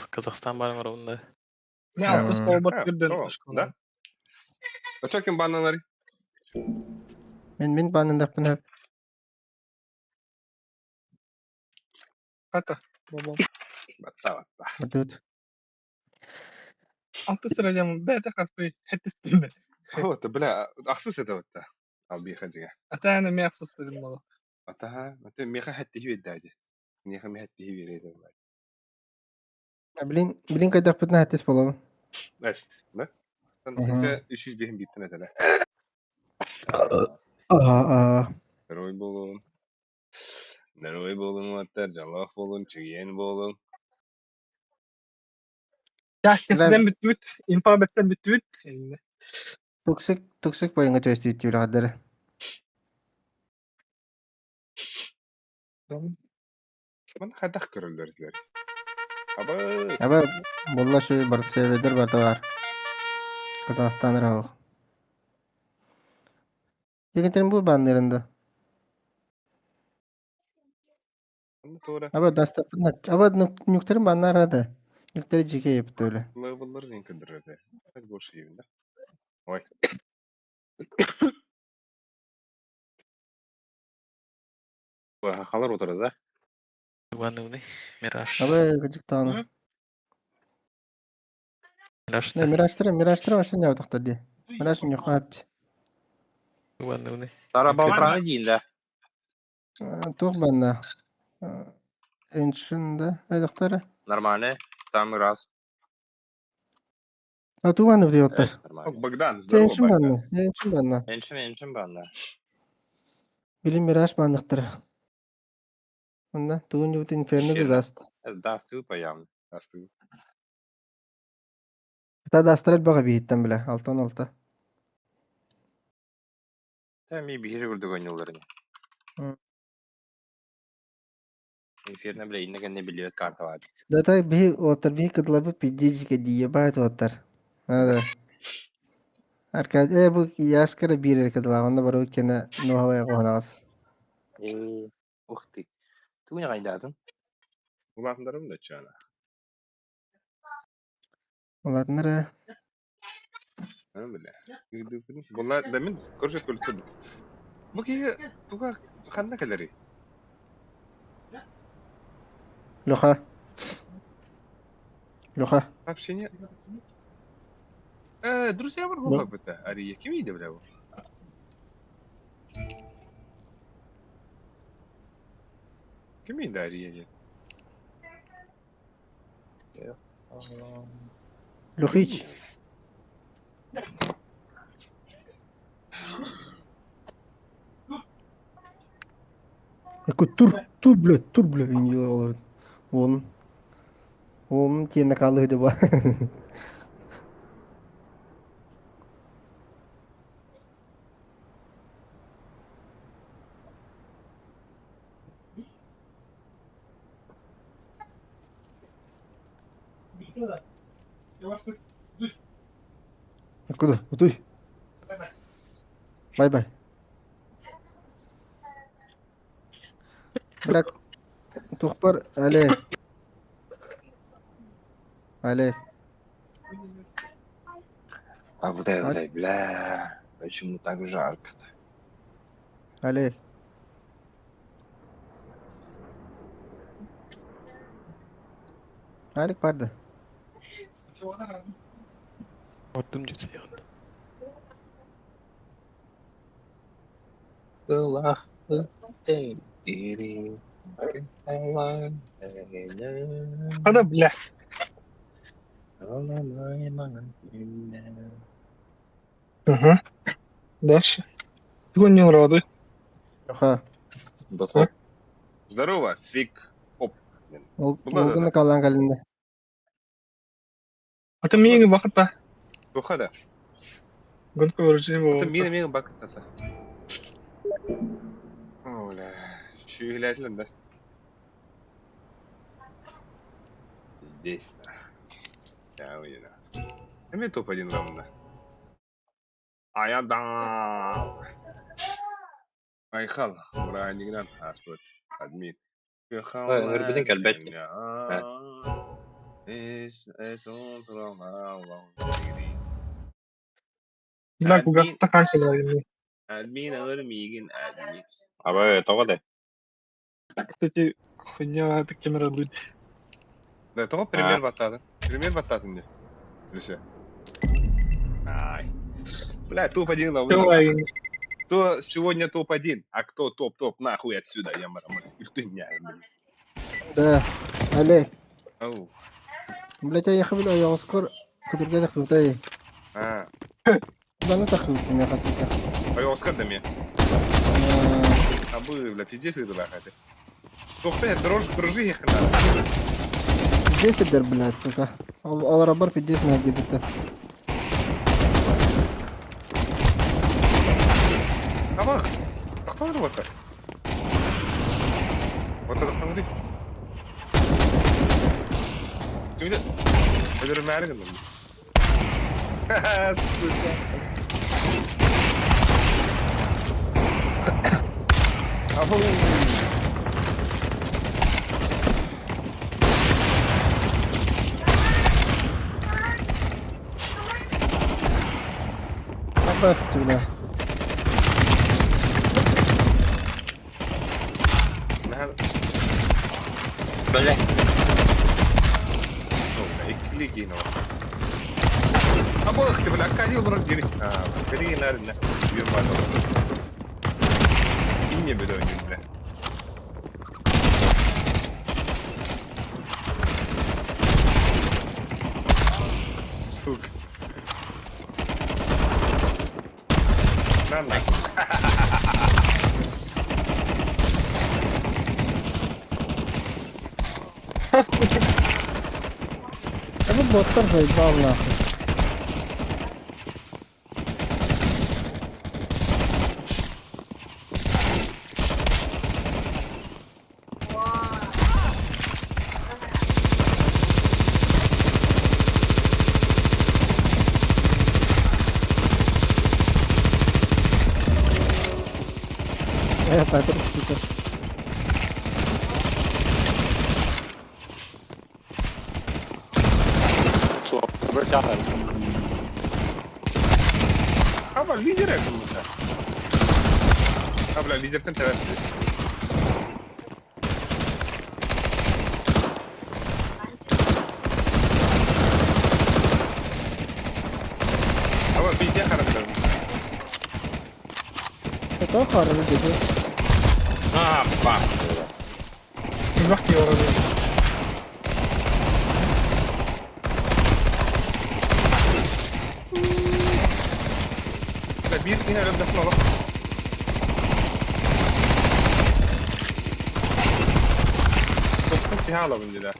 Казахстан барым ровно. Не, алты столбат кирден. Да? Очаким бананари. Мен банындакпын ап. Ката. Бабам. Батта. Бадут. Алты сырадям бәті қарты хәттіс білді. Вот, бля, ахсыз это вот. Албек хаджига. Ата әні ме ақсыз сырым мала. Атаха, это меха хәтти хивет дади. Меха хәтти хивет. Блин, кайдакпын хаттис болобу. Эс, да? Тенте 300 бехим биттен этеле. Ага. Рой болуун. Nereye bolun vattır, jalaf bolun, çiğen bolun. Kähkäsiden bütbüt, infabetten bütbüt. Toksik bayınga tösteyit jüle kadar. Bana kadak körüldürler. Aba, Aba bolla şu barda sebedir barda var. Kazakistan rahu. Yeginterin bu bandlarında. bana doğru. Aba dasta aba nüklerin banlar aradı. Nükleri cike yaptı öyle. Level'ları ne kadar hadi boş yerinde. Oy. Halar oturuz ha. Ванны, Мираж. Aba gıcık tağını. Мираж. Ne miraçtıra başın yaptık diye. Miraçın yok hapçı. Ванны. Sara baltrağını giyin de. Tuğ banda. Enşinde. Ay doktora. Normalde. Tam раз. Ha tuğ banda diyorlar. Evet, нормально. Bogdan, здорово, Enşin Богдан. banda. Enşin banda. Ençim banda. Bilim miraç bandıktır. Bunda tuğun yuvut inferno bir dast. Да, ты появно. Astı. Hatta dastral baga bihitten bile. 6-16. Sen bir hiri gördük oynuyorlarını. Hı. Efirine bile inne ne biliyor kartı var. Data bir kıtlabı piccicik diye bayat otar. Hadi. Arkadaş bu yaş kere bir kıtla. Onda var o kene nohalaya konas. Ухты. Ты ne kaydadın? Ulanlarım da çana. Ulan nere? Ne bile. Bunlar demin korşet költürdü. Bu ki tuğa kanna kadar. Loha. Loha. Сообщение. Друзья, var Ne? hop bita. Ariye kimiydi bile bu? Kimiydi Ariye? Lohiç. Tur bile iniyor olur. Onun kendine kalıydı bu. Kуда? Otur. Bay bay. Bırak. Tuhbar Ale. Ale. А вот это, бля. Почему так жарко? Ale. Alik vardı. Ordum tutuyor. Hadi bile. Ага. Дальше. Его не радует. Loha. Здорово, Свик. Оп. Olgunluk Allah'ın kalbinde. Ata miyagi bakıta. Туха да. Гонка выручи Это его. мина бак таса. Оля. Şu ilaçlan da. Здесь. Я уйду. Мне топ-1 равно. Аядан. Айхал. Buraya giden aspet. Admin. Örbedin elbette. Бля, куда-то канчила. Админ, Мигин, админ. Abi tavada. Кстати, хуйня таким радует. Да, того пример батата. Пример батата мне. Все. Ай. Бля, топ-1 на Давай. Кто сегодня топ-1, а кто топ-топ, нахуй отсюда, я мараму. Ты не Да. Ale. Ау. Блять, я ехал я оскор. Кудурга тахтутай. А. Бана тахтутай, я хасита. А я Оскар да мне. А вы, бля, пиздец это бахати. Тохта дрожжи якындар. 10 дер, блядь, сука. Олар бар 50 на дебита. Абах. Кто это вот? Вот это там где? Где? Это мэрган. Ха-ха, сука. Абу. Абасти, бля. Бля. Клики, ну. Абах, ты, бля, ходил в рот, скорее, наверное, вербатор. И не бедой, бля. Сука. На. Это боттер заебал нахуй. Патрик, сука. Абла, лидер я кому-то. Абла, лидер ты интересный. Абла, видео хорошо. Это хорошо, видео. Бах. Легкий уровень. Bir yine önde falan. Çok pahalı bunlar.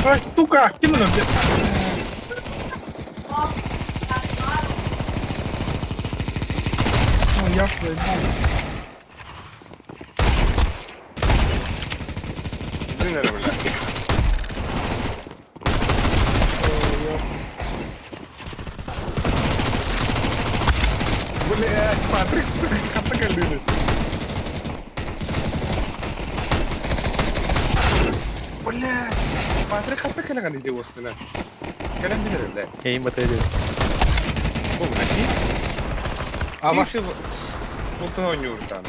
Ай, сука, kim onu? Ну, я заебал. Dinle böyle. Бля, Патрик, сука, как галюны. Бля, Патрик, как ты галюны делаешь, сына? Калем бедер, бля. Я им это иду. Бог, наки? А Ваши... Вот то не уртану,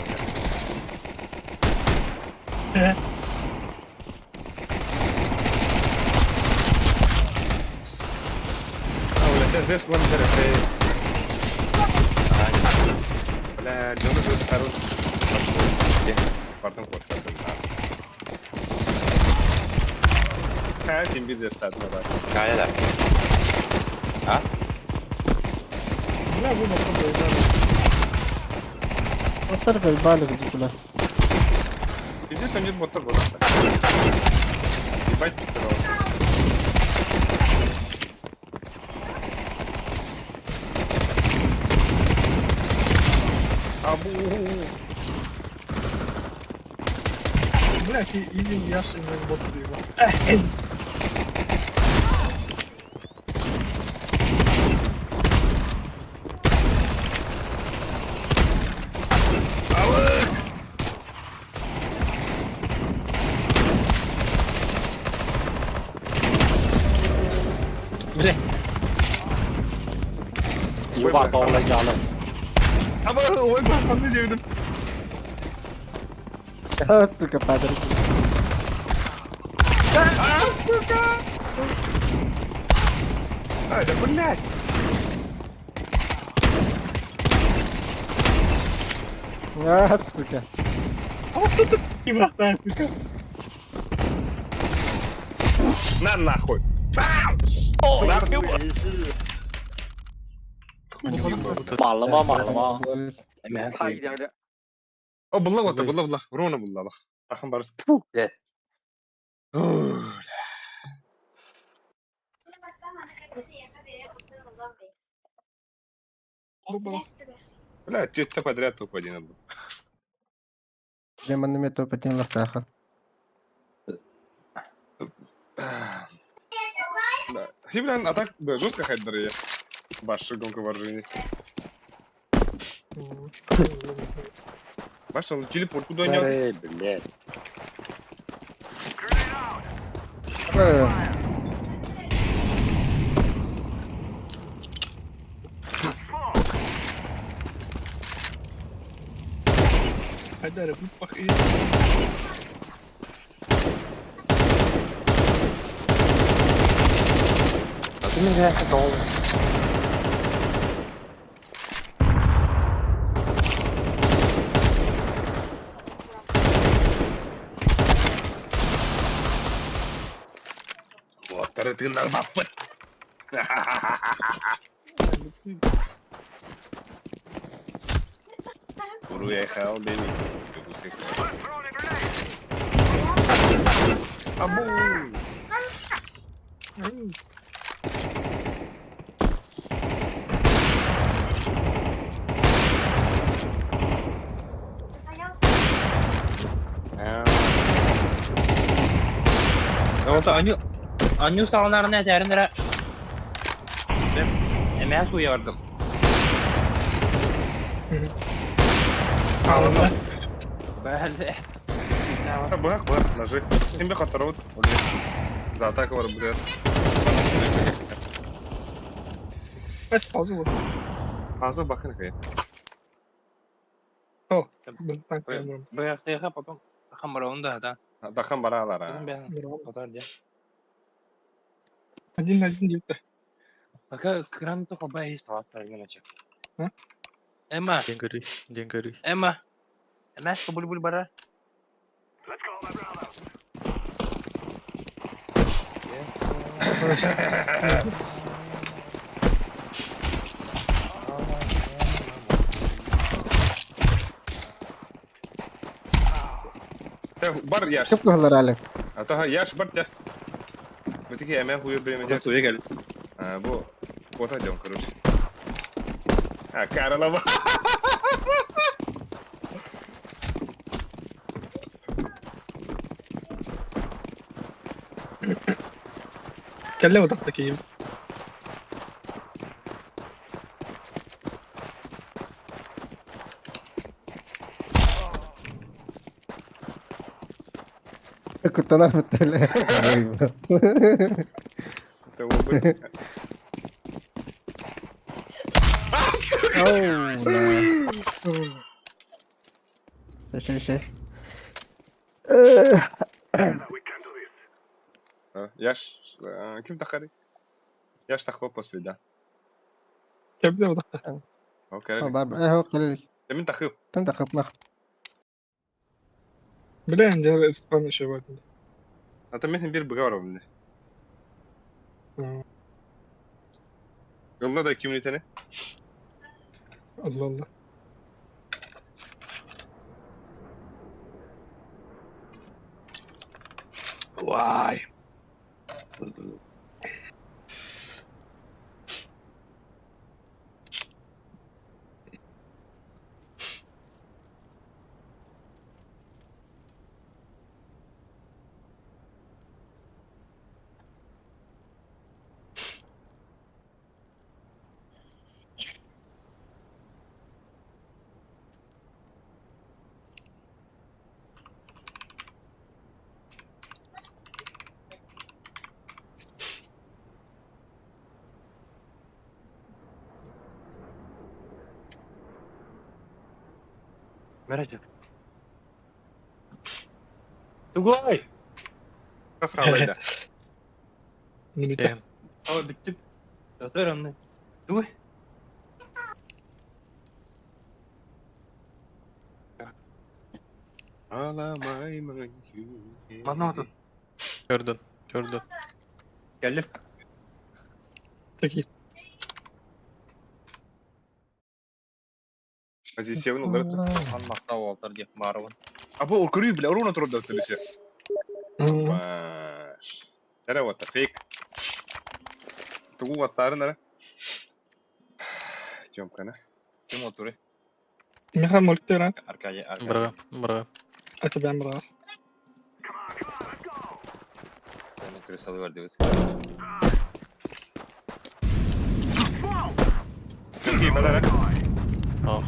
бля. А, бля, здесь ламбер, бля, Джона будет хорош. Pardon, korktum. Ha, şimdi biz estağfurullah bak. Kaleler. Ha? Бля, вы нахуй заебали. Боттер заебали, где куда. Здесь он нет ботта года. Ебать, пожалуйста. Абу. Блядь, изи яши не бот его. Bile. Yuva bağlayacağım. Ama oy ben ne dedim. А, сука, Патрик. А, сука! Ай, да блядь! А, сука. А вот тут и братан, сука. На нахуй! Mallama. О, булла вот, булла. Руна булла. Takım barış. De. Бля, ты подряд топ один был. Прямо на меня топ-1 лохтаха. Да. И, блин, а так, да, жутко хайдер я. Баши гонка воржини. Баш, он телепорт куда не Эй, блядь. Hadi bu bak iyi. А ты меня отдал. Вот, ты на бапет. Guru ya hal beni. Abu. Вот они салонlarına derinlere. Emeğe su yardım. Allah. Böyle. Бах, ножи. Им бы которого за атаку РБД. Bas fazla vur. Fazla bakın kayın. Oh. Ben tank yapıyorum. Bıraktığıya потом хамбарауын да. Дахан баралар. Потом да. Один где-то. Пока кран только боюсь салатlar gelecek. Emma. День Emma. Emma kabul bara. Let's go, my brother. Бар яш. Çok kahlar Alek. Ataha yaş бар да. Битиги hemen huyu benim Suya gel. Ha bu kota diyorum короче. Ha karala bak. Kelle odaktaki gibi. Kurtalar mı tele? Это вы. Şey. Yaş. Kim takari? Yaş takva после да. Kelle odakta. Okey. هو قليل. Demin takıp. Tam da kapmak. Bilen cevap İspanya şey var. Hatta metin bir bıga var bende. Yolda da 2 üniteni. Allah Allah. Vay. Merecek. Tugay. Kas halayda. Milite. Al diktim. Yatar anne. Tugay. Ağlamay mı? Bana otur. Gördün. Geldim. Peki. Здесь севну, говорит. Anmakta Walter diye bağırın. Або укрый, бля, ровно трудно оттолися. Маш. Тара вот, фейк. Тугу вот тарнара. Тёмкана. Kim oturuyor? Meha multira. Arkaya. Bravo. Ata ben bravo. Senin küresel var diyor. Çok iyi madara. Oh.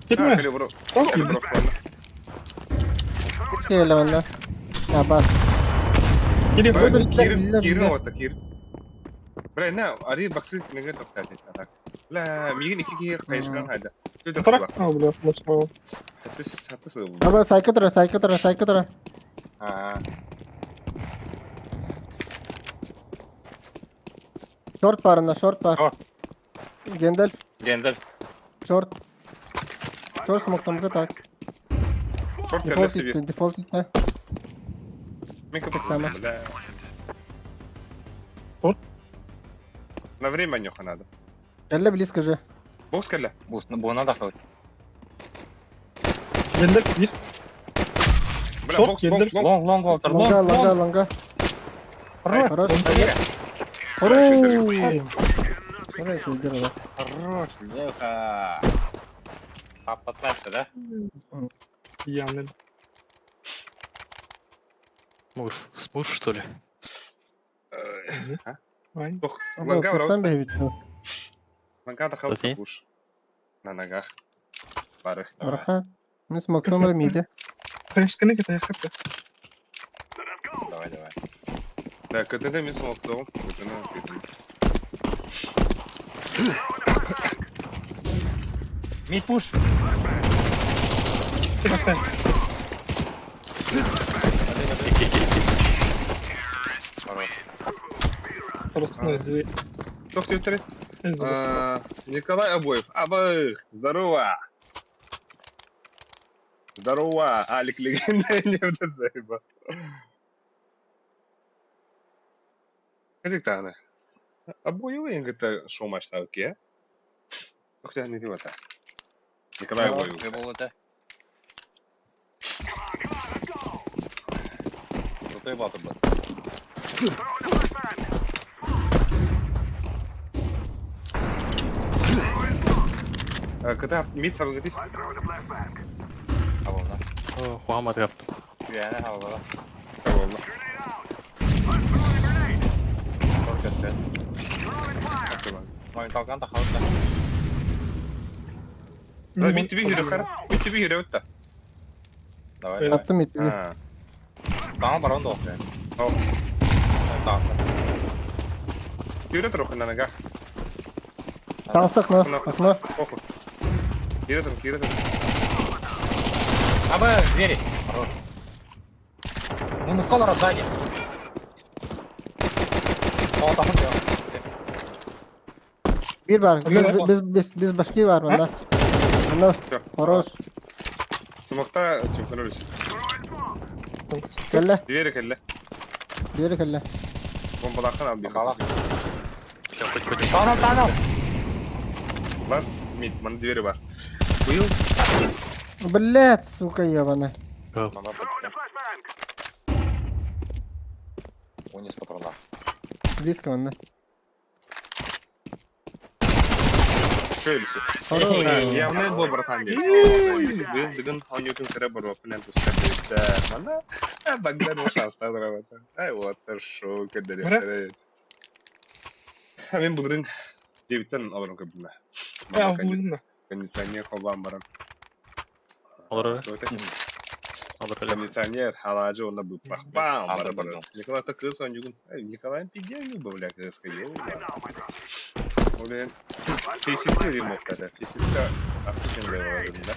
Gitme. Kale bro. Çok iyi. Kale bro. Hiç geliyor benden. Ya bas. Gidiyor. Kirin вот Kir. Bra ne? Arı baksı ne kadar tahtaydı atak. La migin iki kişi kayışkan hadi. Kötü Bırak. bak. Ha biliyor. Nasıl? Hatta sığ. Abi psycho tura. Ha. Short var. Short. Gendel. Gendel. Short smoke'tan bu tak. Short kale Default itti. Make Так само. Вот. На время нюха надо. Кelle близко же. Бокс кelle. Bu надо ходить. Gender bir. Бля, Short, бокс, Gendel. бокс. Long, Walter. Long. Longa. Хорош. Хорош. Хорош. Давай еще держи. Хорош, Леха. Попытался, да? Yani. Смуш, что ли? Ай. Тух. Або Ланга куштан враг. бегает всё. Ланга тахал Окей. пуш. На ногах. Пары. Браха. Мы смокнем рамиде. Конечно, это я хочу. Давай. Да, КТД ми смоктал. Мид пуш. Тух, ты Николай Обоев. Здорово. Здорово, Алик легенда не вдозаеба. Как так? Обоевый, это шоу масштабки, а? Ух ты, не ты вот. Николай Обоев. Ты был это. Крутой батл был. Когда мид сам говорит, Havada. Muhammed yaptım. Yani havada. Tamam. Çok kötü. Oyun kalkan da havada. Да, мид тебе хиро, хара. Мид тебе хиро это. Давай. Attım itti. А, Tamam барон da okuyor. Tamam. Tamam. хиро трохи на ногах. Танц окно. Похуй. Хиро там. Абы, двери. Хорош. Ну, колора сзади. О, там он. Bir var. Biz başka var bunda. Bunda. Хорош. Смокта, чемпионулись. Kelle. Двери кelle. Diğeri kelle. Бомбалахан al bir Bakalım. Хоть. Tamam. Лас мид, ман двери var. Buyur. Блять, сука, ебаная. Надо подойти. Унис патрона. Близко бunda. Şöylesi. Хорош. Явный был, братан. Бүгін ойнайтын кірі бар опылен тұскады. Мана, Багдад ошаста дұрабата. Ай, отыр шоу көддері. Мен бұлырын дебіттен алырын көбілме. Ya buldum da. Кондиционер қолбан барам. Olur öyle. Кондиционер, халажы оны бұлт бақ. Бам, Алды бары. бұлдым. Николай-то кыз ойнығын. Николайын пигені бұл, бля, кызға ел. Олен, фейситті ремоктады. Фейситті ақсы кенде оладында.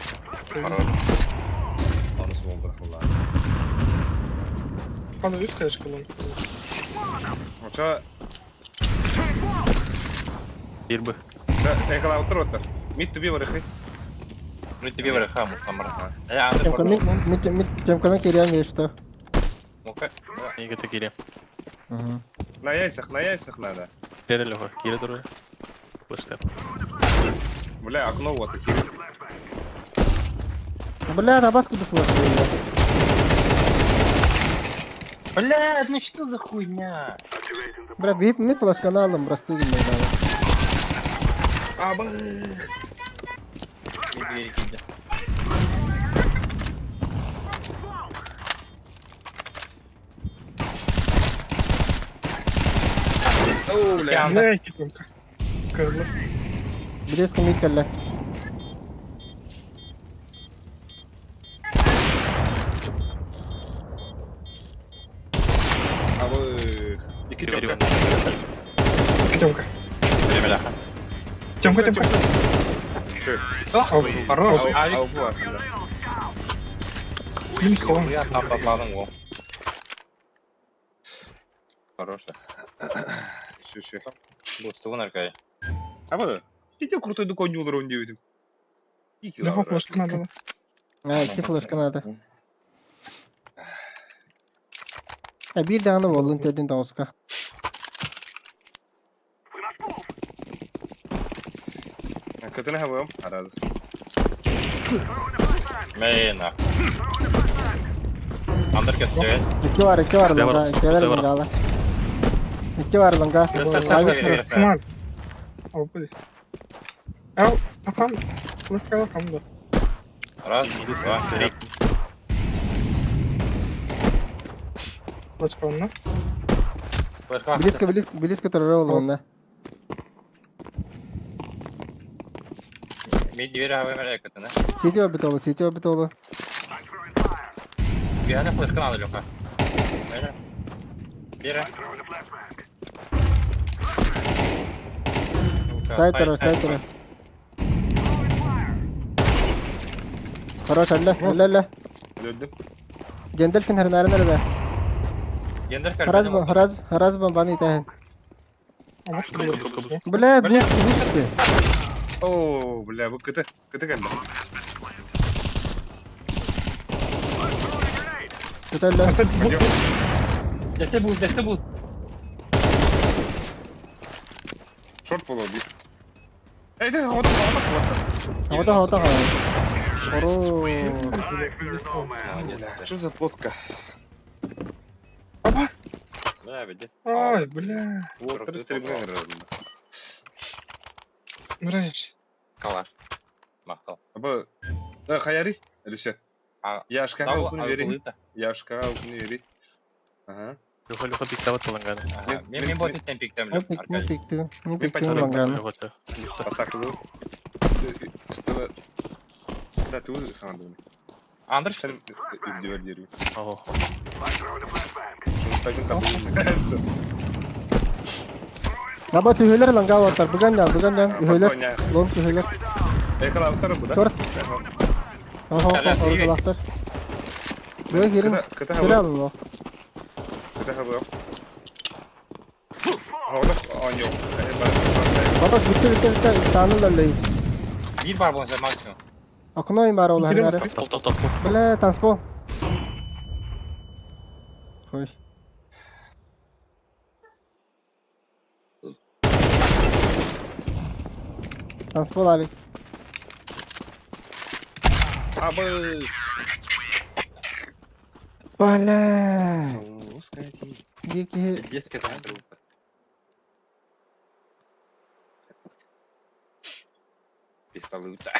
Аныс бол бұрқылар. Hadi üst kaç kullan. Oça, Bir bu. Николай отыр отыр. Мид түбе бар еқи. Ну тебе вырыха, мустамар. Темкадан керем есть что. Ну-ка. Неге те келем. Наяйсақ надо. Кире Леха, кире дұры. Бөштеп. Бля, окно вот, хири. Блядь, Абас куда флеш? Блядь, ну что за хуйня? Бля, вип мид флеш каналом простыгнул, да. Абы. Медведь иди. Оу, бля. Блядь, тихонько. Козлы. Близко мид калля. Абы. İki çok. Тёмка. Время ляха. Тёмка. Хорош. Ау, bu var. Плюс он. Я там подладың ол. Хорошо. Şu. Бустывын аркай. Абы. İki kurtuydu konjular oynuyor dedim. İki Лёха флешка надо. А, iki flash kanada. Bir tane volun dedin Oska. Katına havayım. Arazı. Meyna. Under keseceğiz. İki var longa. İki var longa. İki var longa. Снимай. О, блядь. Ау, там. Флешка там, да. Раз, два, три. Флешка он, да? Близко тророл онда. Мид двери хавай мере катына. Сити обитолу. Bir tane flash kanalı Лёха. Böyle. Biri. Сайт. Хорош, алла. Öldüm. Gendelfin her nerede? Gender Хараз бомбаны итәһен. А может, кто-то. Бля, бустты. Oo, bля, bu kıtı. Kıtı geldi. Tutalla. Десте бул. Short bol oldu. Eyde, havada. Havada. Хоро. Что за плотка? Да, веди. Ай, бля. Вот, перестрибнул разом. Мразь. Калаш. Махтал. Абы, hayari, Alişe. Yaşka okunu veri. Yaşka okunu veri. Aha. Лёха пик давай таланганы. Мен бот иттен пиктем Ne pikti longa. Pasaklı. Stava. Da tu sandım. Андер Sen öldü diyorum. Ого. Şunu takın kapıyı. Naba tühüler longa vartar. Bugan can. Tühüler. Long tühüler. Ekala atarım bu da. Short. Orada. Böyle girin. Kıta Şöyle hava. alın o. Kıta hava. Havada an yok. Baba bitti. Tanrılarla. Bir var bonsa maksimum. Akın oyun bari ola her nere. Таспол. Бля, танцпол. Koy. Танцпол Ali. Абы. Бля. Скати. Дикие. Детский центр. Пистолыта.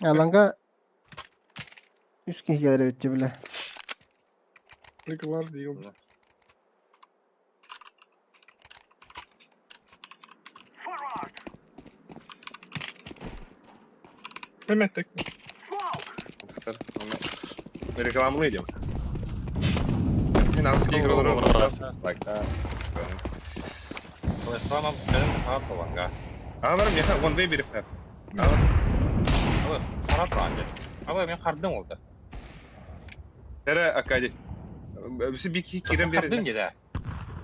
Alanga. 100 kişi gelir bitti bile. Приколар değil. Mehmet tek. Reklamlıydım. Finalski игры Like that. Флешламам benim hard olanga. Ağlarım ya, one way birip hep. Abi, hard olanga. Abi ben harddım oldu. Tere akadi. Öbüsü bir kiren beri. Harddım gede.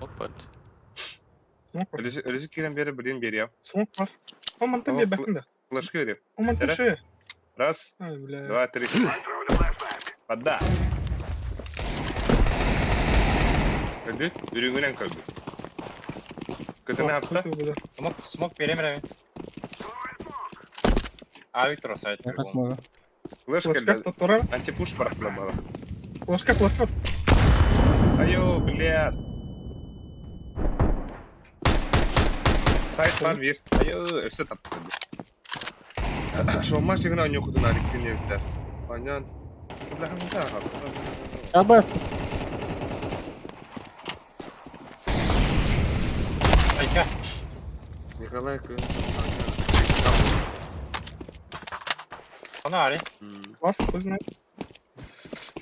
Опа. Öbüsü kiren beri bilin beri yap. Smoke var. Aman tabii bir bakın da. Flash'ı verip. Aman tabii şey. Раз, Ай, бля. два, три. Подда. Hadi, ürününden kaldı. Kıtı ne yaptı? Smoke veremiyorum. А Виктор сайт. Я посмотрю. Флешка Флешка, для... которая... Антипуш барахла была. Флешка. Айо, блядь. Сайт бар бир. Айо, өсө таптı. Şu maç yine oynuyor kudun aliktin evde. Aynen. Allah'ım da ha. Abbas. Айка. Николай Кын. Она Али. Вас, кто знает.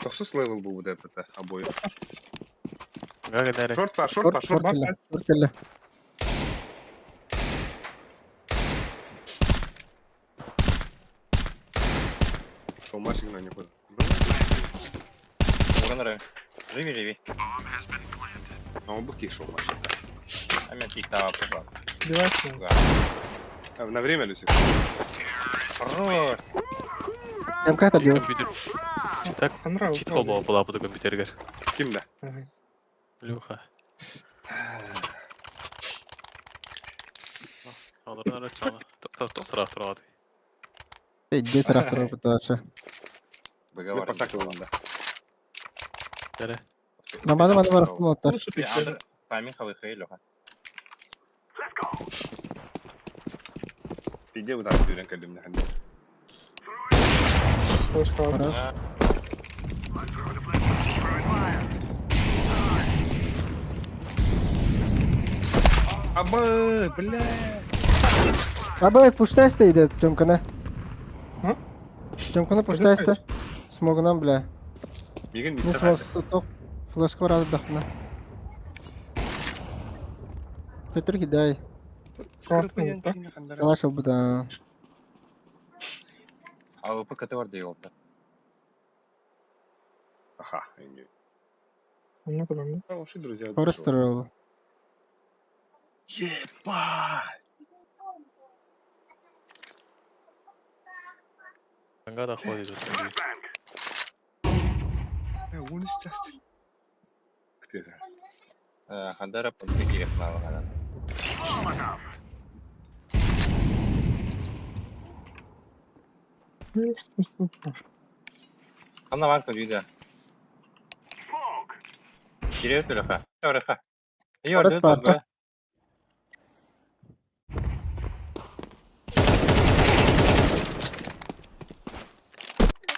9 левел был вот этот обои. Благодарю. Шорт var. Short kelle. Şu maç yine oynuyor kudun. Угоноры. Живи. А он быки шел мач. А меня пикта пожал. Девайс. На время, Люсик? Хорош. МК-то бил. Компьютер. Так, Понравилось. чит кол была bu компьютерге. Kimde? Люха. Алар чана. Тоқтар тұрады. Иди сарахтырып пытаться. Я посакал он, да. Жаре. Наманы барып моттар. Лучше ты все. Памин хавы Леха. Иди вот так, дюрен кадим. Флешка. Хорош. Абы, бля. Abbas pushtash deydi Temkani. Ha? Temkani pushtashdi. Smoginan bile. Migin Ne mitte smog kaydı. toq. Flashka var adı daqna. Petr giday. Скрипы Крафтнул, я да? не хандара. Kalash bu da. А ПКТ var değil oldu. Aha, indi. Ну, правильно. Хорошие друзья. Forrester oldu. Ебать. Kanka da ходит. Он сейчас. Где это? Хандара подбегирев на. Она ванка вида. Кирилл Леха. Леха. Orası parça.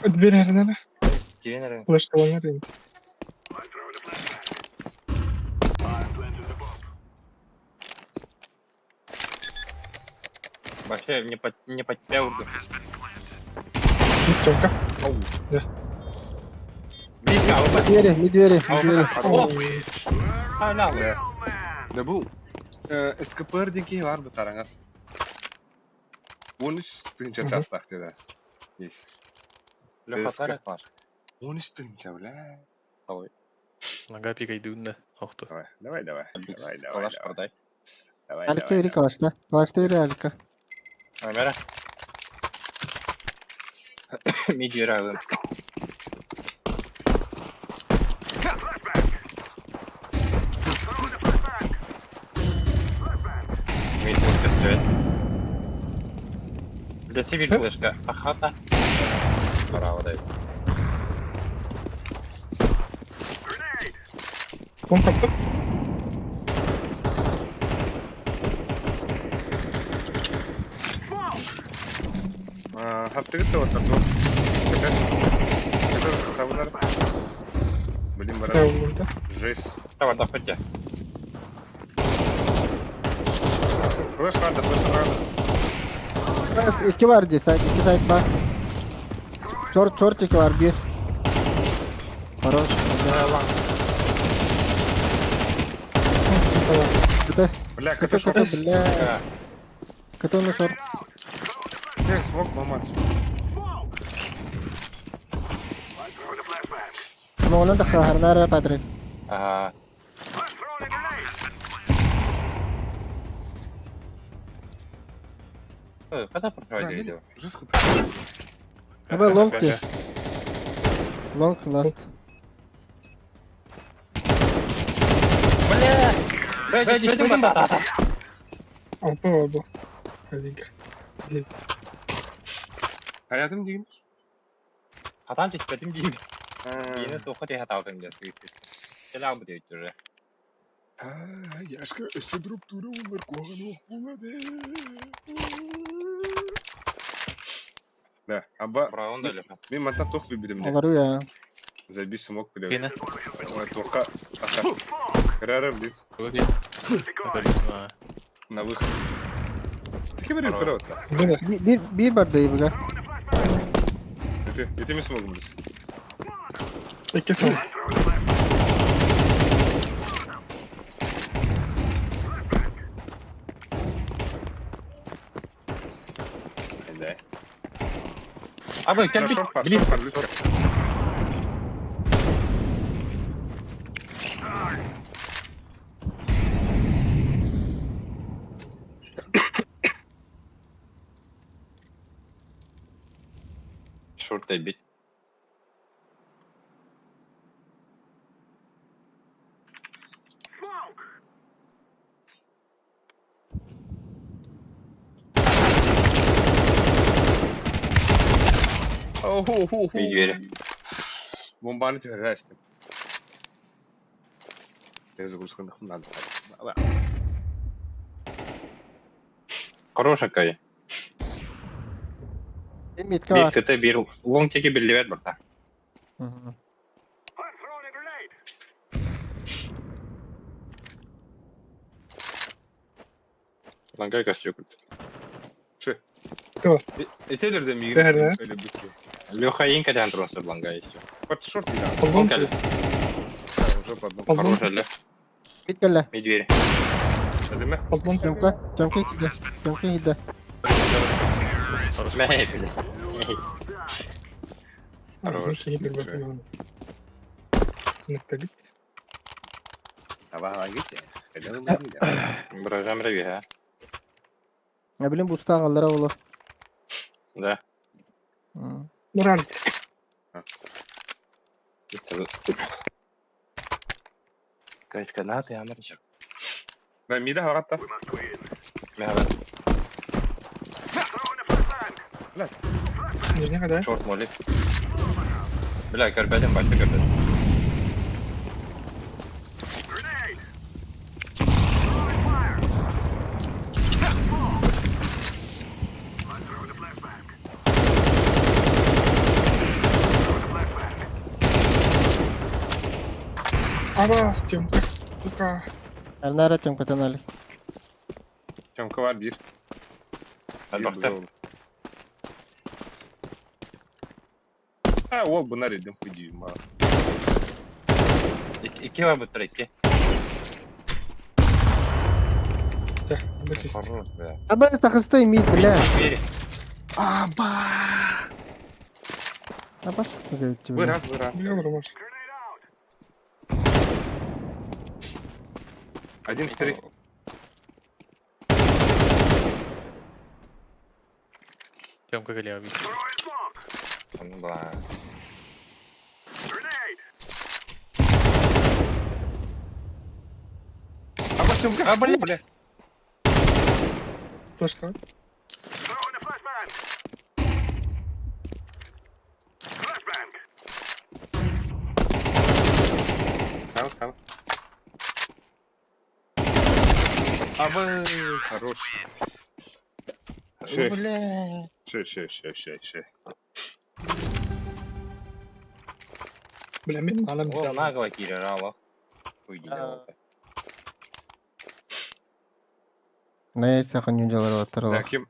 Дверь надо. Кирилл. Флешка ванерин. Вообще не по тебя урду. Девчонка. Близко, а вы Midveri. Hala. Ne bu? SKPR dinki var bu tarangas. 13-тінші частах dedi. Есть. Леха Тарек var. 13-тінші, бля. Давай. Нога пикай дунда. Охту. Давай. Калаш продай. Alika veri kalashda. Kalashda veri Alika. Камера. Медвера. Медвер стоит. Для себя флешка. Ахата. Право дай. Он как-то. Хаттыгытты вот такой. Это савнар. Блин, Да, брат. да. Жесть. Давай, доходи. Флэш надо, флэш надо. Biraz iki var diye sayt. İki sayt var. Short iki var. Bir. Хорош. Кыты. Бля, Кыты, это кыты, шо? бля. Кыты на шорт. Так, смог ломать. Смогнан да харнара Патрик. Ага. Когда проходи видео? Аба лонг ти. Лонг ласт. Бля, действительно батата. Он был. Ходика. Hayatım değil. Hatan çekmedim değil mi? Yine soğuk diye hata aldım diye. Selam bu diyor diyor. Ha, yaşka öse durup duru olur. Koğanı okuladı. Ne? Aba, Bravo da öyle. bir mantak tok bir birimde. Olur ya. Zabi smoke bile. Yine. Ama toka atar. Kırarım değil. Okey. На выход. Таки бери вперед. Bir var dayı bugün. Yeti mi smoke'un biz? İki son. Hele. Abi gel bir. Short var, Bilin. short var, близко. Short day bit. Bir двери. Бомбаны теперь растем. Я загрузку нахуй надо. Хорошая кай. Mitka Bir var. kıta bir long teki bir levet burada. Hı hı. Lan gel kaçıyor. Че? Кто? Этелер да Да, мигрит. да. Или быстрее. Леха инка тян просто бланга еще. Под шорт не надо. Он Подгон. калит. Да, уже под Подгон. Хорошая ле. Mitkala. Bir двери. Elime. Подгон. Çamka. Çamka gide. Çamka gide. Смей, блядь. Хорош. Хорош. Накалить. Sabah git ya. Helal olsun ya. Бражам реви, ha. Ne bileyim bu usta ağalara olur. Да. Hı. Мораль. Кайт канат я марчак. Ben mide haratta. Merhaba. Нижняя хода. Short molly. Бля, körpedim başka körpedim. Aba Стёмка. Сука. Ernara çamka tanali. Çamka var bir. Ben Bir doktor. burada oldu. Ha ol bunlar edim kuduyum ha. İki var bu tura iki. Так, бачись. Хорош be. Aba takıstay mid bile. Двери. Аба. Aba sıkıntı götü bile. Выраз, выраз. Блин, Ромаш. Один в три. Тёмка Галева. Ну да. А вот Тёмка. А, бля. Флешка. Сам, сам. А вы хорош. Шесть. Бля. Шесть. Бля, мен алам. О, нагло киллера, Уйди. Neyse kanyocalar batırılır. Лаким.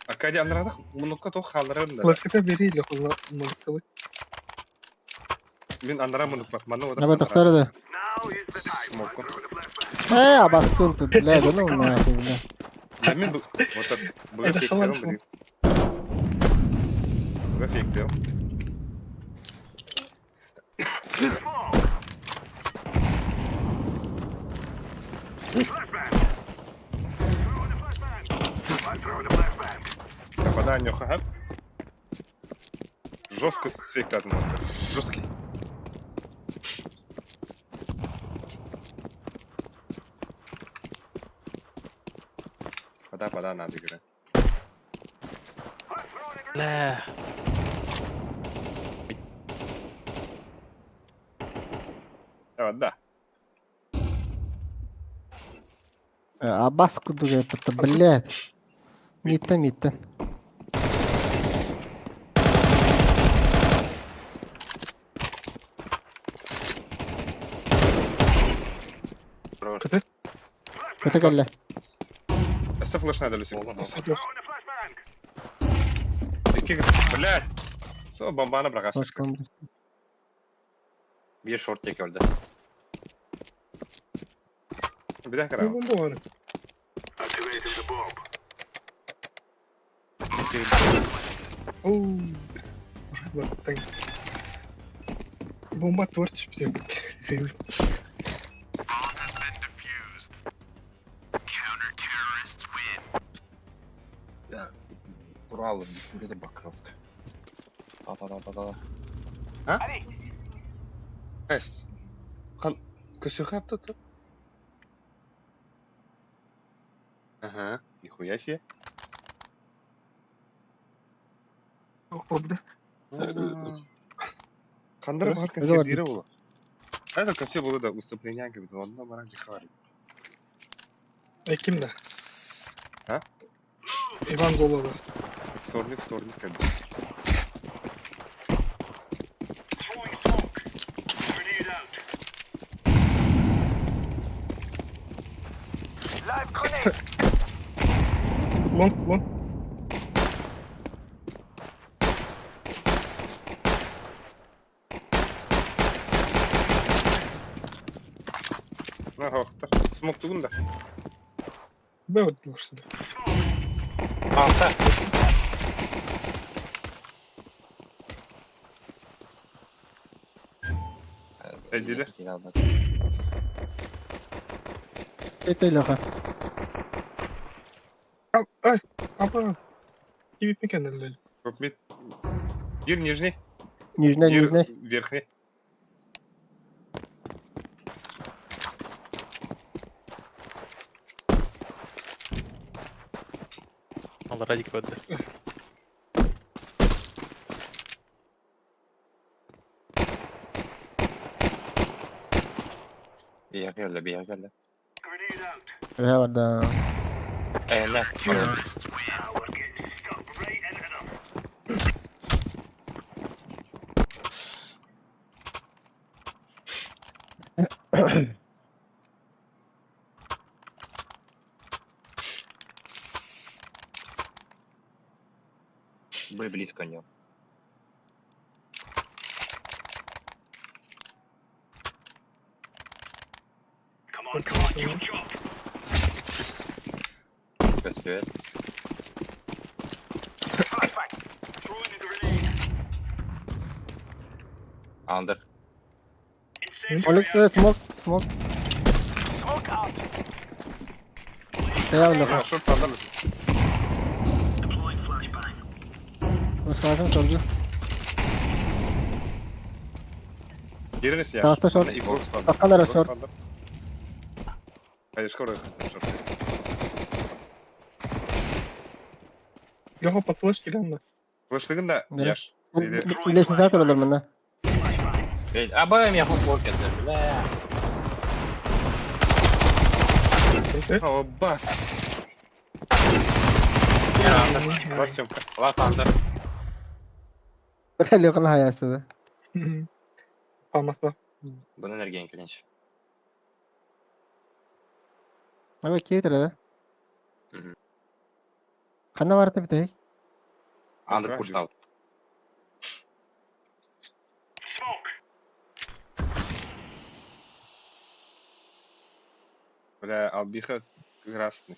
Акади анрадах мунукка тох халырын да. Флешка бери или хула мулкалы. Мен анара мунук бар. Мана Ne batakları da. Смоку. Abastın tut. Bile bunu mu ne yapayım bile. Я мен вот так буга Это фейктерим халат блин. Буга фейктерим. Попадание хаб. Жестко с фейктером. Жесткий. Пода надо играть. Лә. Evet da. Абас кудуга это, блядь. Миттен. Кыты? Kötü geldi. Esse flash надо, Люсик. Сапер. İki kız. Блядь. Со, бомбаны бırak. Hoş geldin. Bir short tek öldü. Bir dakika Ne abi. bomba var? Activating the bomb. Оу. Вот так. Bomba творчество. Сил. Duralım. Bir de Backcraft. Da. Ha? Пест. Косюха тут. Ага, нихуя себе. Обда. Кандыр бар консервдері болу. Это консерв болу да выступление gibi. Onda bana dikkat. Kim de? Ha? Иван Золова. Вторник как бы. Throwing smoke. Grenade out. Live grenade. Вон. На хохтар. Смок тугун да. Б вот что ли. Altta. Edili. Это Леха. Ай, апа. Киви пекен или. Копмит. Гир нижний. Нижний. Верхний. Allah Радик öldü. Bir yer geldi. Grenade out. Ne var da? Ne? Now we're getting stuck right into them. Были близко не. Come on, jump. Свет. Flashbang. Throwing a grenade. Under. Olik smoke. Smoke out. Eyvallah Leha. Şort pandalım. Deploying flashbang. Osman'ın sordu. Giriniz ya. Rasta short. Xbox pandal. Bakanlar Xbox short. pandal. Hayır, скоро short. Леха под флеш килен да. Flashlığın da Nere? yaş. Bilesin zaten olur bunda. Абаем я футболки бля. О, бас. Бас çömka. Last under. Böyle Leha'nın hayası da. Parmakla. Bunun enerjiyen kilinç. Abi kim de? Hı. Kanna var tabii tek. Under pushed out. Smoke. Бля, Албиха красный.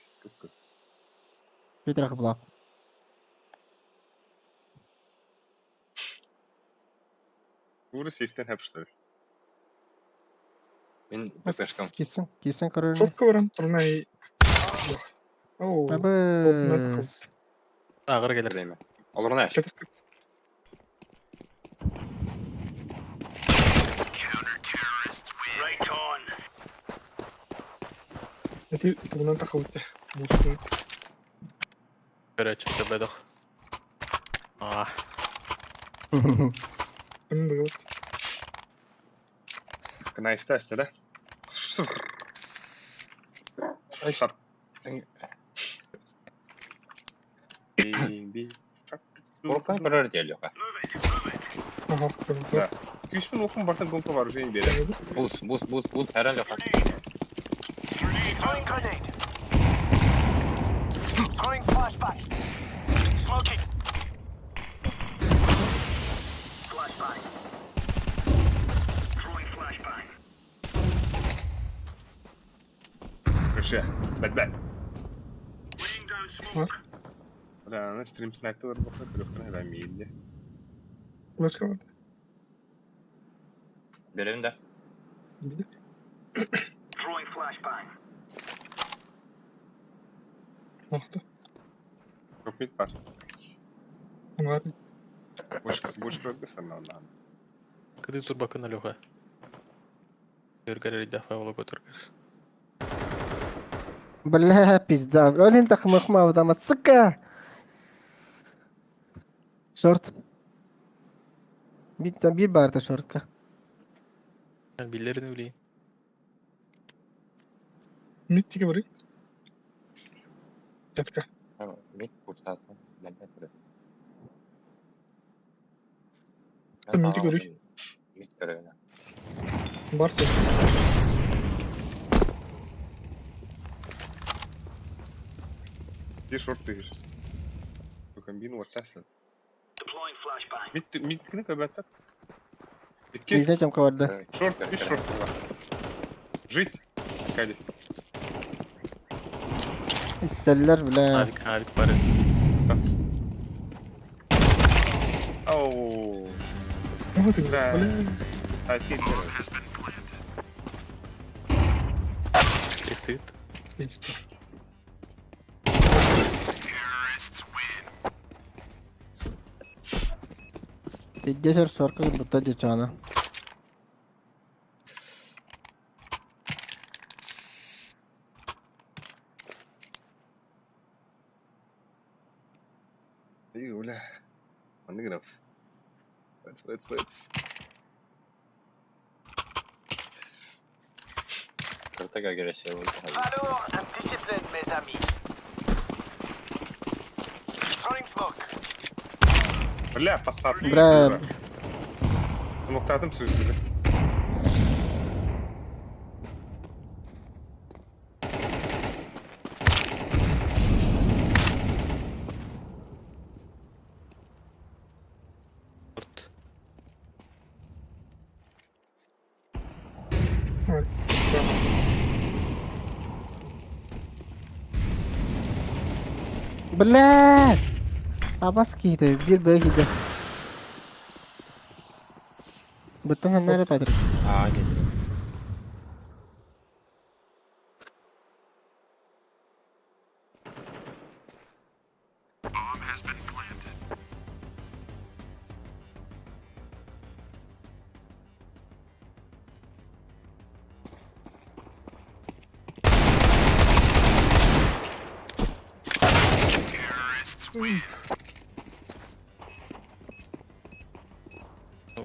Bir tarafı bulak. Vuru safe'den hep что ли? Ben ППшкам. Kesin kararını. Шотка барам, турнай. Оу. Abi. Ağır gelir. Değil mi? Olur ne? Кетістік. Right on. Эти турнан тахауты. Бустын. Göre çıktı bedok. Ah. Benim de yok. Knife test de. Şap. Baby. Korkan karar değil yok. Aha, Да. Küsmün okun bardan kompa var şeyin beri. Buz herhalde yok. Throwing grenade. Throwing flashbang. Smoking. Flashbang. Throwing flashbang. Kışı. Bet. Laying down smoke. Rana stream sniper var bakın kırıktan hemen miydi. Başka var. Birinde. Throwing flashbang. Nokta. Çok mit var. Var. Boş bırakırsan Allah'ım. Куди тут бака Леха? Гергарь дефа волоко тургар. بالله пизда. Öyle انت خمخ ما ودا مسكة. Short. Bir barda short ka. Ben billerini bileyim. Mittiga bari. Katka. Mit kurtardım. Ben de buraya. Mittiga görüş. Mit görevine. Barça. Bir short değil. Bu kombin var Tesla. Deploying flashbang. Mid kine kabatta. Bir de vardı. Short, bir short var. Jit. Hadi. İtteller bile. Harik para. Oo. Ne oldu? Hadi Exit. İşte. Піддєсер сорка будто дівчана. ايه ولا هنقرب بس Kırtak agresiyon oldu. Valor and discipline, mes amis. Throwing smoke. لا قصات براب. سموكتاتم سوسيده Evet. بالله Abbas gitu, bir böyle gidiyor. Betul nerede Patrick? Aa getir.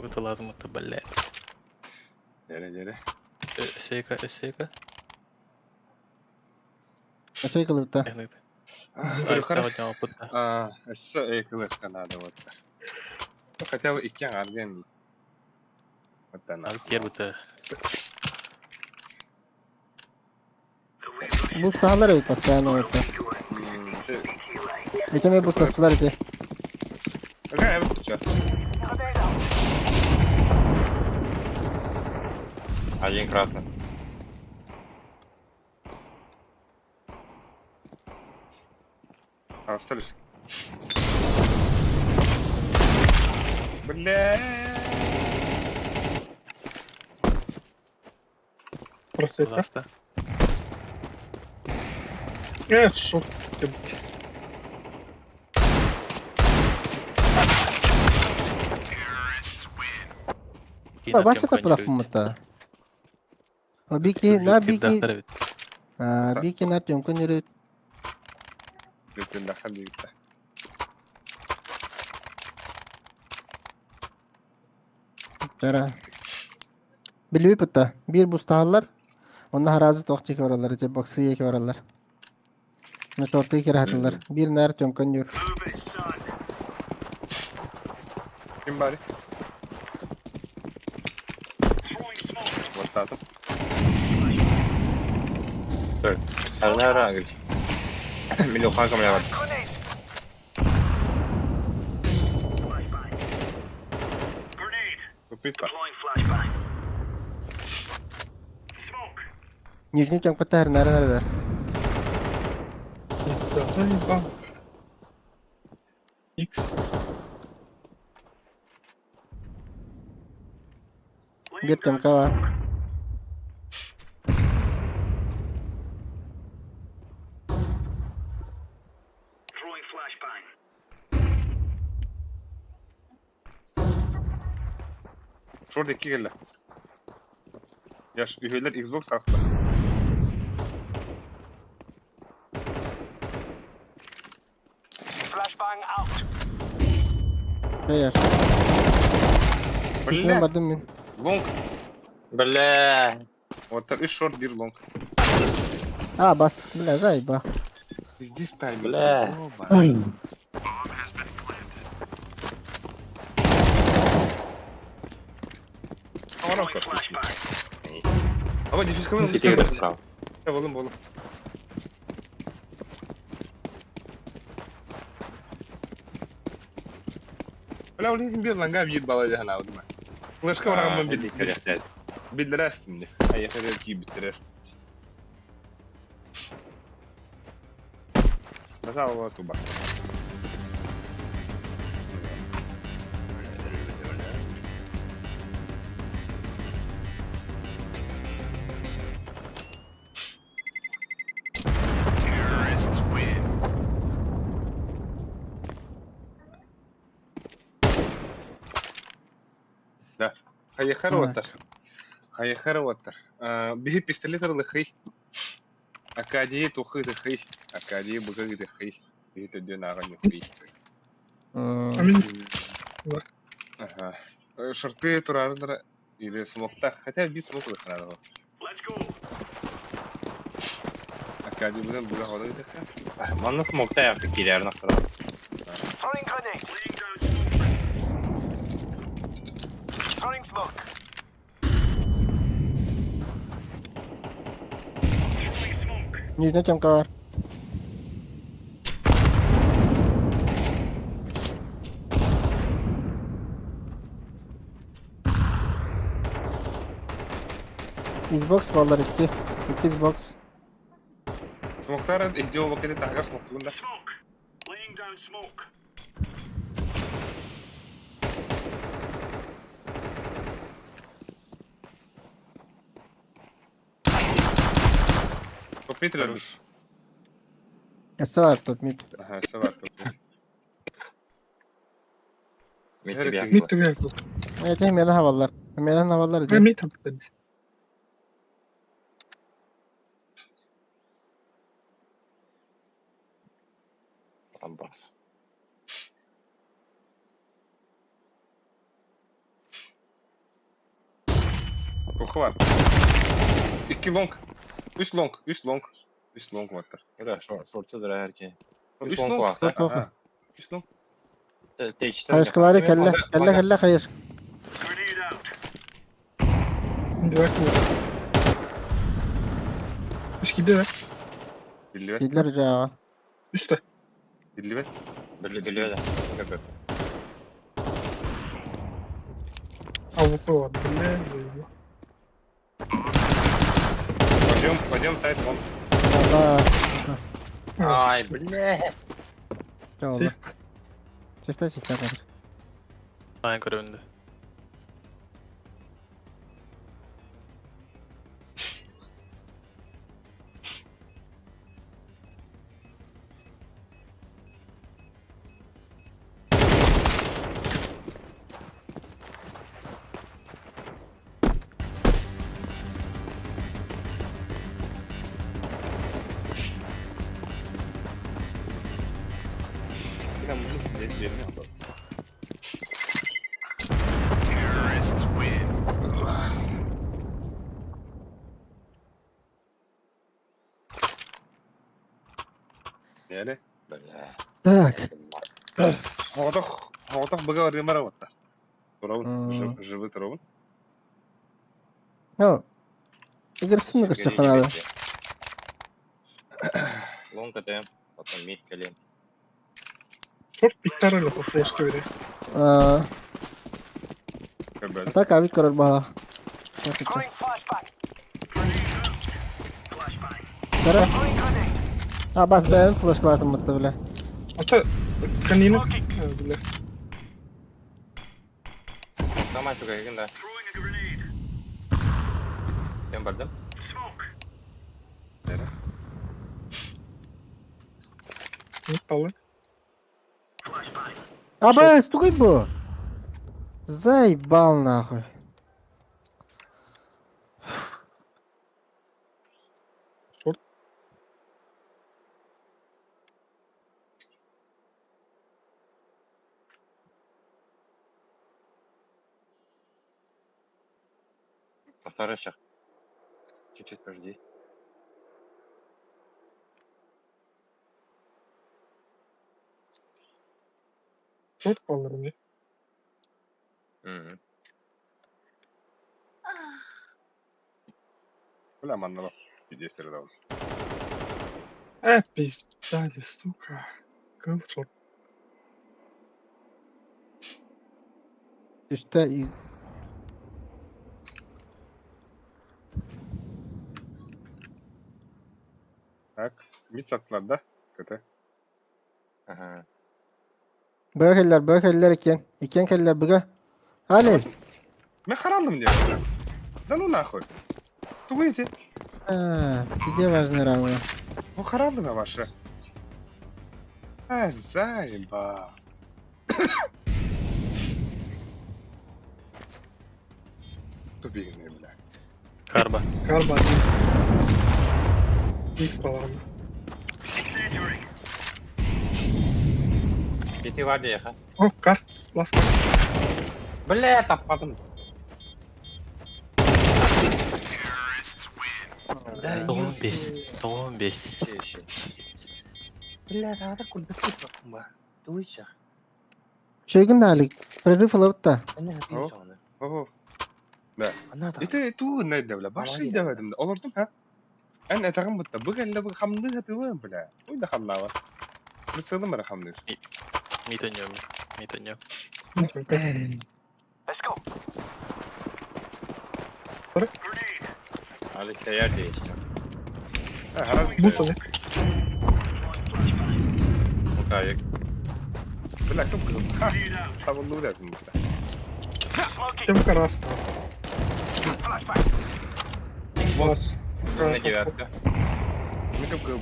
Это ладно, это бля. Gele Эсейка. Nasıl yıkılıptı? Ayıkta опытта. السوق يكلف كان هذا وقت فتاوى إكيان عارجين Abi yer bıta. Bu sahalar evet постоянно это. Geçen bu sahalar ki. Какая вот Один красный. остались бля Процесс. Ласта. Шо? Бачите плахмута. Бики на бики. Бики на тёмку нерет. يمكن ده حد يفتح Jara. Bilbi putta. Bir bustahallar. Onda harazi toqchik oralar, je boksi yek oralar. Ne tortu kere hatırlar. Bir ner çomkan yor. Kim bari? Bastadım. Karena ara gitu. Milukan kami lewat. Kupit var. Nijni çomkata her nerede? Да, заебал. X. Bir çomka var. Şurada 2 geldi. Yaş üyeler Xbox aslında. Hayır. Bля. Ne bardım ben? Long. Бля. Water 3 short 1 long. Aa bas. Bile zayıba. Здесь тайм. Бля. Ama difüz kamerası Kita udah sправа. Oğlum oğlum. Bela ulitin bir langa bir bala jahan avdu ma. Flaşka var ama Jadi kerja. bildirəsdim de. Ay xərer ki bitirir. Mesela o tuba. Да. Хайхар ватар. Хайхар ватар. Биһи пистолетер лыхый. Акадии тухы лыхый. Акадии бугы лыхый. Биһи төдөн аган юхый. Амин. Ага. Шарты турарындыр или смокта. Хотя би смок лыхнады. Акадии бугын буга хода лыхый. Манна смокта yaptık kiler nasıl? Throwing grenade. Throwing smoke. Nijni çomka var. Xbox vallahi iki. Xbox. Смоктар издео вакыты тагар смоктугунда. Smoke. Laying down smoke. Kopitler. Esa var top mid. Aha, sever kopit. Mitti bir Мид түгел. Ece meydan havalar. Meydan havalar Ben ece. mid tabii. Ambas. Ruhu var. 2 long. 3 long. 3 long. 3 long vardır. Öyle şortçudur herki. 3 long long. varsa. Aha. 3 long. Teçten. Hayışkıları kelle hayış. Grenade out. Давай сюда. Üç gidiyor. Billi ver. Gidler ucağa. Üstte. Billi ver. Biliyor da. Göbek. Avuklu var. Bile. Пойдем сайт вон. Aa. Ay bile. Ne oldu? Çifte çifte kalır. Aynen görevinde. Yine bunu yerini yapalım. Terrorists win. Yani. Так. Хотох бага ремара вот. Турабын, М. живы турабын. Ну, игры мне кажется, надо. Лонг КТ, потом мид колен. Шорт пиктарили по флешке бере. Так, а ведь король бала. Бас бәлем флеш кылатым мытты біле. Ата канина. Бля. Самай туга егін да. Кем бардым? Не палы. Бас, тугай бо. Заебал нахуй. Шорт. Повторяй шаг. Чуть-чуть подожди. Шорт палыр не. Бля, маннала. Пидестер дал. Пиздали, сука. Кыл шорт. İşte i- Так, мид саттылар да. КТ. Ага. böyle keller iken. İken keller bıga. Hadi. Мен қаралдым деп. Да ну нахуй. Тугай эти. Где важный равно? Ну қаралдым я ваша. Заеба. Тупик, бля. Карба. Карба. Икс паларım. Кити var diye ha. О, кар. Ласт. Бля, таппадым. Doğum 5. Doğum 5. Бля, надо куда таппадым ба. Дуйча. Şey gün dalik. Prerif alıp da. Ne yapayım sana? Ого. Да. Ana da. Это ту найда, бля. Башый давадым. Олордум ха. Ан атагым бутта. Бүгән лә бу хамды хатыва, бля. Ой да хамлава. Бу сылым ара хамды. Mid oynuyorum. Mid oynuyorum. Let's go. Ali yer değişti. Ha, harap. Bu sözü. Bu kadar. Бля, кто был? Ха. Там он лурят. Кем карас. Вас. На девятка. Ну как был?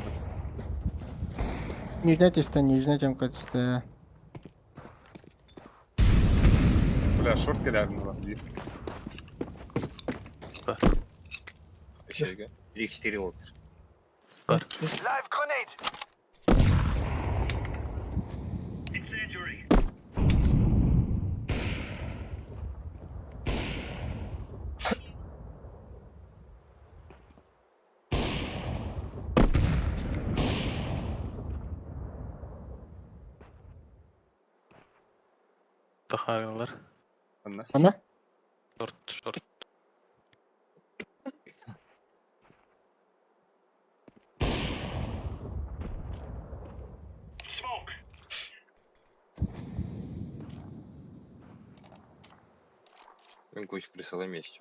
Нижняя темка işte. Бля, шорт келядым была. Şey 1-4 oldu. Live grenade. Incendiary. Taharlar. Ana? Short. Smoke. Ben kuş присылаем вместе.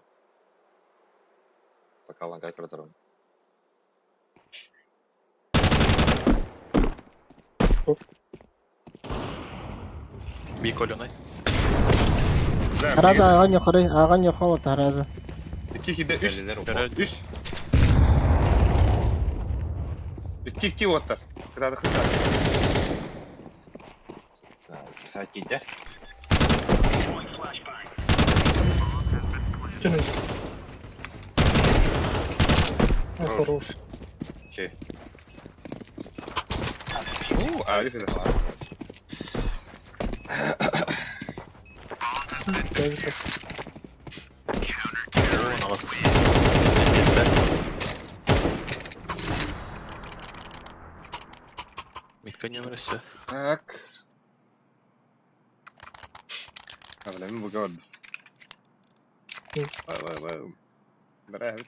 Пока лагай проторон. Bir kolonay. Arada ağan yok ama tarazı. 2-2'de 3. Geldiler o. 3. 2-2 отта. Когда да хыта. 2 saat gitti. Кинешь. Хорош. Şey. Ариф это. Митка нөмірісі. Так. Проблема bu gördüm. Vay. Bravo.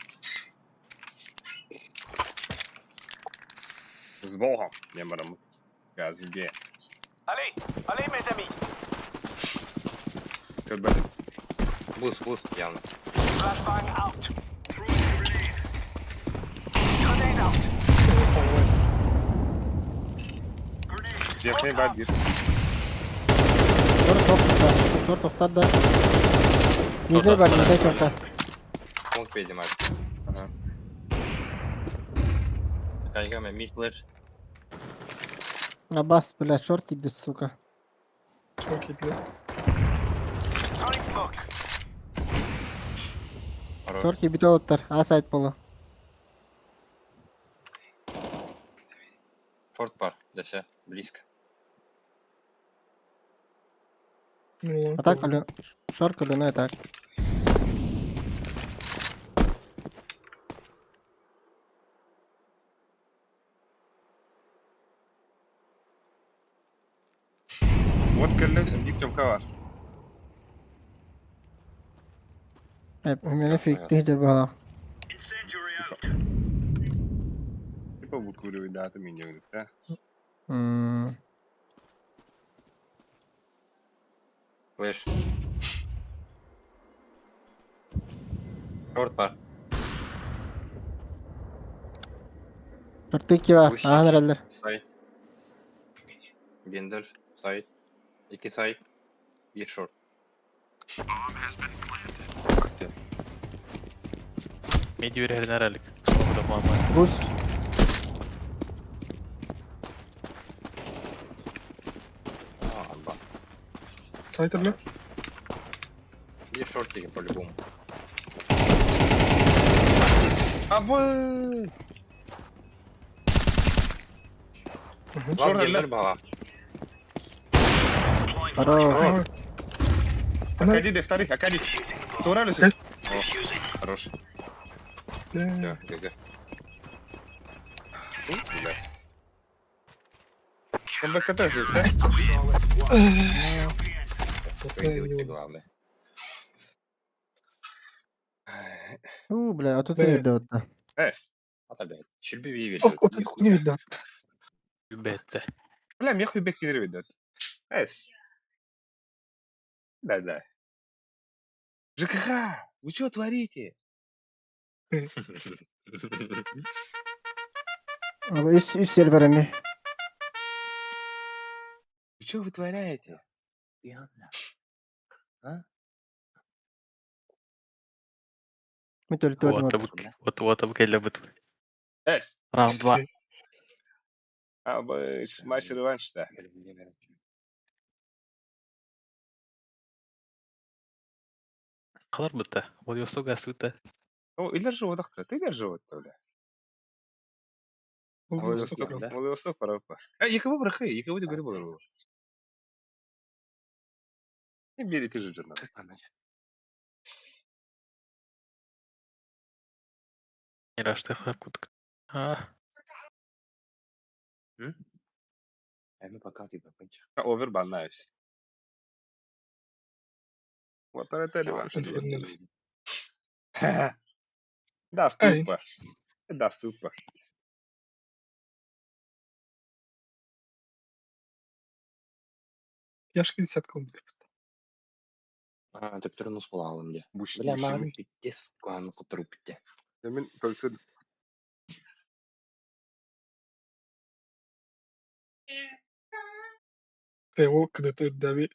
С Богом, не марамут. Газге. Allez, mes amis. Köbelim. Boost явно. Flashbang out. Grenade out. Defne var bir. Short to'xtat da. Nega bor, nega to'xtat. Смог видим, Aha. Kanka ben mid flash. Bas bilan short yedi, suka. Çok iyi. Sonic smoke. Хорош. Short yeb bityapti. A side polo. Шорт пар. Дальше. Близко. Atak qildi. Short qildi, atak. Вот kellet bir çömka var. Meni fikri bala. Типа выкуривать даты меня, да? Флэш. Шорт пар. Short 2 var. Push. Aha nereler? Сайт. Гендер. Сайт. 2 сайт. 1 шорт. Mid yürüyerin herhalde. Smoke'da Muhammed. Boost. Алба. Сайта, бля. 1 шортики по-любому. Абы! Ладно, гендер бала. Хорош. Акади, вторых, Акади. Турали все? О, хорош. Всё, ГГ. Да. Он БКТ же, да? Выигрывайте главное. Bля, a тут не видно. Эс. Отдай. Şurada bir video. Ох, от не видно. Gübette. Бля, мне хуй бек не видно. Эс. Да. ЖКХ, вы что творите? Abi üst server mi? Вы что вытворяете? Ми только Вот обгелля бит. Эс. Раунд 2. Абы матч реванш-то. Қалар бітті. Владивосток газ бітті. Ну, или животах-то, ты держи вот-то, бля. Владивосток, пора. Якого брахи, якого ти говорив? Не бери, ты же журнал. Не рашты хакутк. Эми пока ты попадешь. Овер банаюсь. Вот это реванш. Да, ступа. Да, ступа. Я ж 50 комплектов. Ты перенос плавал мне. Буш, Бля, мами, пиздец, куану потрупите. Только Его когда-то дави.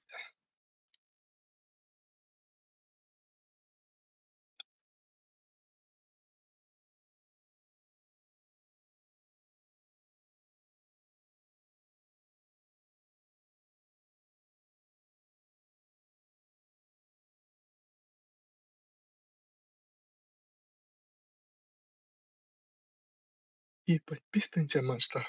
И подписывайте монстр.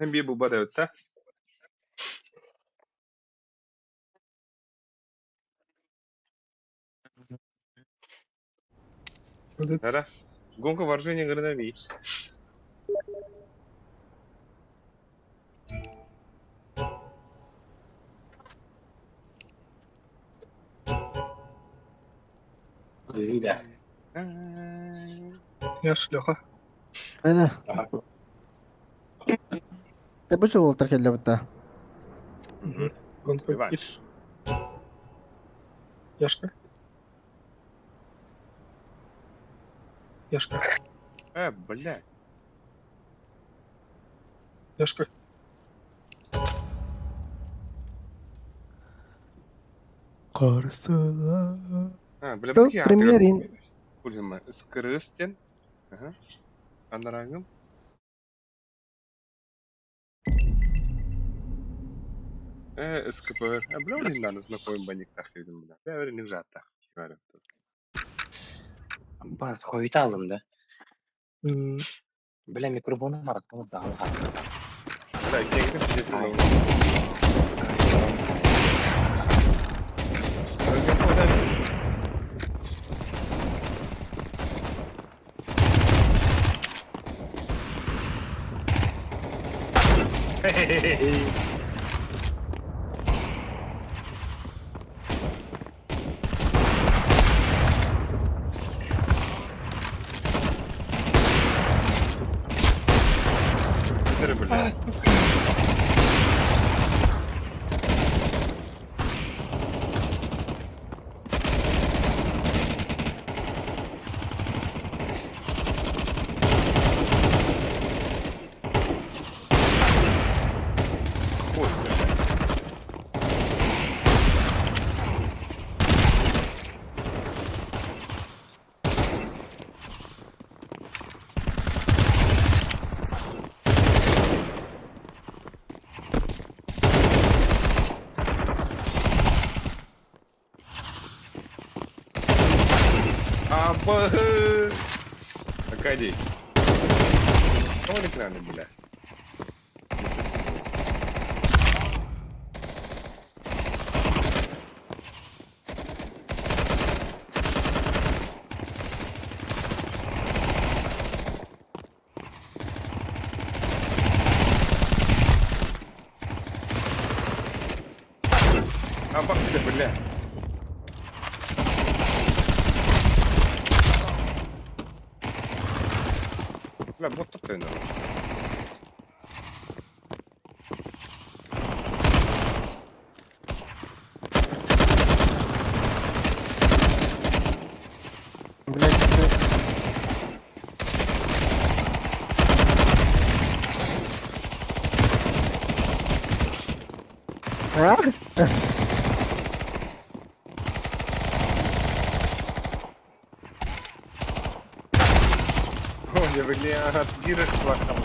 Hem bir bu bada ötse. Hara. Гонка вооружения гранами. Öyle. Яш, Леха. Aynen. Te bu çoğu oltar kelle butta. Гонка Реванш. Яшка. Яшка. Блядь. Яшка. Karsıla. Бля, Yok, bak ya. Premier'in. Пульзуем скрестен. Ага. Анарагым. СКПР. Бля, oyundan знакомым банник так dedim bля. Bля, öğrendik zaten. Böyle. Bas koyuta alındı. М, Böyle mikrofonu var. Tamam daha var. Bля, ikiye gidip sesini Aynen. alalım. Özgür Polat. Sırı bля. Ой, бля. Аркадий. Кого экраны, бля? Бах ты, бля. Bля, bot tutayın da. Ha? Ой, бля, от гирок плакал.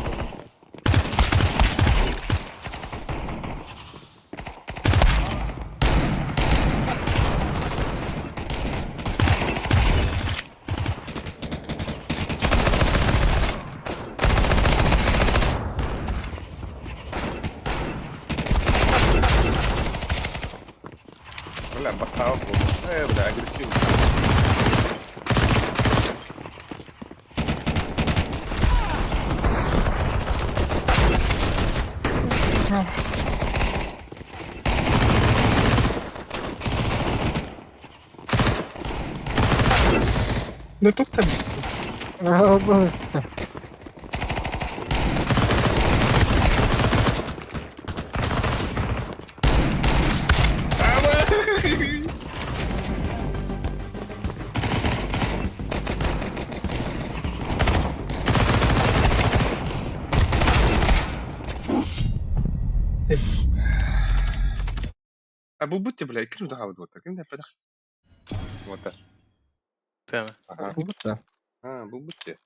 Бля, поставил. Бля, агрессивно. Да тут там. Просто. Был будьте, бля, кину догавать вот так. Именно подох. Вот так. Тема. Ага. Будто. Был будьте.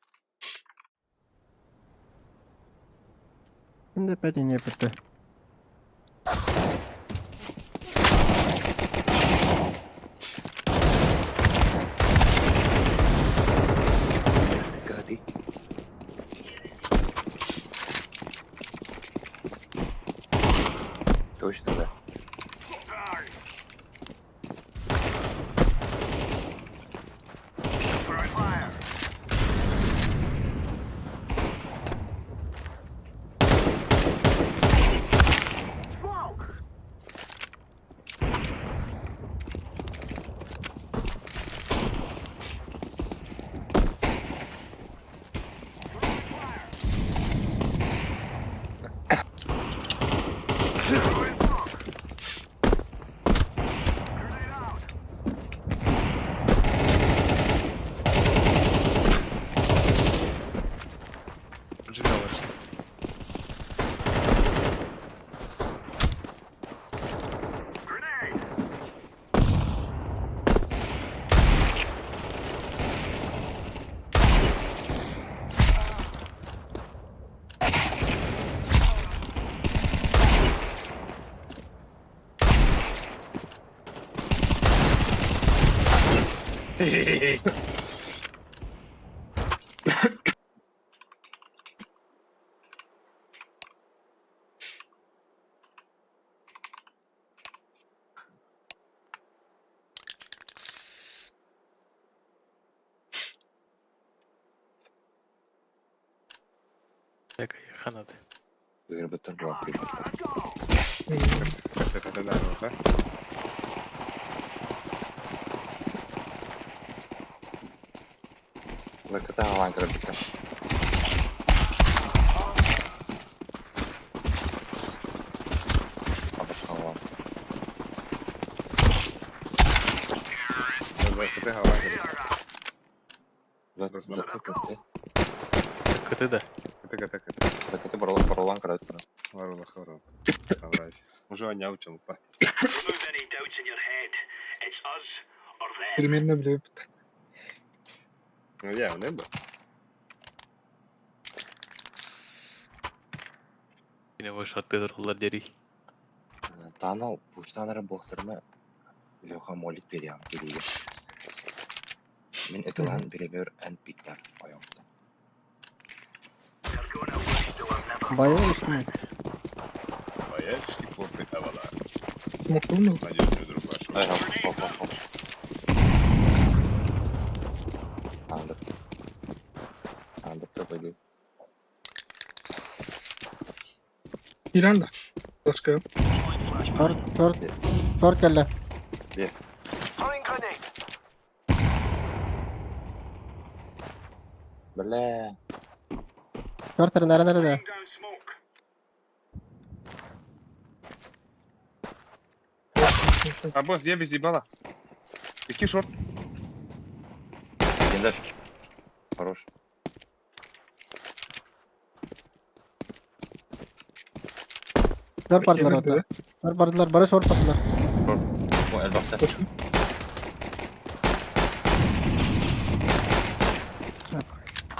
Şimdi pek ne yaptı? Gadi. Така ханады. Гырбыттар була прибыттар. Касаката даруха. Лаката алан гырбыттар. Абашкалан. Лаката алан гырбыттар. Лаката. Кыты да. Ката. Лаката баролан кырбыттар. Варулах. Аврать. Уже оняв чумпа. Remove any doubts in your head. It's us or them. Примерно біліп. Ну я, не бо. Yine bu şartlı dururlar deri. Танал, пуштанары бохтырма. Леха молит берем, береге. Мен этилан беребер эн питтер айомда. Bayılmış mı? Bayağı işte korkut havalar. Mutlu mu? Надежный друг ваш. Ай, хоп. Андыр топайды. İran'da. Başka yok. Tor kelle. Bir. Throwing grenade. Бля. Tor nerede? Down smoke. А босс, я без ебала. Какие шорт? Гендер. Хорош. Tor pardılar orada. Tor pardılar. Barış tor pardılar. Хорош. Bu el baksa.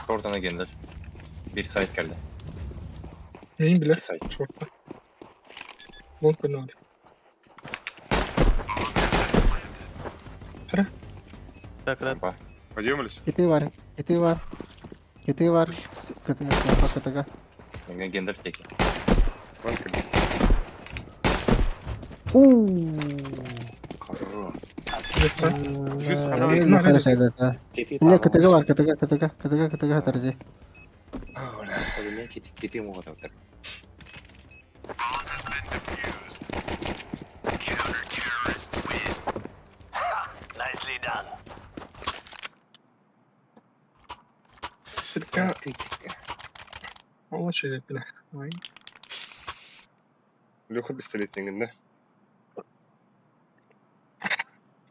Ortana Gender. Bir site geldi. Neyin bile? İki site. Şortta. Long ne var? Так. Пойдемались? Kiti var. Kıtıga. Gender teki. Поехали. Ne kadar şeyler ha. Yine kıtıga var. Kıtıga tercih. Öyle kiti mu kadar. Nicely done. Сырка. Allah şeyler bile. Ay. Леха пистолетнигinde.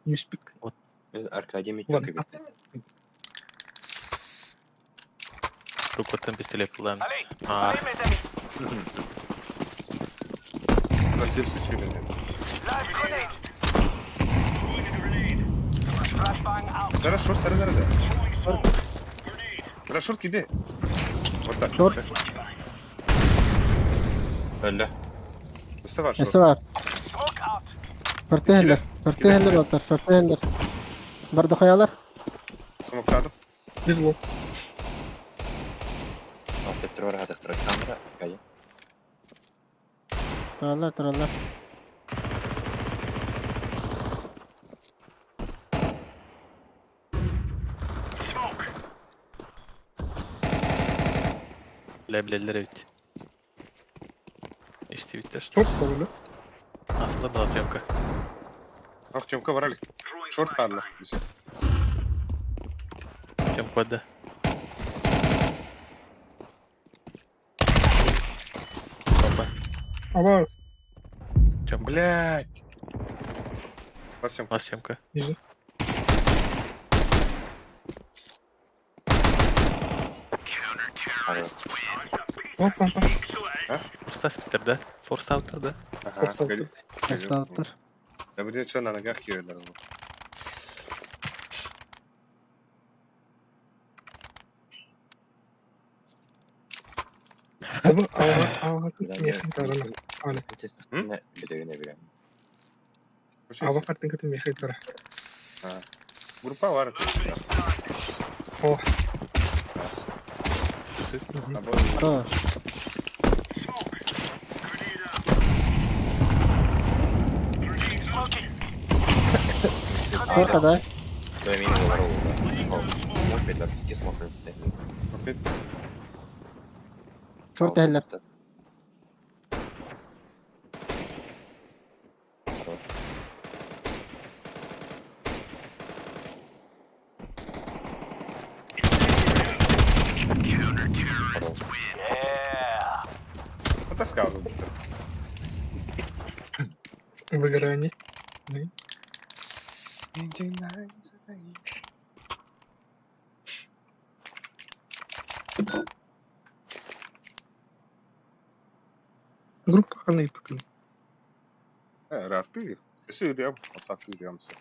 100 pik. Аркадий Var. Митенко бит. Рукотан пистолет kullan. Ali, Красив сучили. live grenade. Throwing a grenade. Flashbang out. Сара шорт, сара nerede? Throwing smoke. Grenade. Сара шорт giди. Вот так. Шорт. Öyle. Üstte var Nesi şort. var? Smoke out. Förte heller otar. Förte heller. Barda kayalar. Smokladım. Bir long. After tror hade kamera. Kaya. Tararlar. Smoke. Lebleler evet. İşte bitter. Çok doğru. Aslında dağıtıyorum ka. Ах, Тёмка, ворали. Шорт падла. Чем куда? Опа. Ama Чем Блядь. Лас Тёмка. Нас Тёмка. Вижу. Опа. Форстас bitirdi. Force outer'da. Ага, Просто гори. Estağfurullah. Да блин, что на ногах херилер? Ama yakın tarana. Hani. Ne bir de ne bileyim. Ava farklı kötü miyim? Ha. Группа var. О. Хорош. Сколько, да? Твоя мина говорила, да? Может быть, таки смотрим стоит. Опять. Шорт әйлер. Потаскал. Выгорание. Группа ханы покажи. Rahat değil. Sığdıyam. Atsak sığdıyam size.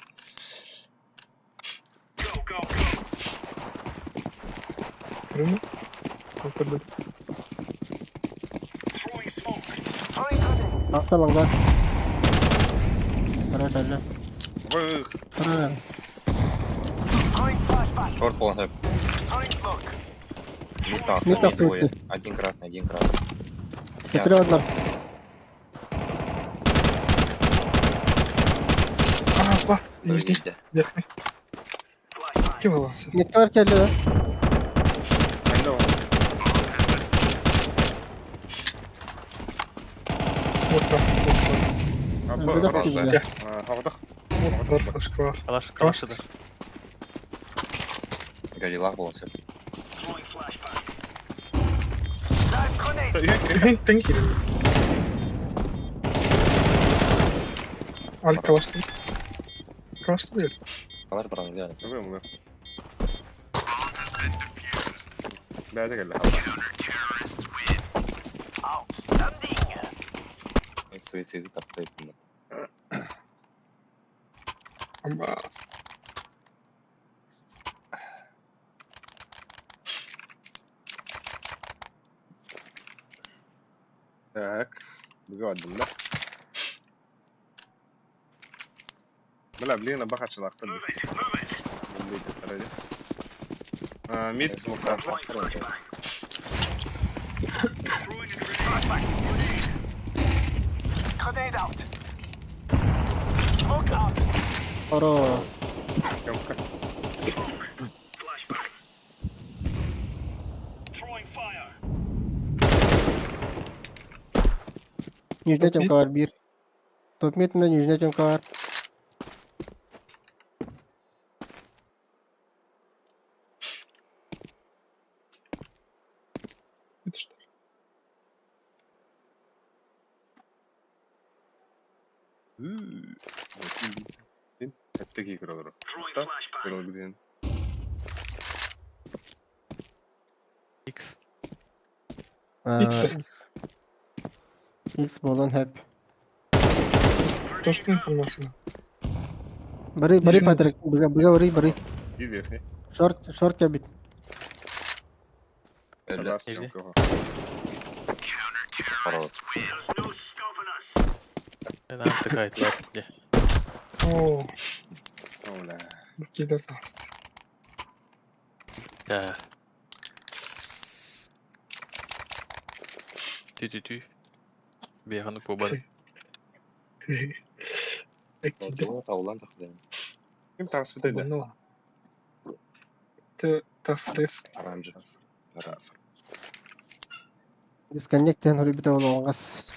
Рыну. Покажи. Асталаңда. Хорош әлі. Vıh. Хорош. Шорт полон. Мид тасы двое. өтті. Один красный, один красный. Кетіре однар. Бас. Нижний. Видите? Верхний. Киваласы. Мидке бар келді да. Ben de o. Вот так. Apa, Burada хорош, bizde. да. Havada. Вот бар флешка бар. Калаш да. Горелах был все. Тенки. Аль калашты. Калашты değil. Калаш брал, взяли. Görüyor musun? B'de geldi. Суицид такой. Амбас. Так. Бігодим, да? بلعب لينا بقى عشان اختار ميد سموك Хорош. Нижняя темка var bir. Top mid'inde nижняя темка var. Это что? Hepteki kırılır o. Kırılır gidiyorsun. X. X. X болон hep. То, что информация. Бери Патрик. Бери. Bir verdi. Short кабит. Öyle. Раз съемка. Хорош. Она отдыхает, ладно. О, Оля. кидер таст. Да. Тü. Бегану по бару. Вот Таулан такой. Kim tasvip eder? Ну. Ты фрес. Оранжевый. Disconnect en hori bita olmaz.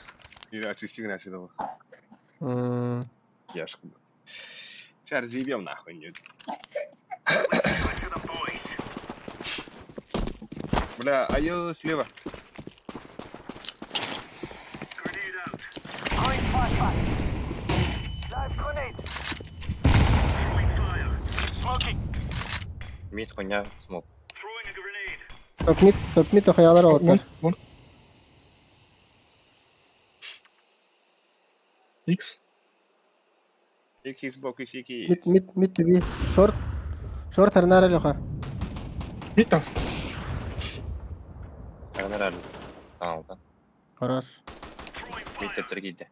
Bir açısı yine açıda bu. Hmm. Яшка. Сейчас разъебем нахуй. Нет. Бля, айо, слева. Мид, хуйня, смог. Top mid oxuyalar oldu. X. X bok X. Mid to be. Short harnar loxa. Mid taст. General. Tamam da. Хорош. Mid teptir gitti.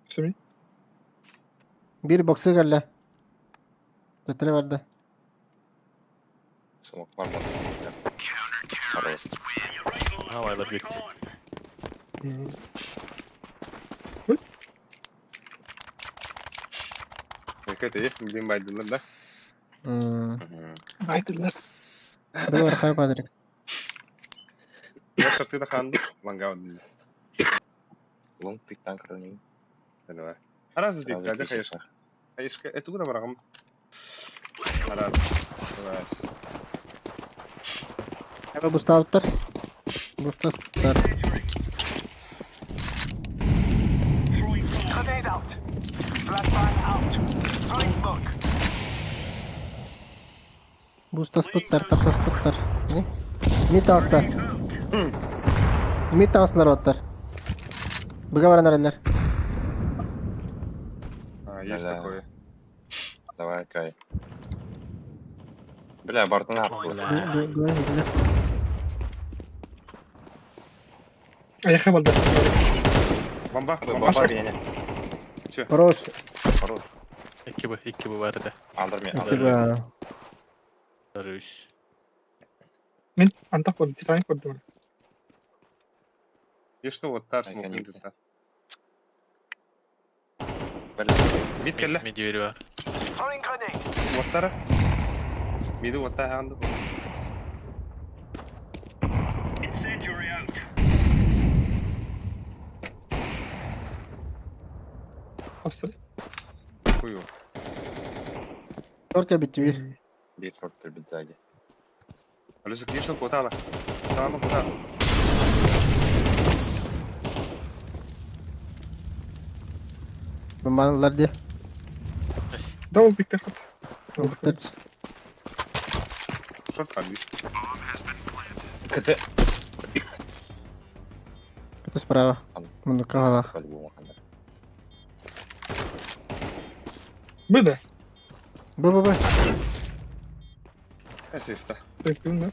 Все. Bir boksu geldi. Götüre verdi. Smoke var mı? Хорош. Havaylar gitti. Dikkat et. Bildiğin baydılar da. Baydılar. Bir var kayıp direkt. Ya şartı da kandı. Langa odin. Long pick'ten kırınayım. Hadi var. Araz bir Biraz tane geçecek. kayış. Kayış etu da bırakım. Araz. Araz. Hemen boost aldılar. Boost aldılar. Grenade out. Flashbang out. Throwing smoke. Boost sputlar, tapta sputlar. Ne? Mid aslar. Mid aslar otlar. Быга вара наралар. Есть Да. такое. Давай, Кай. Бля, бортна. Аяққа балды. Бомба. Бомба бене. Хорош. Хорош. İki bu vardı. Андерме. Типа. Дөрүс. Мен антақ болды, титаник болды. И что вот тар Ай, смог конечно. где-то. Бля. Мид келле. Mid yeri var. Throwing grenade. Вот тара. Миду вот тара анды. Incendiary out. Астыр. Хую. Торка битви. Bir short bir side. Алюсик, есть что потала. Tamam потала. Bombalar diye. Дабл пикте хат. Уктырч. Шорт подбить. КТ. Это справа. Мунду кагалах. По-любому. Быда. Б. Асиста. Прикольно.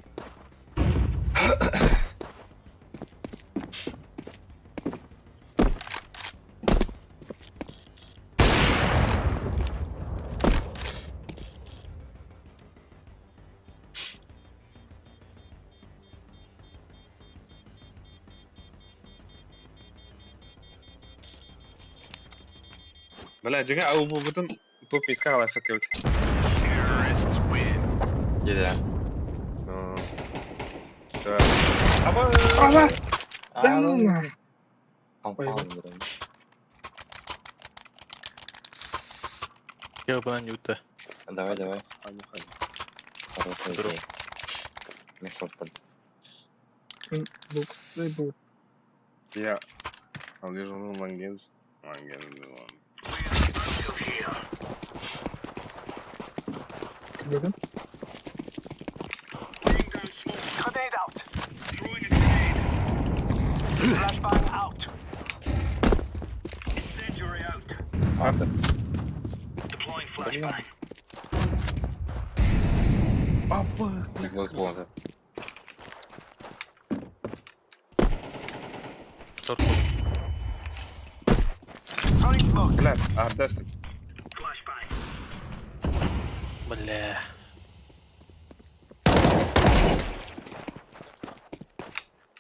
Бля, жига ау бу бутун топ митке каласа кебит. Gel ya. Ава! Да ну. Компаундером. Gel bana Newt'e. Давай. Хорошая Дроп. идея. Не шорт под. Бук. Дай бук. Я вижу ну мангенз. Кибеден. Grenade out. Throwing a grenade. Flashbang out. Incendiary out. Ладно. Deploying flashbang. Папа. Блокбоза. Short. Throwing smoke. Бля, ардастик. Flashbang. Бля.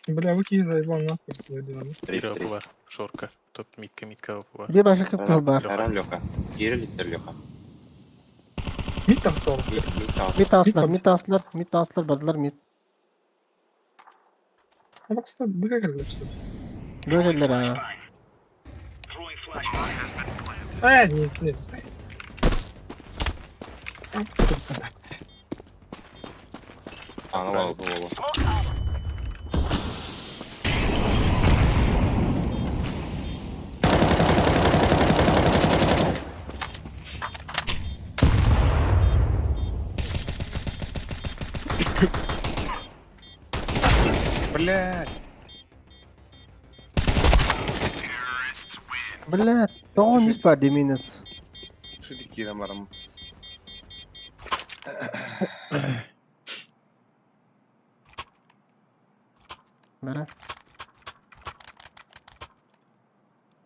Бля, выкинь заебал нахуй свои дела. Bir apı var. Şorka. Top midka apı var. Bir başka kapı var. Eren Лёха. Geri litter Лёха. Mid tastı oldu. Mid aslar bardılar mid. Ama kısa bıga geldi işte. Böyleler ha. Throwing flashbang. Не знаю. Ana var bu oğlu. Smoke out. Блядь. Блядь, то он не спад минус. Что ты кирамарам? Бара.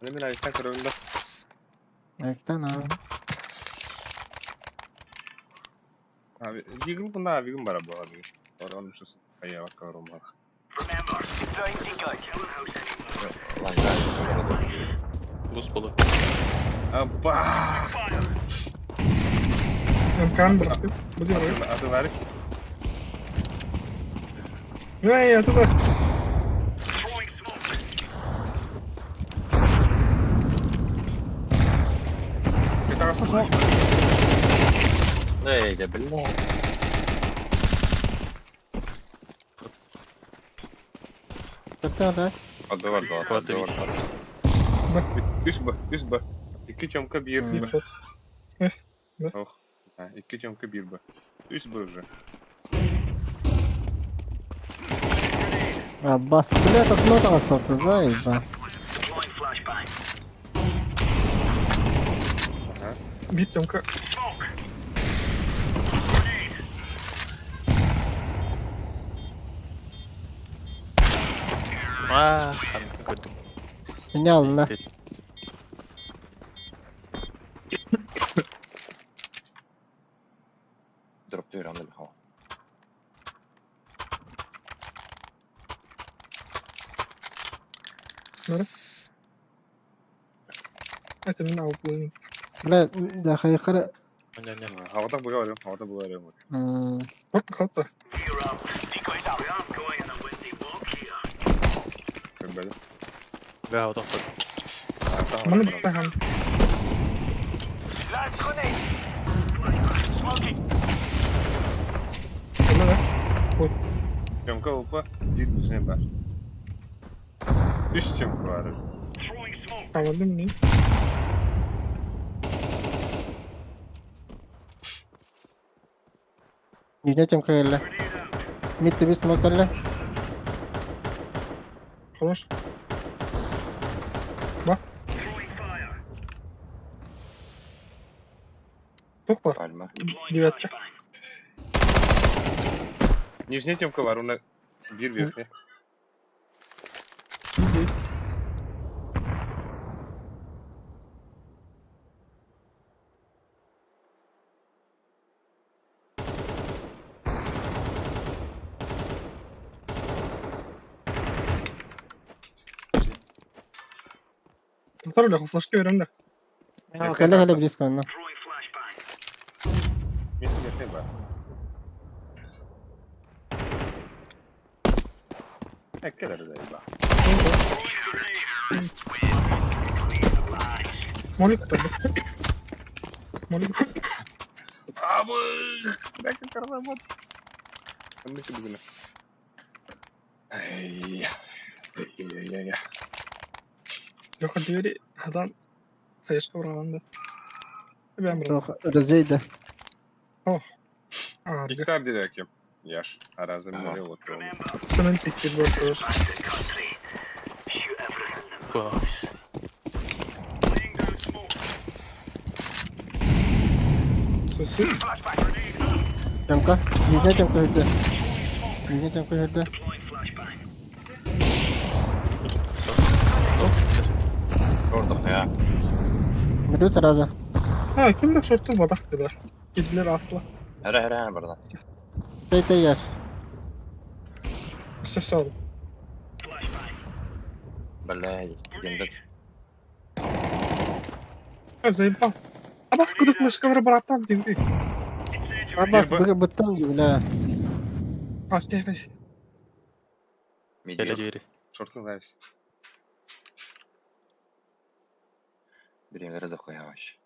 Ne bileyim ayaktan kırıldı. Ayaktan ha. Abi, Deagle bunda abigim var bu abi. Onun için ayağa bakalım bak. Buz bolu. Abba! İmkan bırakıp. Bu diyor. Adı var. Ne adı var? Bir tanesi smoke. Ey de billah. Tekrar. Adı var da. Hadi Adı var. Düş bu. İki çomka bir bu. Oh. Ha, iki çomka bir bu. Düş bu уже. Abbas, блядь, от нота остался, заебал. Bittim ka. Kanka koydum. Ne aldın lan? Drop diyor anladım hava. Nere? Etimin avluyum. Блядь, да yukarı. Ne. Havada bu arıyorum. Havada bu arıyorum. Kalk da. Böyle. Ve havada koydum. Bana bir tane. Şuna ver. Koy. Çomka upa. Bir düzene var. Düş çomka var. Anladın mı? Yüzüne çömke yerle. Bitti bir smoke yerle. خلاص. Bak. Çok var. Пальма. Девятка. Нижняя темка var. Ona bir верхняя. Tutar öyle flash verin de. Hele близко ondan. Верхняя var. Kadar da iyi bak. Molly tutar. Molly. Abi! Belki karamat. Anne şu bugüne. Ay. Ya. Yok diğeri adam kayışka vurandı. Ben bırak. Yok, Rıza'ydı. Abi. İktar dilekim. Yaş. Arazim nereye oturuyor? Senin tektir bakıyor. Sesi. Çömke. Yüzüne çömke hırdı. Yüzüne çömke hırdı. Gördük ya. Müdür sırası. Ha kimde şortlu badak dediler. Gidiler asla. Hele burada. Şey yer. Ses aldım. Billah yendik. Ha zeyban. Abak kuduk mıskaları bıraktan değil. Abbas, bıttım gibi la. Ha gel. Geleceği. Şortun versin. Birimleri de koy yavaş.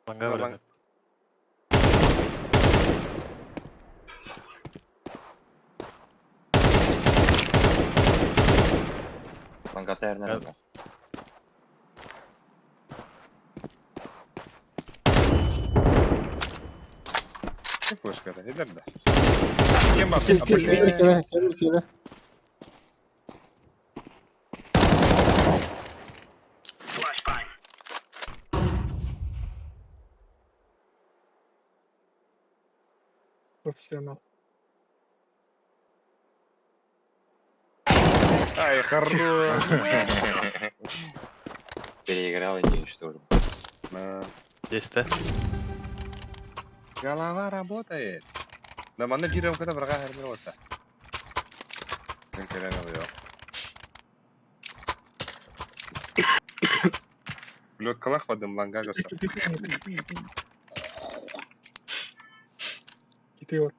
Manga var. Manga ter nerede? Ne flaşkada? Eder de. Kim bak? Kere. Profesyonel. Ай, хорош. Переиграл и не уничтожил. Десте. Голова работает. На манна биром когда врага хармирота. Конкурент алıyor. Блёд калах вадым ланга göster. Gidiyor.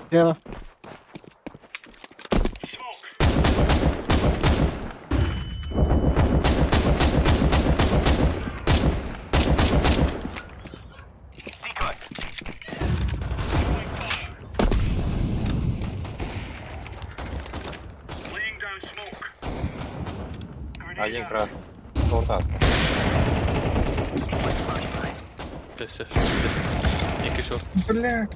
Слева. Один красный. Торта. Все. Некий шорт. Блядь.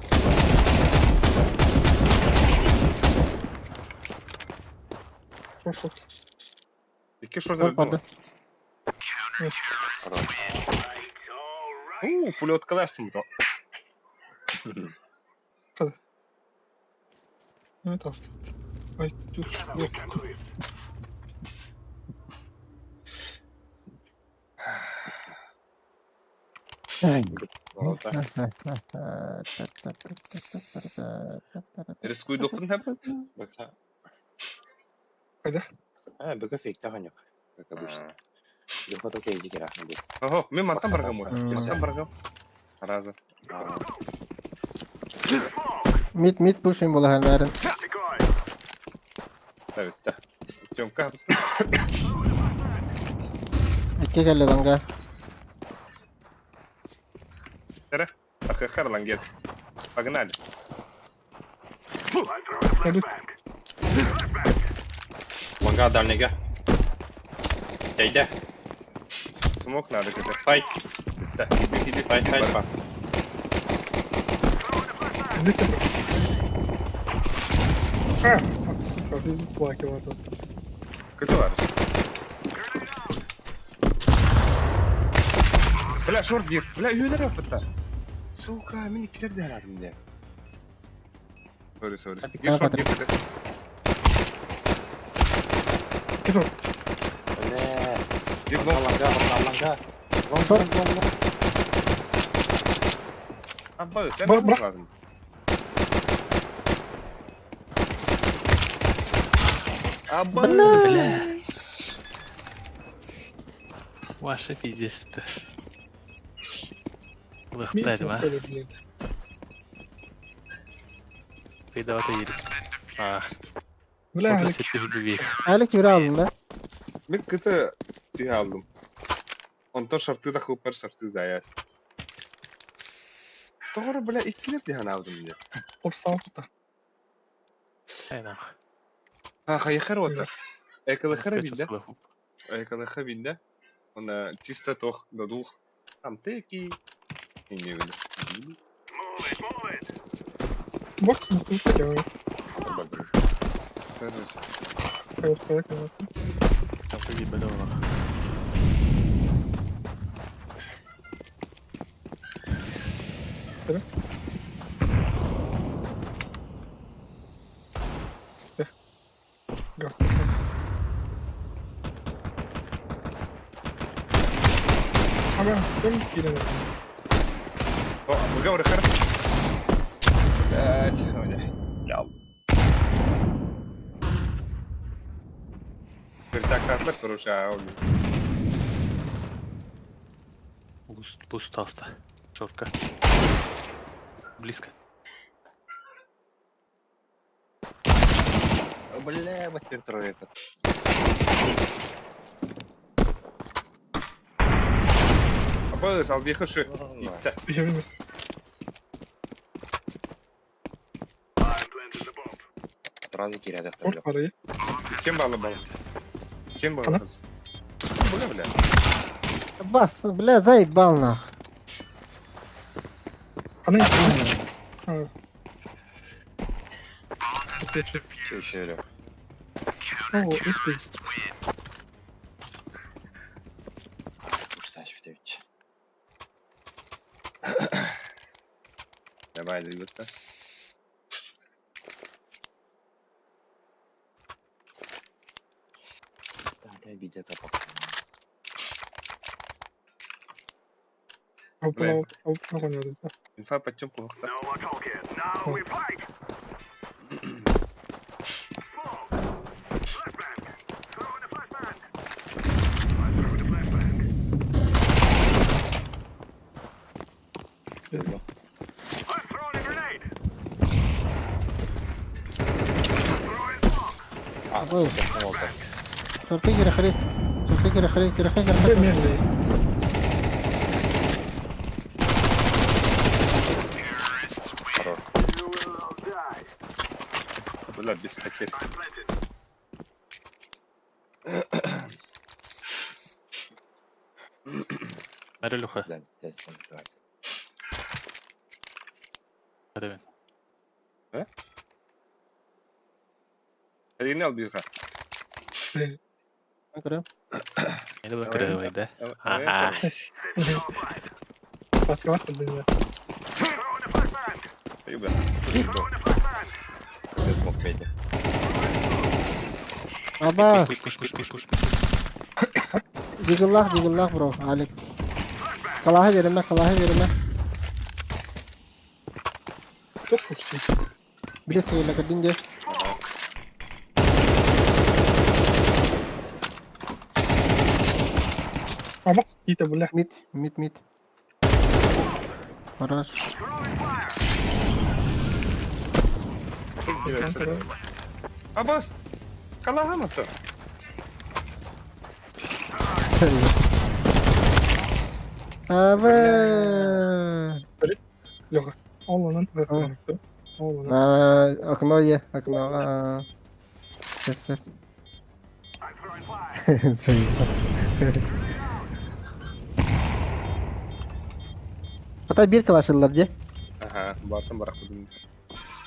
Пошел. İki şurada Dur öldü mü? pardon. Pulot kalastım da. Evet aslında. Ay dur. Yok. Рискуй доктun hep. Baksa. Hadi. Ha, bugün fake yok. Как обычно. Я фото кейди кira. Ого, мен мантан баргам ғой. Мантан баргам. Разы. Mid pushing bola hallerin. Evet de. Тёмка. İki geldi langa. Tere. Ахахар лангет. Погнали. Hadi. Ланга дальнего. Дейде. Смог надо где-то. Файт. Да, иди. Файт. Ne kadar? Ha. Сука, bir слаки vardı. Kötü var. Bla short bir. Bla üyeler yapıtta. Suka, men ikiler de herhalde de. Sorry. Bir short bir. Gidin. Bir long. Ланга. Abba sen Bak. ne lazım? Abba. Бля. Ваша пиздец-то. Выхватали, а? Передавай едет. А. Bля, Вот все весь. Alik yürü aldın da. Ben kıta tüy aldım. Ondan şartı da kupar şartı zayas. Doğru bile ikiler de hani aldım ya. обстановка. Aynen. Ha hayır otur. Ekle Скачут binde. хлопу. Ekle binde. Ona çista toh doduh. Tam teki. İyi böyle. Bak nasıl yapıyor. Terörist. Hayır. Там погибли давно. Ama ben giremedim. О, выговор хер. Блять, я. Так карта, короче, Пуст остался. Шорка. Близко. Бля, мастер трое. Абы сал бехыши. Итте. Yemin Сразу киря Or parayı. Kim bağlı bana? Kim bağlı Ana. kız? Bu ne bile? Bas, bля, заебал нах. Ana Ha. Че еще Лёх? O, işte. Курсач Витевич. Давай, ребята. Да, обидят, а пока. Avpala oynuyoruz da. Infa patçım kuvukta. No more talking. Now we fight. Flashbang. Throw in the flashbang. I throw in the flashbang. I'm throwing a grenade. Throwing smoke. Abo. Şorka gir Khalid. Şorka gir Khalid. Gir Khalid. You will all die. Bunlar biz fakir. I'm planted. Ver Luja. Güzel, güzel. Hadi ben. Hadi yine al bir yukarı. Görüyorum. Ini bukan kedua dah. Haha. Başka var mı dünya? Throw in the flashbang. Ayo be. Throw in the flashbang. Güzel smoke beydi. Abbas. Push. Digillah bro. Alik. Kalahı verime. Çok hoştu. Bir de söyle kadınca. Ama kita boleh. Mid. Paras. Abbas. Kalah mı attın? Abi. Yok. Allah'ın rahmeti. Allah'ın. Aklıma ye. Ses. I'm throwing fire. Hatta bir kalaşırlar diye. Aha, bartın bıraktım.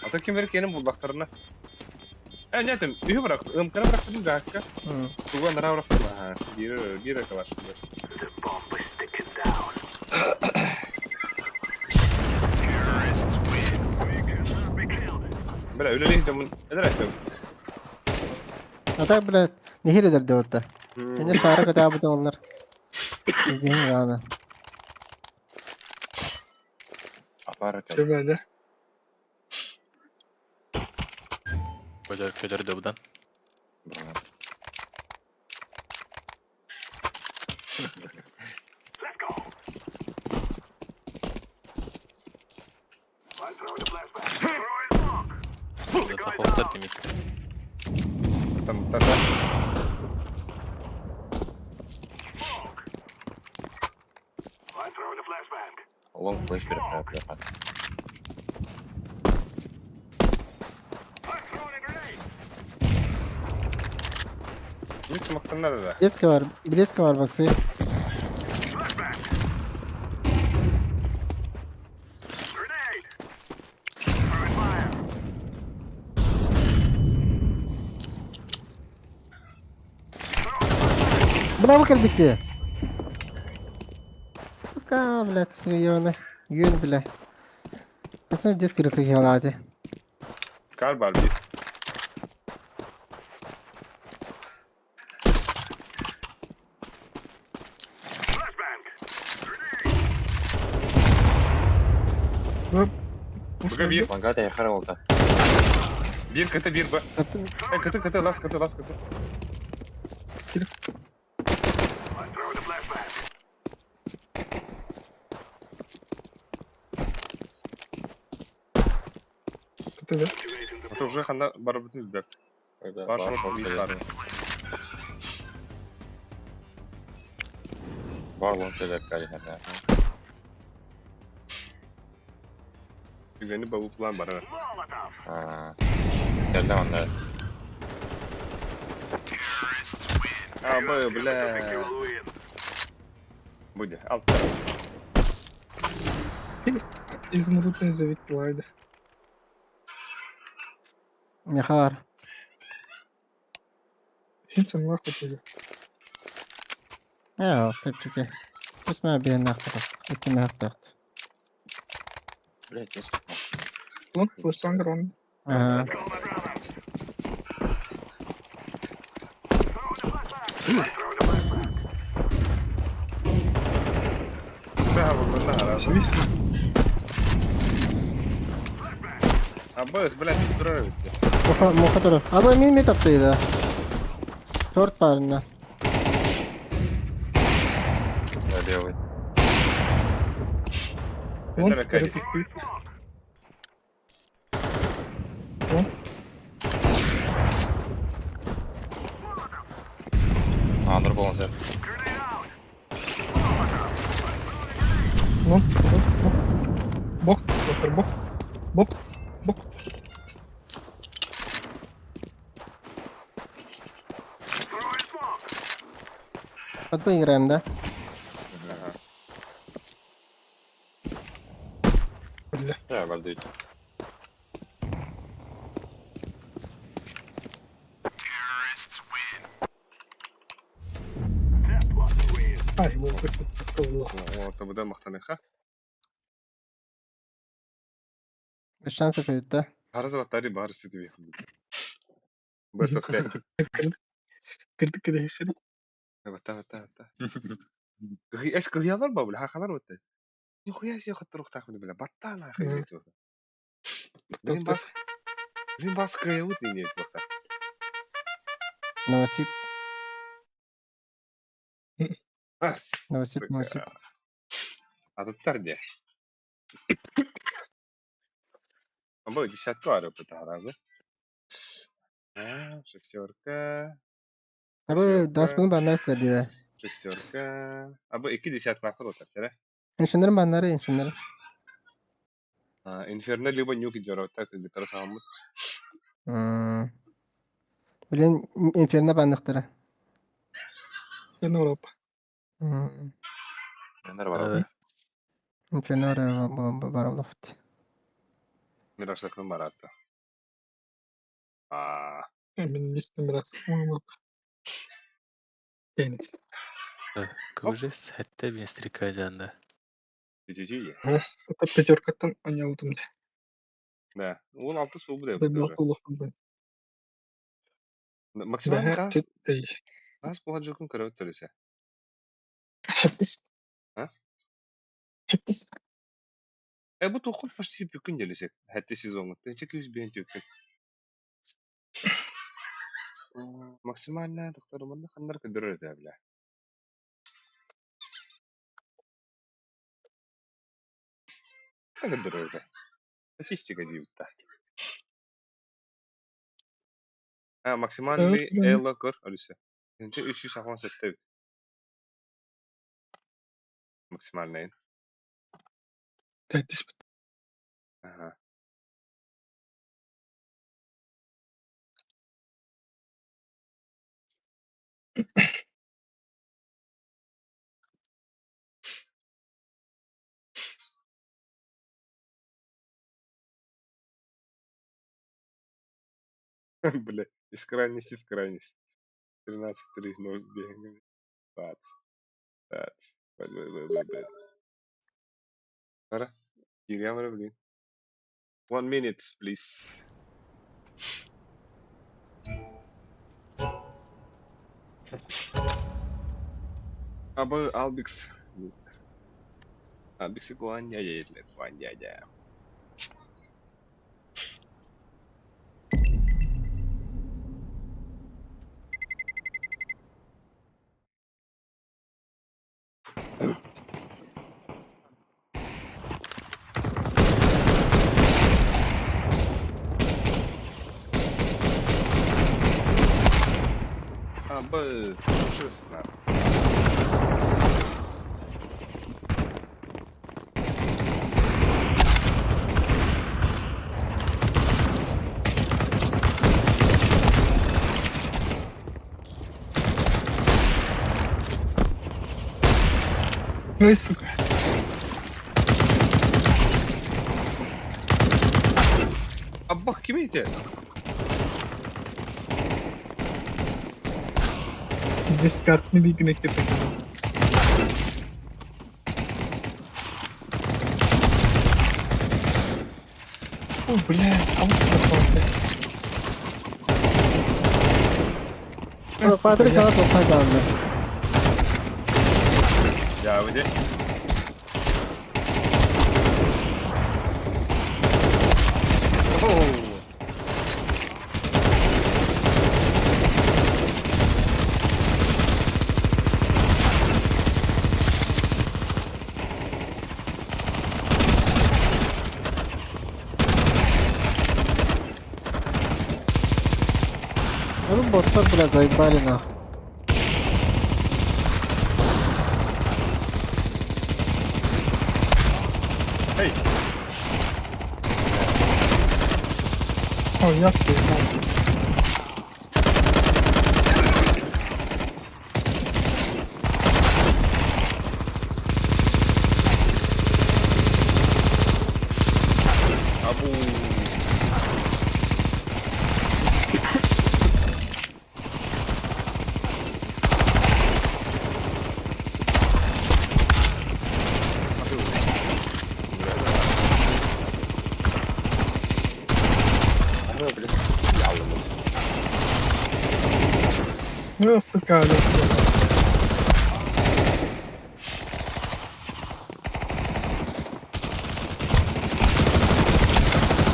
Ata kim verir ki yenin buldaklarına? Netim, üyü bıraktı. Imkanı bıraktım bir dakika. Tuğan dara bıraktım. Aha, bir arkadaşlar. The bomb is sticking down. Böyle öyle değil de bunu neler ettim? Hatta böyle nehir ederdi orada. Bence şarkı kitabı da onlar. İzleyin yani. Aparat. Şöyle. Kejar debutan. Let's go. I'm throwing the flashbang. Throwing smoke. Udah tak host timik. Tamam. Smoke. I'm throwing the flashbang. Long flash bir yapıyor. I'm throwing a grenade. Bir smoke'tan nerede de? Bileski var bak sayı. Flashbang. Grenade. Throwing fire. Bravo kal bitti. Сука, блядь, свиёны. Yün bile. Nasıl disk kırısı ki hadi. Galiba bir. Flashbang. Bugün bir. Manga da yakar oldu. Bir kıtı bir bu. Kıtı las kıtı. I'm throwing the flashbang. Kötü. Это уже хана барбытын бер. Башын bir var. Var long şeyler kaydı. Güveni babu plan var. Ha. Geldi onlar. Abi bile. Буде. Alt. İzmir'den zavitlaydı. Mihar. Hiç sen vakit dedi. Ya, tabii. اسمع بين نقطة. إنت ما اخترت. Блять, есть. Lan başlangıç onu. Aha. Daha bundan da arası. Abbas bilen durar bitti. Moka durur. Ama mi taptıydı. Short barına. Hadi yavrum. Вон, Это Кайди. перепихуй. Андыр болған сәт. Вон, вон, вон. Бок, доктор, бок. Бок, бок. Вот поиграем, да? Бля. Я гордый. Ай, вот это. Вот, bu da maqtanıqa. Без шансов идет, да? Har zavtari bar istedi. Bas oklet. كده كده يا خالد. Bata. Es kıyallar mı bu? Ha kadar mı? Ni kıyas ya katır uqta xuni bile. Batta na xeyli tu. Birin bas kıyavut ni bu. Новосиб. Bas. Новосиб. Adatlar diye. Ama десятку арып это разы. Шестерка. Abi dans bunu bana istedi de. Шестерка. Abi iki десятку otar sere. İnşinlerin banları inşinlerin. Infernal либо нюки жаровта гитара самут. Bilen inferne bandıkları. Я на Европа. Ендер бар ау. Inferne oraya var olafti. Мирашtakın var hatta. من لسه مرات. تاني. Кужес, хәтта Винстрика жанды. Cici. Это пятерка-то, а не вот у меня. Да. Он алтыс bu da. Да, было хуже. Максимально Да, kas. ey. Kas bu hacıkın karavat törese. Хәттис. Ha? Хәттис. Bu toqul почти bükün gelecek. Hatta sezonu. Teşekkür 100 bin tükün. Максимально doktorumunda kanlar kıdırır da bile. Ne kıdırır da. Statistika diyordu. Максимальный Элла кор, Алиса. Önce 387. Максимальный. Хәттис. Ага. Бля, из крайности в крайность. 13-3, 0, бегаем. Бац. Бац. Пора. Гирямара, блин. 1 minute, please. Абы Албикс. Албикс'i Guanya yediler. Guanya'da. Абы честно. Ой, сука. Аббах kim ити? Здесь карт не бігне кипить. О, блядь, а вот это. Patrick kanat olsaydı aldı. Ya bir de. Oğlum botlar biraz ayıp bari ha. Hey. Oh, yaptı. Abu. Nasıl kardeşim?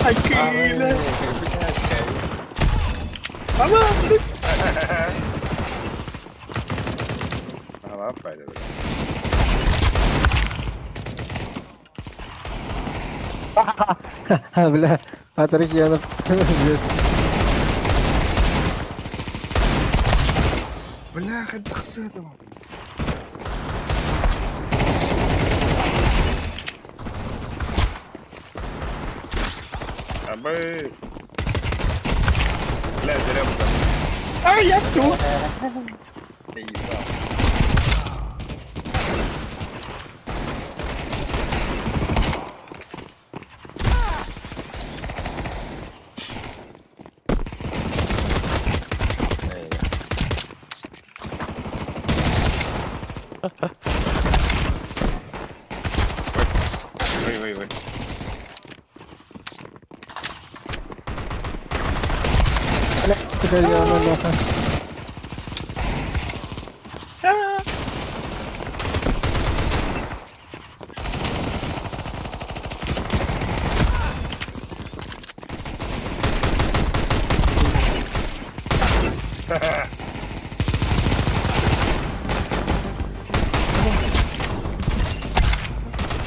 Ay kıyıyla. Ama Tamam, fayda böyle. Ha bile. Patrick yanıp. Бляха, да с этого. Абы. Бля, зря было. Ай, я тут. Я ебал. Ой. Sıkar yanına bakın.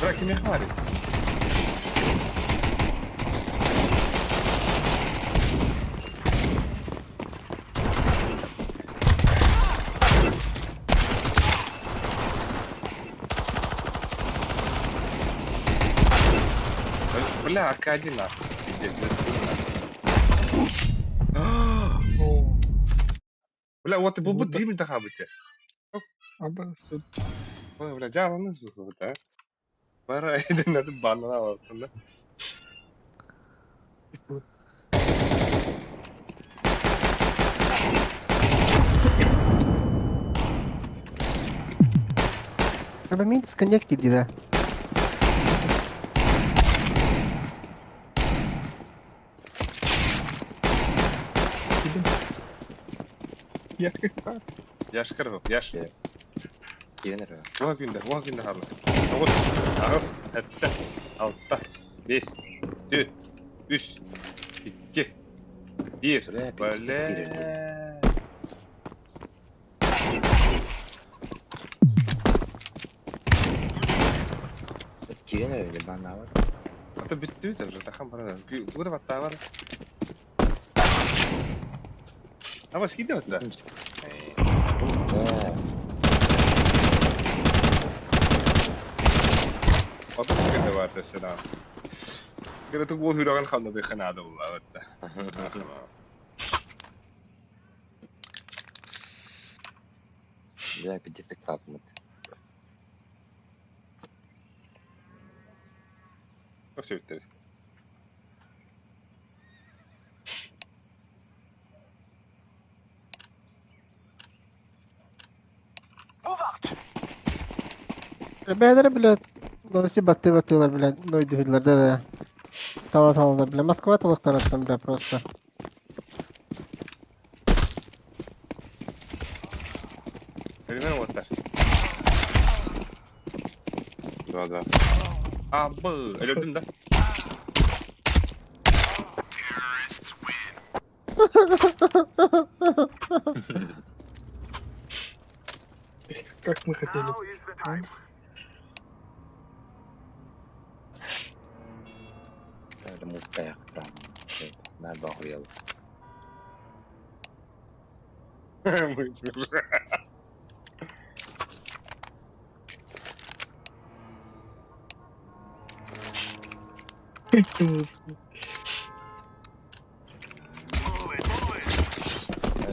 Браки не хвалит. Бля, АК-1 нахуй. Пиздец, Бля, вот ты был бы дрим daha bitti. Ama süt. Ой, бля, canınız bu burada. Bana edin nasıl banana var sonra. Треба мені дисконнект іди, да. Yaş kırıp, yaş. Yenir. Oha günde harlı. 9, 9, 7, 6, 5, 4, 3, 2, 1. Böyle. Yenir öyle ben var. Hatta bitti de вже такам бара. Burada hatta var. Ama skide hatta. Otuz günde var mesela. Kira tu gol huragan kandı bir kanada valla hatta. Ya bir destek kalkmadı. Çok sevdim. Бәдері, блядь, новости батты-баттылар, блядь, нойдугилерде да. Тала-талалар, блядь, Москва талықтар аттым, блядь, просто. Ölüme mi otlar? Два. Abı, öldüm de. Как мы хотели. А? Ada muka ya kerang. Nah, bawah real.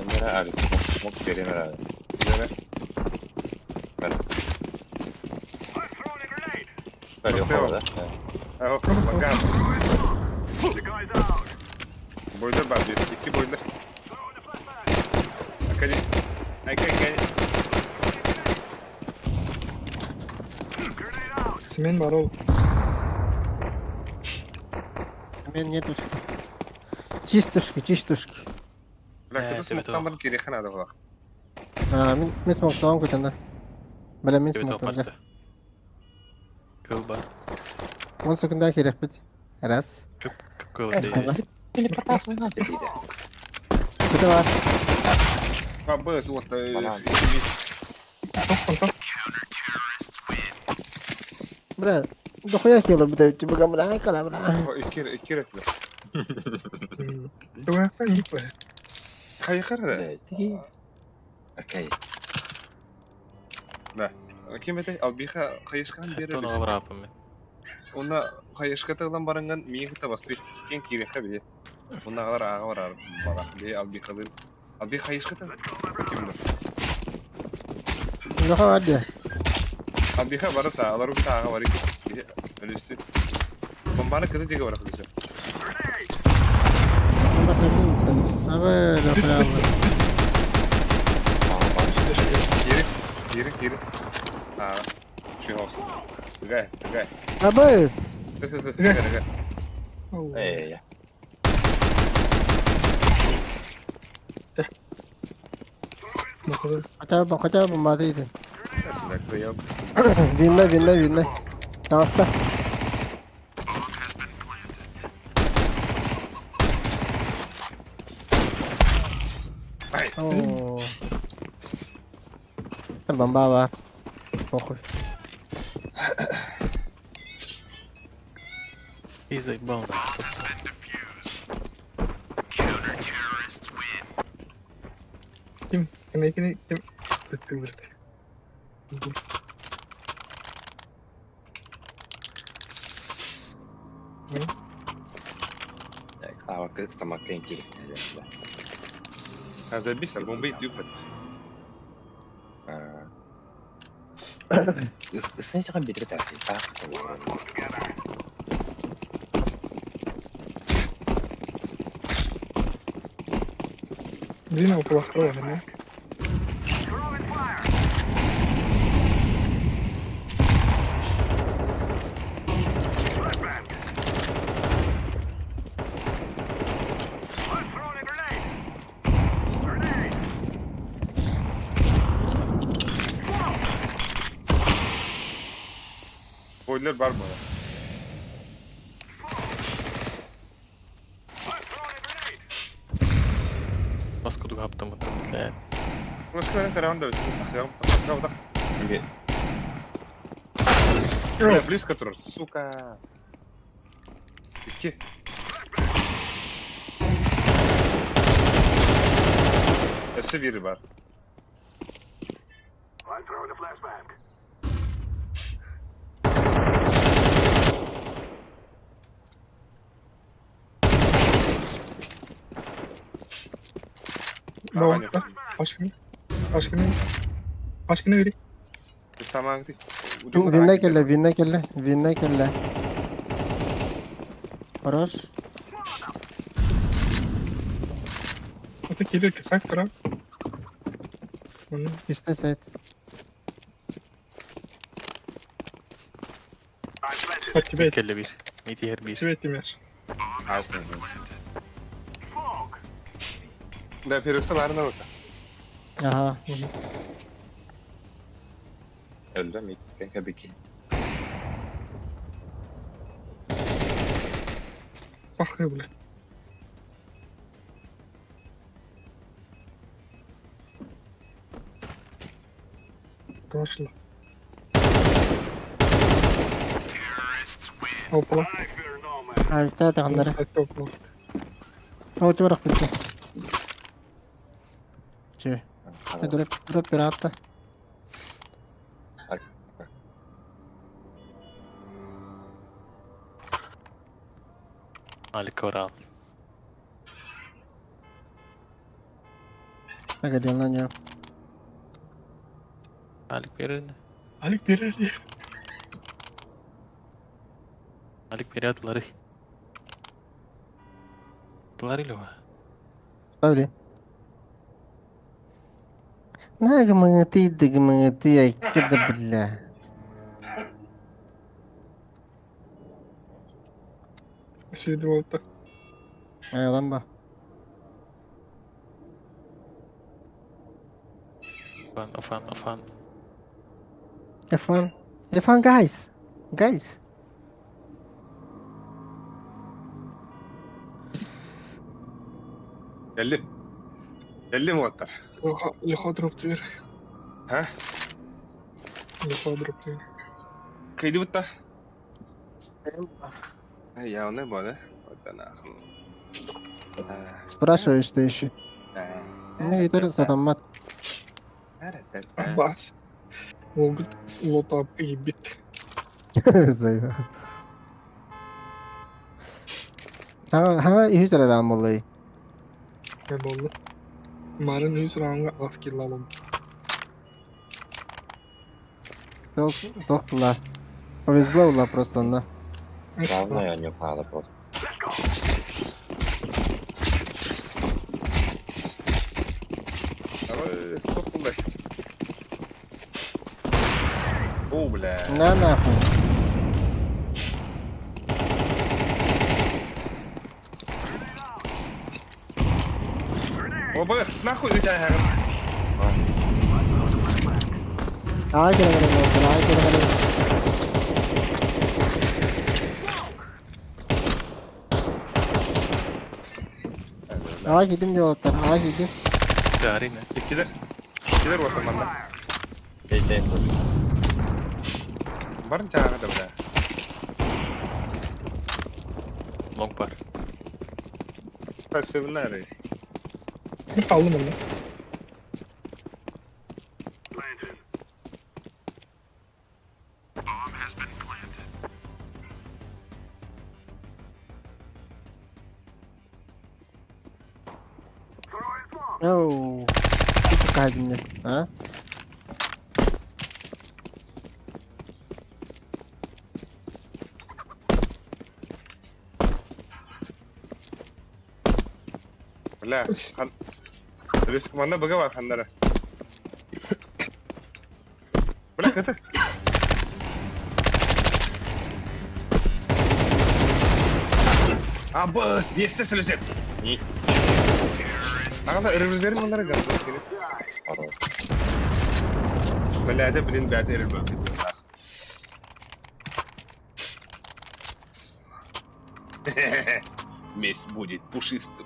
Merah ada. Mau kiri merah. Merah. Merah. Kali havada. Aho, bakalım. Boiler var bir. 2 boiler. Akali. Akali. Семен бар ол. Мен нетушки. Чистушки. Bırak da smoke'tan bana geri kanada bak. Мен смоктауым көтенде. Білем мен Тебе то смоктауым. парта. Кыл бар. 10 секундда керек бит. Раз. Кыл дейбиз. Или потасный надо. Көте бар. Ha bu вот. Бля, дохуя хило бітеу, тебе гамра, кала бра. İki rekli. Давай паникай. Hayır da. Окей. Да. Kim ete albiha kayışkan bir Тону аврапами. Ona kayışka tağlan barangan miyi hıta bası. Ken kireka bile. Ona kadar ağa var bara. Bile albihadır. Albiha kayışka tağ. Kim bilir. Жоха var diye. Albiha bara sağ. Alar bir ağa var. Öyle üstü. Bombana kızı cega var arkadaşlar. Ama sakın gittin. Abi dохуя var. Geri. Ha. Şey olsun. Gel. Абыз. Gel. Ey. Хотя бы Мадрид. Yok. Винна. Таста. Ay. Oo. Bomba var. Похуй. И заебал. Kim? Kim? Bitti. Так, а как стомака интересная. Ha zabisa bombayı tüpet. Сын жоохон бидрээд таарсан. Длина около второго, да? Boiler var mı? Паскуду гаптам это. Флешка караван да. Правда. Бля, близко тур, сука. İki. Ese biri var. I'm throwing a flashbang. Давай. Başka ne vereyim? Tamam değil. Винна келле. Хорош. Это киллер сектора. Чистый сайт. Под тебя Келли bir. Ne diğer bir. Тебе этим мяч. Az mı? Da Perus'a var ne orada? Aha. Öldü mü? Kanka beki. Пахай, бля. Точно. Опла. Harika takımları. Сайт опла. Avucu bırak bitti. Şey. Durup bir hatta. Malik Oral. Ne gidiyorsun lan ya? Malik verir ne? Alik verir diye. Malik verir atları. Atları lo. Öyle. Ne mengerti ya kita billah. Şeydi oldu. Lan bak. Afan. F1 guys. Geldim Walter. Легко дроп дверь. Ha? Легко дроп дверь. Kıydı butta. Ya ne bu ne? Спрашиваю, что еще. Ну и тоже задамат. Бас. Могут лотап и бит. Зайва. Ha iyi süre ram olayı. Ne oldu? Maren 100 ranga az kill alalım. Дохла. Повезло было просто на. Равно я не упала просто. Давай, стоп, блядь. О, бля. На нахуй. О, бля, нахуй у тебя герн. Ай, кira. Ай, gidim diyorlar. Ай, gidim. Dari ne? İkiler var tamam. Şey. Var mı tane de bля? Long bar. Kaçtı bunlar ya. Bir kaldım onda. Oh. Itu kahdimnya. Ha? Bля, risk mana baga var hanlara. Bля, kata. Bas, yeste söyleyeceğim. İyi. Ağla verin onlara galiba. Bля, da bilin bad error bak. Месть будет пушистым.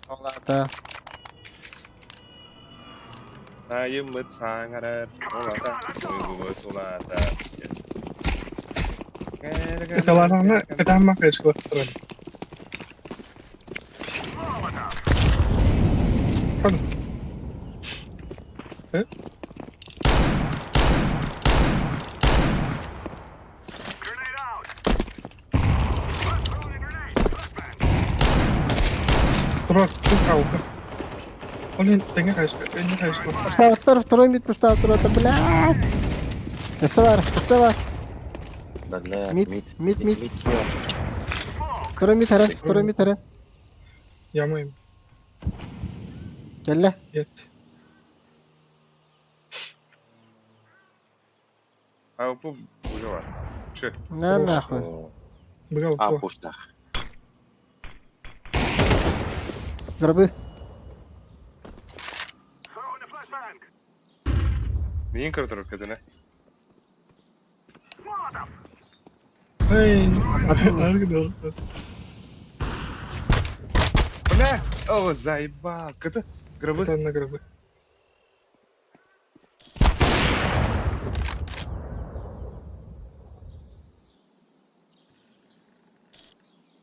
Olata. Ayımıt sangarar. Olata. Uyumut olata. Это макаешь квартиры. Блин, ты не знаешь. Второй мид поставил, блядь. Доставай. Бля, Мид. слева. Второй мид харен. Я моим. Geldi. Нет. Bu уже var. Şu. На нахуй. Брал то. Пуштах. Дробы. Neyin kırıtırır kadına? Эй, аргидал. Кіме? О, заїбав. Кити? Граби? Там на гробы.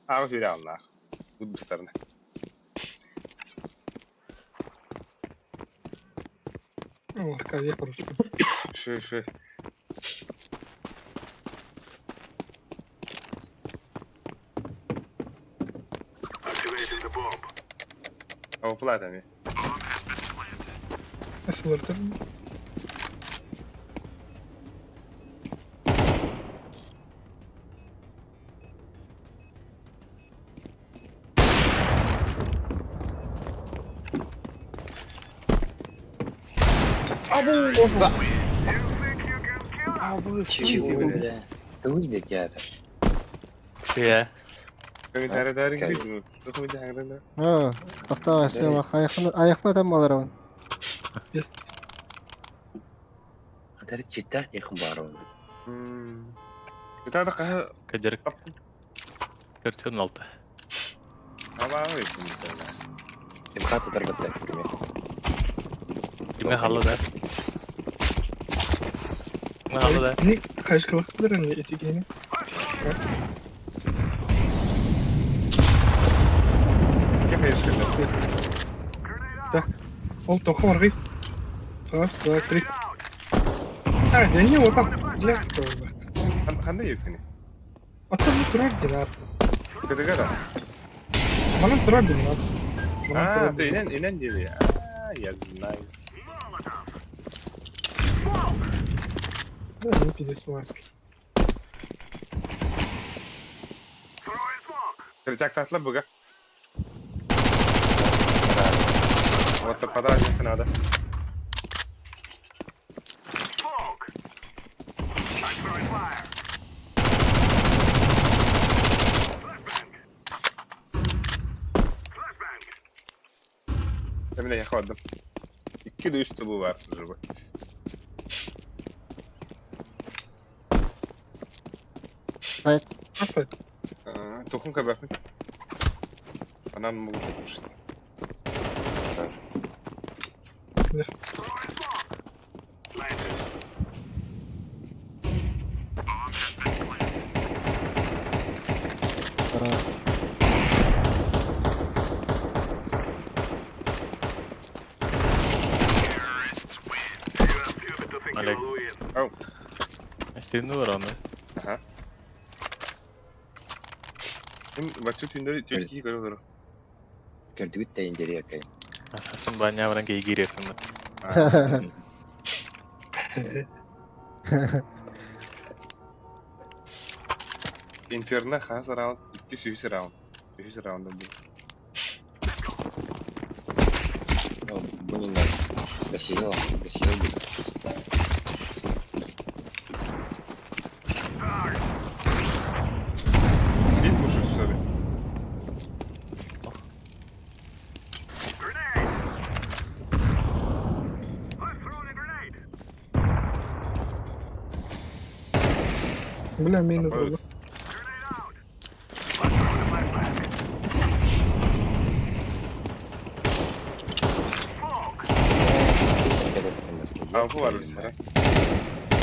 А, уверял, нах. Тут бы стороны. Ну, Аркадий хороший. Ши. Activating the bomb. А уплатами. СЛР-то. Чего, бля? Ты увидел театр? Все. Комментарий дарик видно. Кто меня грана? О, тоқтау, сен аяқпа там балар он. Есть. Кадар читать я хумбару. Это да кah. Кадер. Картин алты. Ама выйдем. Кем хата торготлай кеме. Кеме халы да. Кеме халы да. Не, кайшкалыктар эми этигени. Так, ол тоқы барғай. Раз, два, три. А, не вот так. Бля, тоже. Қандай екені? Атам тұрар динар. Кедегада? Манан тұрар динар. А, ты инен деді. А, я знаю. Да, не пиздец маски. Критяк татлы бұға. Вот так подражник надо. Emine yakaladım. 2 de üstü bu var acaba. Hayır. Nasıl? Tohum kabakın. Anam mı tutmuştu? Олег. Ау. Стены ворона. Ага. Бачу тündür Türkiye görüyor. Gördü bitti indiri yakayım. Asasın banyak orang kayak gini yapın. Inferno has around 200 round. 200 round oldu. Bunun da besliyor gibi. Bir kuşu söyle. Бля, мину было. А bu var bir sıra.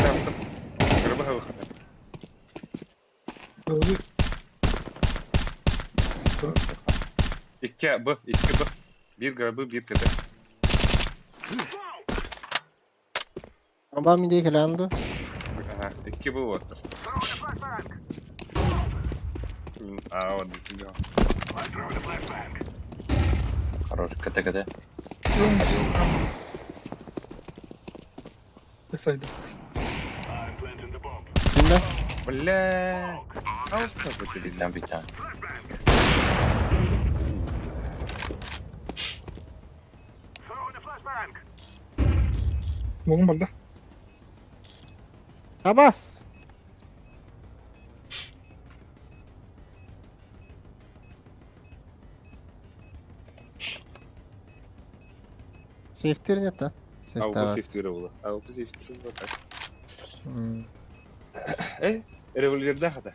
Yaptım. Grubu hava kadar. Öldü. İki bu. Bir grubu bir kadar. Ama mi değil lan bu? Aha, 2 bu var. А, вот тебя. Хорош, КТ. Сайда. Kimde? Бля. А вот что тебе? Bitti. Mogum burada. Abbas. Safety нет, да? А у сефтировала. Вот так. Револьверда хата.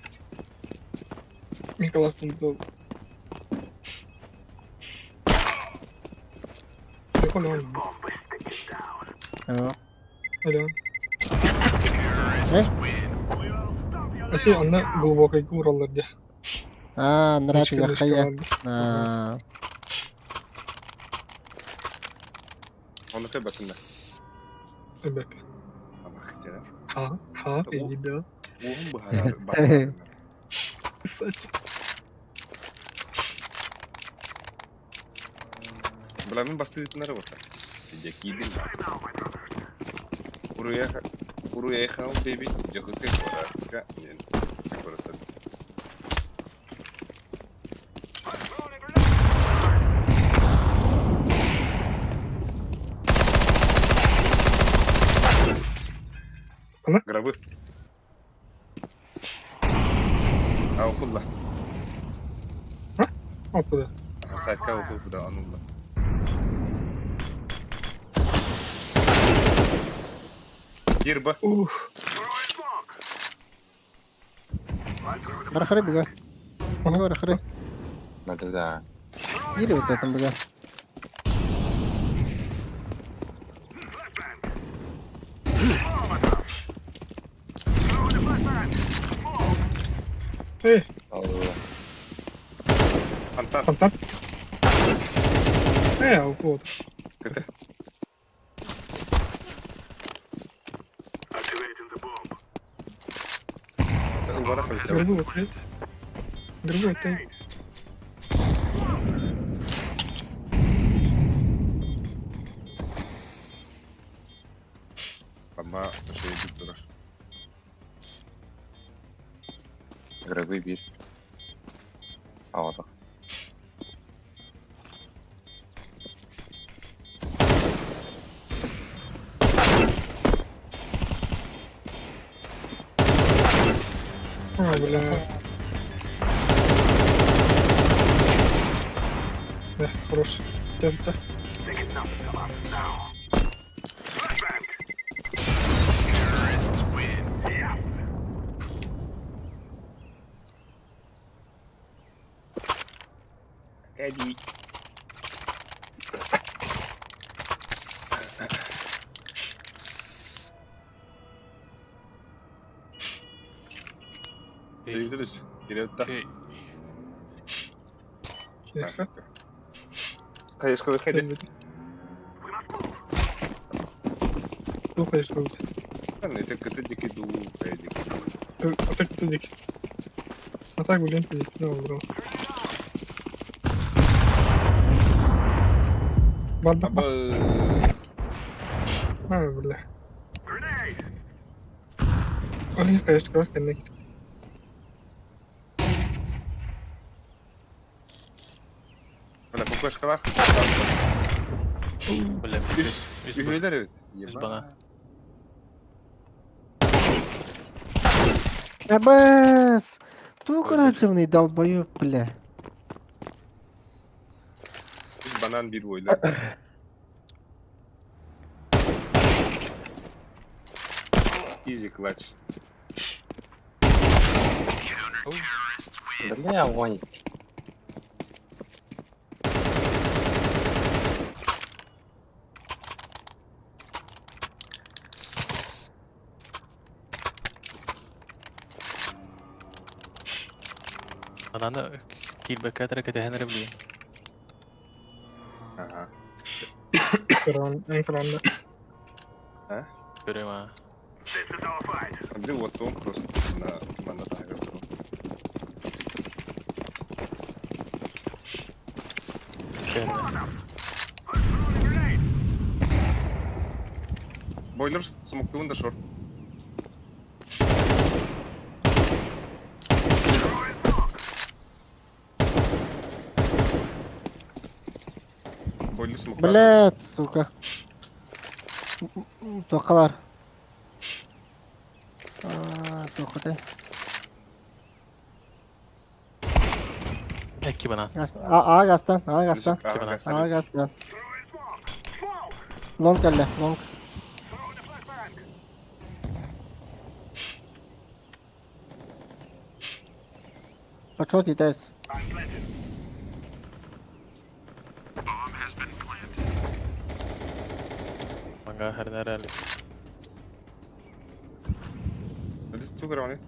Николас тут. Hold on. Ja. Hold on. Ne? Asi anna глубокой куралларда. Нравится Мышка хая. vardı. Onu koy bakın da. Evet. Bak canım. Ha, iyi de. Oğlum bu hayal. Saç. Buların bastığı itinlere bakar. Diyecek yedin mi? Buraya yakal baby. Joko tek var artık. Burası. Grabı. Ha okulla. Okulla. Sayka oku da anılla. Gir bak. Барахары бега. Барахары. Надо, да. Или вот этом бега. Эй. Фонтан. Вот. Kötü. Duvara koyacağım. Другой ответ. Другой ответ. Ama şey bir durar. Grabı bir. Havada. Бля. Хорош. Тем-то. Эдди. Değildiniz. Girevde. Kayışkalı hadi. Ну, конечно. Ne tek kıtı diki du. Атак тудик. Атак блин тудик. Ну, бро. Бабба. Бля. Ой, конечно, как коннект. Bana bu başkalar. Бля, Ühüler evet. Üz bana. Абас! Туграчевный долбоёб, бля. Biz banan bir boylar. Easy clutch. Бля, огонь. Ananı killback'a hareket edenleri biliyor. Ага. Экран, А? Görüyorum ha. Андрей, вот он просто на тайгер. Бойлер смоктуында шорт. Бойлер смоктуында. Блядь, сука. Тоқа бар. Тоқадай. Ekki bana. Ağastan. Iki bana. Ağastan. Long geldi, long. Çok iyi tez. Anga her nereli. Let's do it.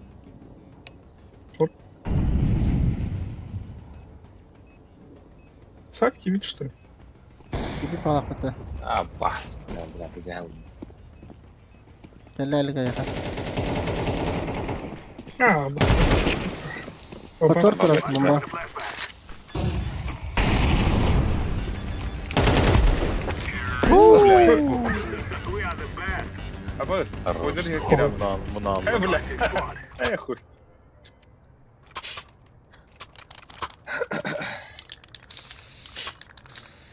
Сайт кивит, что ли? Gibi palak bete. Опасно, бля, взял. Gel el gaya. А, бля. Motor kurak bomba. Абас, ходер я кирам. Bunu aldım. Бля. Ай, хуй.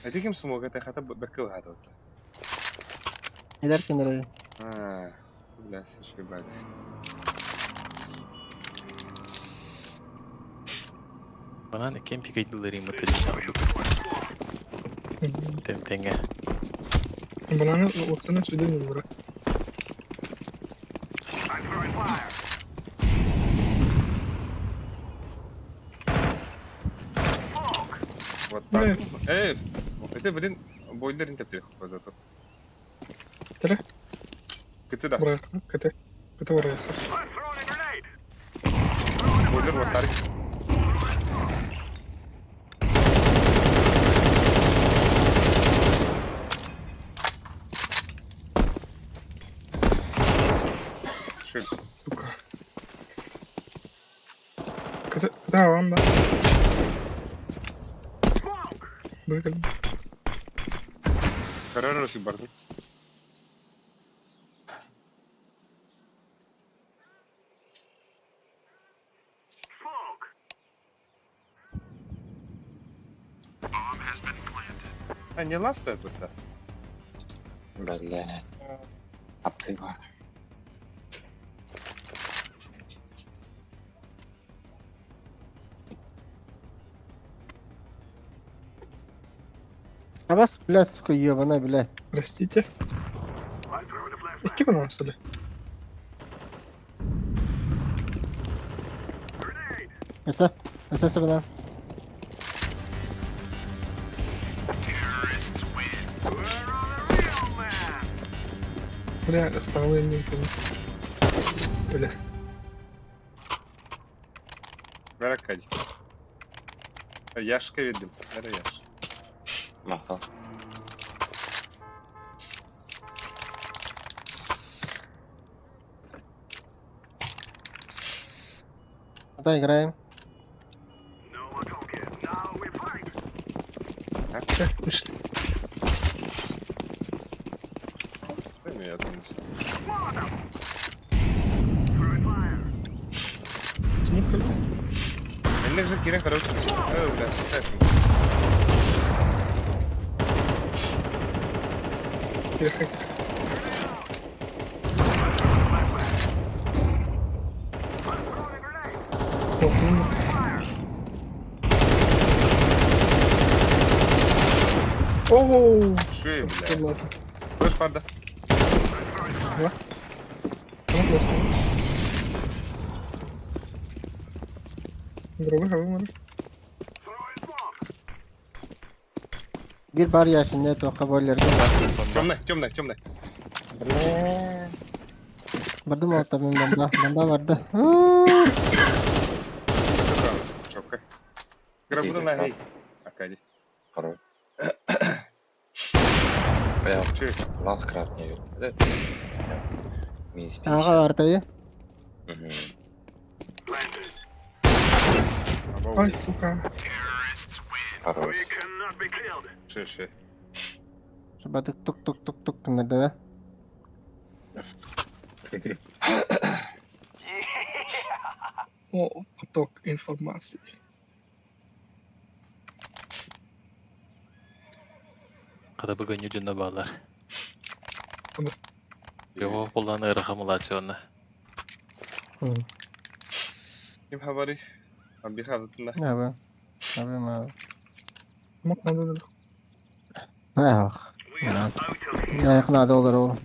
Эти кем смог это хата беркел хата. Giderken nereye? Бля, слушай, бать. Bana ne kem pikaydıları materi çaldık. Tenge. Бананы оценят сюда не выбора. Вот так. Это, блин, бойлер не теплых зато. Теля? Кыты да. Бра, кыты. Кыты варая. Бойлер вот так. Шесть. Сука. Кыты вам, да. Выгодно. Карару сибарды. А не ласта это? Блядь. Обрыва. А вас, блядь, сука, ебаная, блядь. Простите. Iki bana söyle. Esa. Esa bana. Бля, осталось не помню. Бля. Веракади. Яшка видим. Это яш. Маха. Куда играем? Пошли. Я думаю, Смука. Эннек же кирен короче. Бля, страшно. Переходи. Оу! Шея, бля. Ладно. Слышь, панда. Да? Ну, просто. Дробы, выморы. Bir bar yaşında toka boylarga Темная, темная, темная. Bardı mı orta benim bomba? Bomba vardı. Чопка. Грабуна на гей. Акади. Второй. Прям. Че? Ланскрафт не видел. Минус Ağa vardı ya. Ай, сука. Хорош. Ше. Coba tuk nerede ya? О, поток информации. Kada bugün yüzüne bağlar. Tamam. Yok kullanı rehabilitasyonu. Kim habari? Abi havatında. Abi. Abi ma. Mok надо dedi. Ah. Ya yakına da olur o.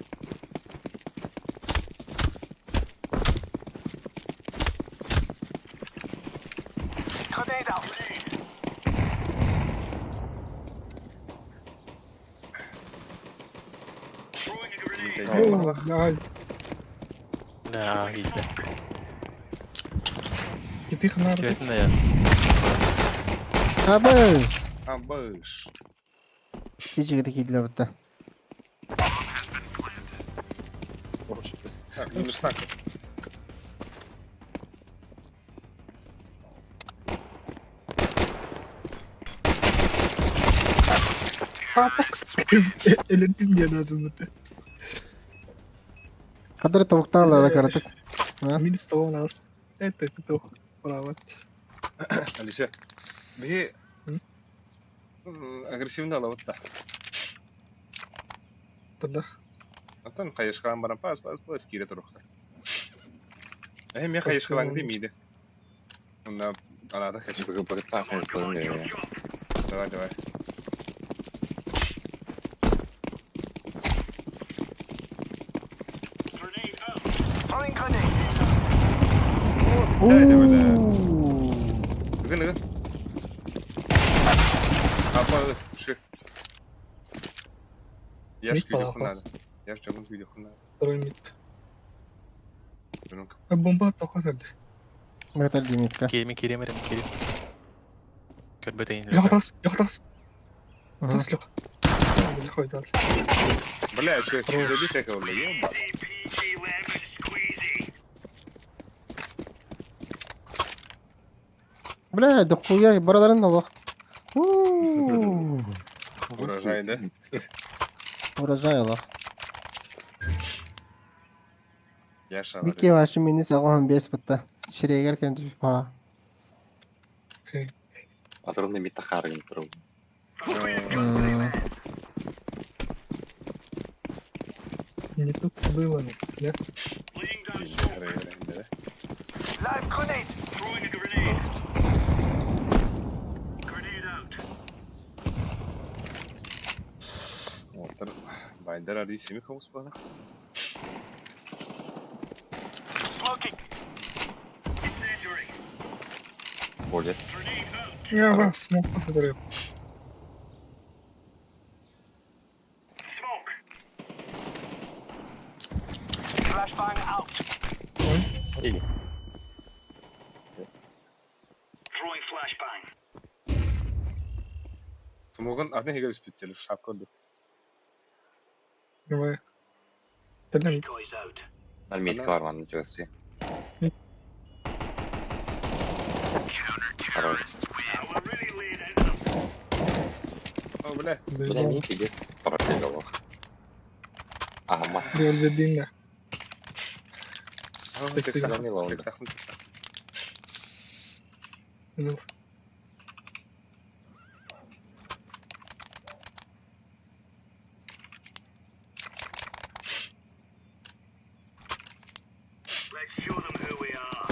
Ай. Да, гитле. Гитих надо. Действительно, я. Абыз! Абыш. Чичигді келді бұтта. Так, минус так. Электриз не надо бұтта. Қадыр тавықтан алады қаратық. Минус того нас. Это кто? Право. Алиса. Бе агрессивно ала вот. Тогда. Atan kayışkan bana pas kire turukta. Hem ya kayışkan demiydi. Onda arada kaçıp Bakıp takip ya. Давай. Haydi böyle. Gın. Apa şu. Yaş video kunada. Yaş çabuk video kunada. Второй мид. Bunun Бомба только тогда. Мэтр Димитка. Кири, Кири. Кырбетейн. Яхтас. Тас лёг. Лихой дал. Бля, что я забить такого, бля, ебать. Бля, да хуя, барадарın da bak. Урожай, да? Урожай Allah. Yaşa Bir var. ki var şimdi minus ağam 5 bitti. Şuraya gelirken düşüp ha. Атырымды митті қарғын тұру. Не тут было, нет? Live grenade. Throwing a grenade. Grenade out. Otur. Baydar arayı semi kamus bana. Smoking. Incendiary. Ходит. Я вас смог посмотреть. Smoke. Flashbang out. İyi. Throwing flashbang. Смоган одна хига спецтели шапка ду. Давай. Тогда Decoys out. Митті var bende çözsü. Хорош. We're really laying into them. О, бля. Бля, митті десь пропілював. Ага, Реальдединна. Tek Zanilo onda. Ну, Let's show them who we are.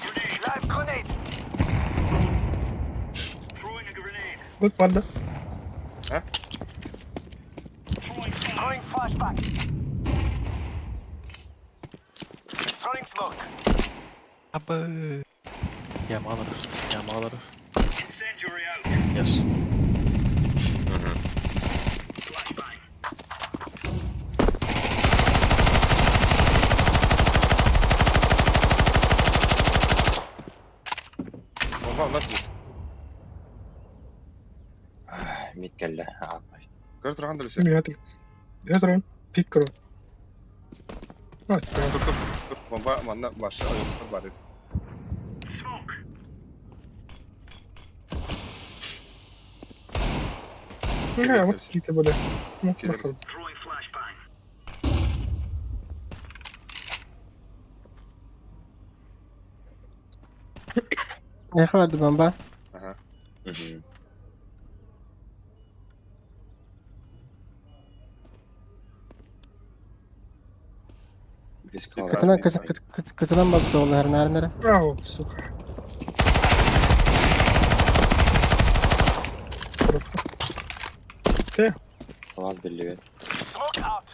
Grenade. Live grenade. Throwing a grenade. вот падла. Throwing flashbang. Throwing smoke. Abba. Yağmalar. Incendiary out. Yes. Flashbang. Bomba nasıl? Mit geldi. Atmayın. Kır тұрғандар өсе. Я трон. Пик крон. Тұр. Bomba manda başı ayıqlar var edi. Smoke. Ну, вот какие-то были. Ну, Келер. плохо. Throwing flashbang. Ne vardı bomba? Aha. Kıtınan baktı oğlu her nere. Ау, сука. Ты? Салат белли. Smoke out.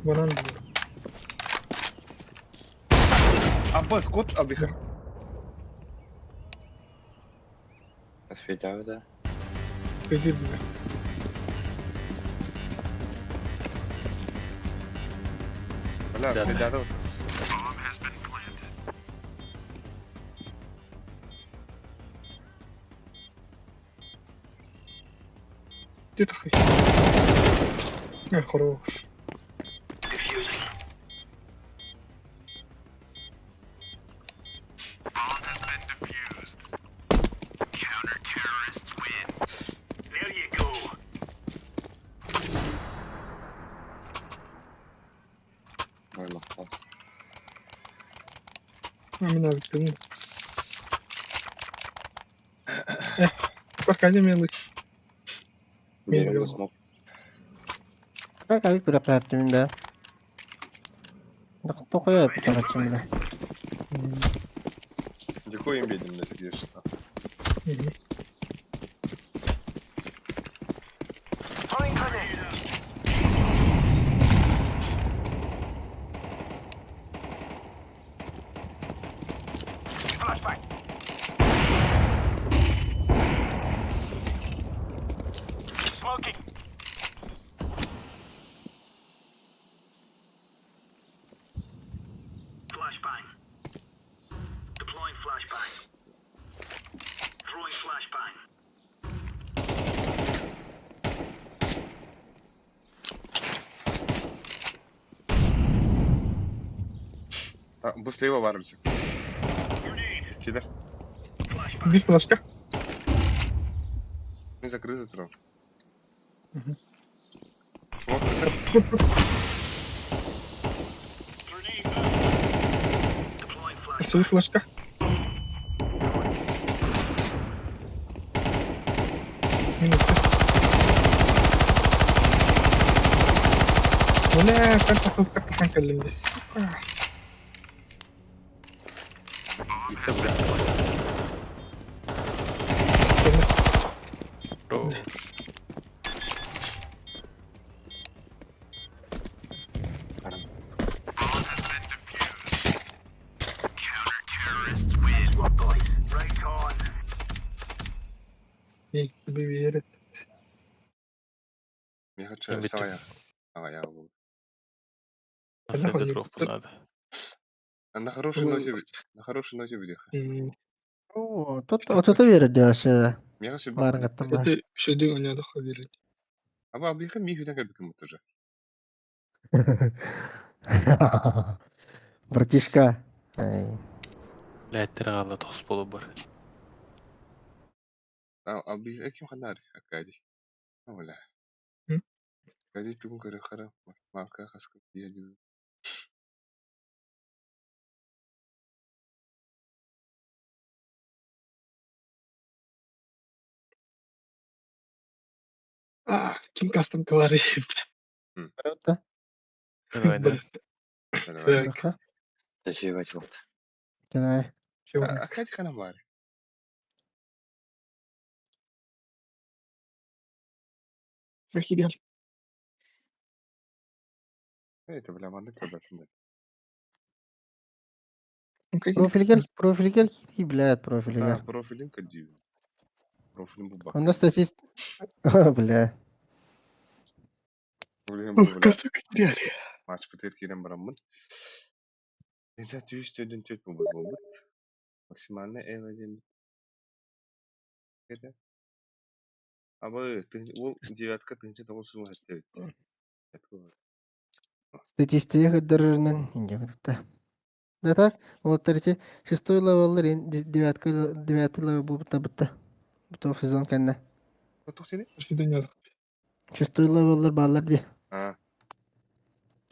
Банан был. Abbas kod al bir. Осветяю, да. Пойди, бля. Бля, Да. следят вот с... Где ты хай? Хорош. There you go. Ой, махал. Меня виктин. Пока не мелочь. Берем Берем. смог. Так, алик бирок таптым да. Так токоя путарачым да. Дикой им беден, если где что. Flashbang. Smoking. Flashbang. Deploying flashbang. Throwing flashbang. Bu слева варварся. Кидер. Без флажка. Не закрыт за трон. Deploying flashbang. Все, флажка. Минутка. Бля, как пахан каллим, сука. Bitti, bля. Хорош. Squad boys. Right on. Ей, тебе верят. Я хочу Я биту. своя. Я был. На Нахуй себе не дропу тут. надо. А на хорошей ноте, на хорошей ноте выдеха. О, тут отото берет дёше. Я хочу Баргаттан бар. Это шеди оняда верят. Аба аблиха ми хүдэн кабикам тоже. Братишка. Ай. Ләттер ағала тоқс болу бар. Аблиха ким ханар акади. Вала. Кади тугун кара хара. Малка хаска я дю. Ким кастом калари. Барота. Давай, да. Браха. Зачевать вот. Кенай. Акади хана мари. Захирял. Это бля маны кабатым. Профилгер ки блядь, Да, профилгер. профилин кадию. Профилин бу бак. Он статист. Бля. Профилин бу бля. Мач петер кирен барамын. Нече түйүш төдөн төт болбут. Максимально эледен. Кере. Аба ол девятка тынчы 900 хаттебит. Статистика дырырынан инде кытта. Да так, вот тарите 6-й левеллер 9-й левел бутта бутта. Бутта сезон кенде. Тохтени? Шеди оняда. 6-й левеллер баллар ди.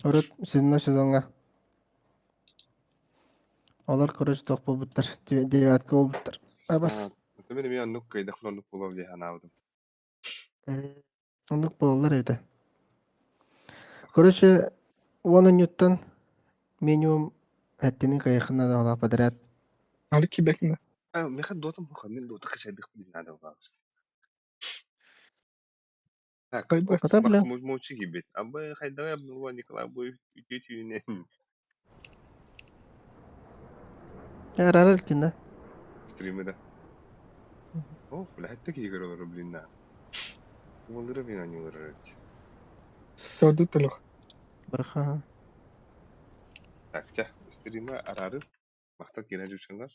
Орот синно сезонга. Олар короче тох болбуттар. 9-ка болбуттар. Абас. Это мен мен нук кайда хлон нук болов ди ханавдым. Ондук болалар эйде. Короче, оны ньюттан минимум әттенің қайықына да ола подряд. Али кибекна. Мен дотам баха, мен дота качайдык билин надо бар. Так, максимум мочи гибет. Аба хайдага булва Николай бой үтүнен. Ярар элкин да. Стримы да. О, блядь, такие города, блин, на. Улыры мен анюлары. Тәуді тұлық. Бырха. Так, тя, стрима арары. Мақтат генә жүчеңләр.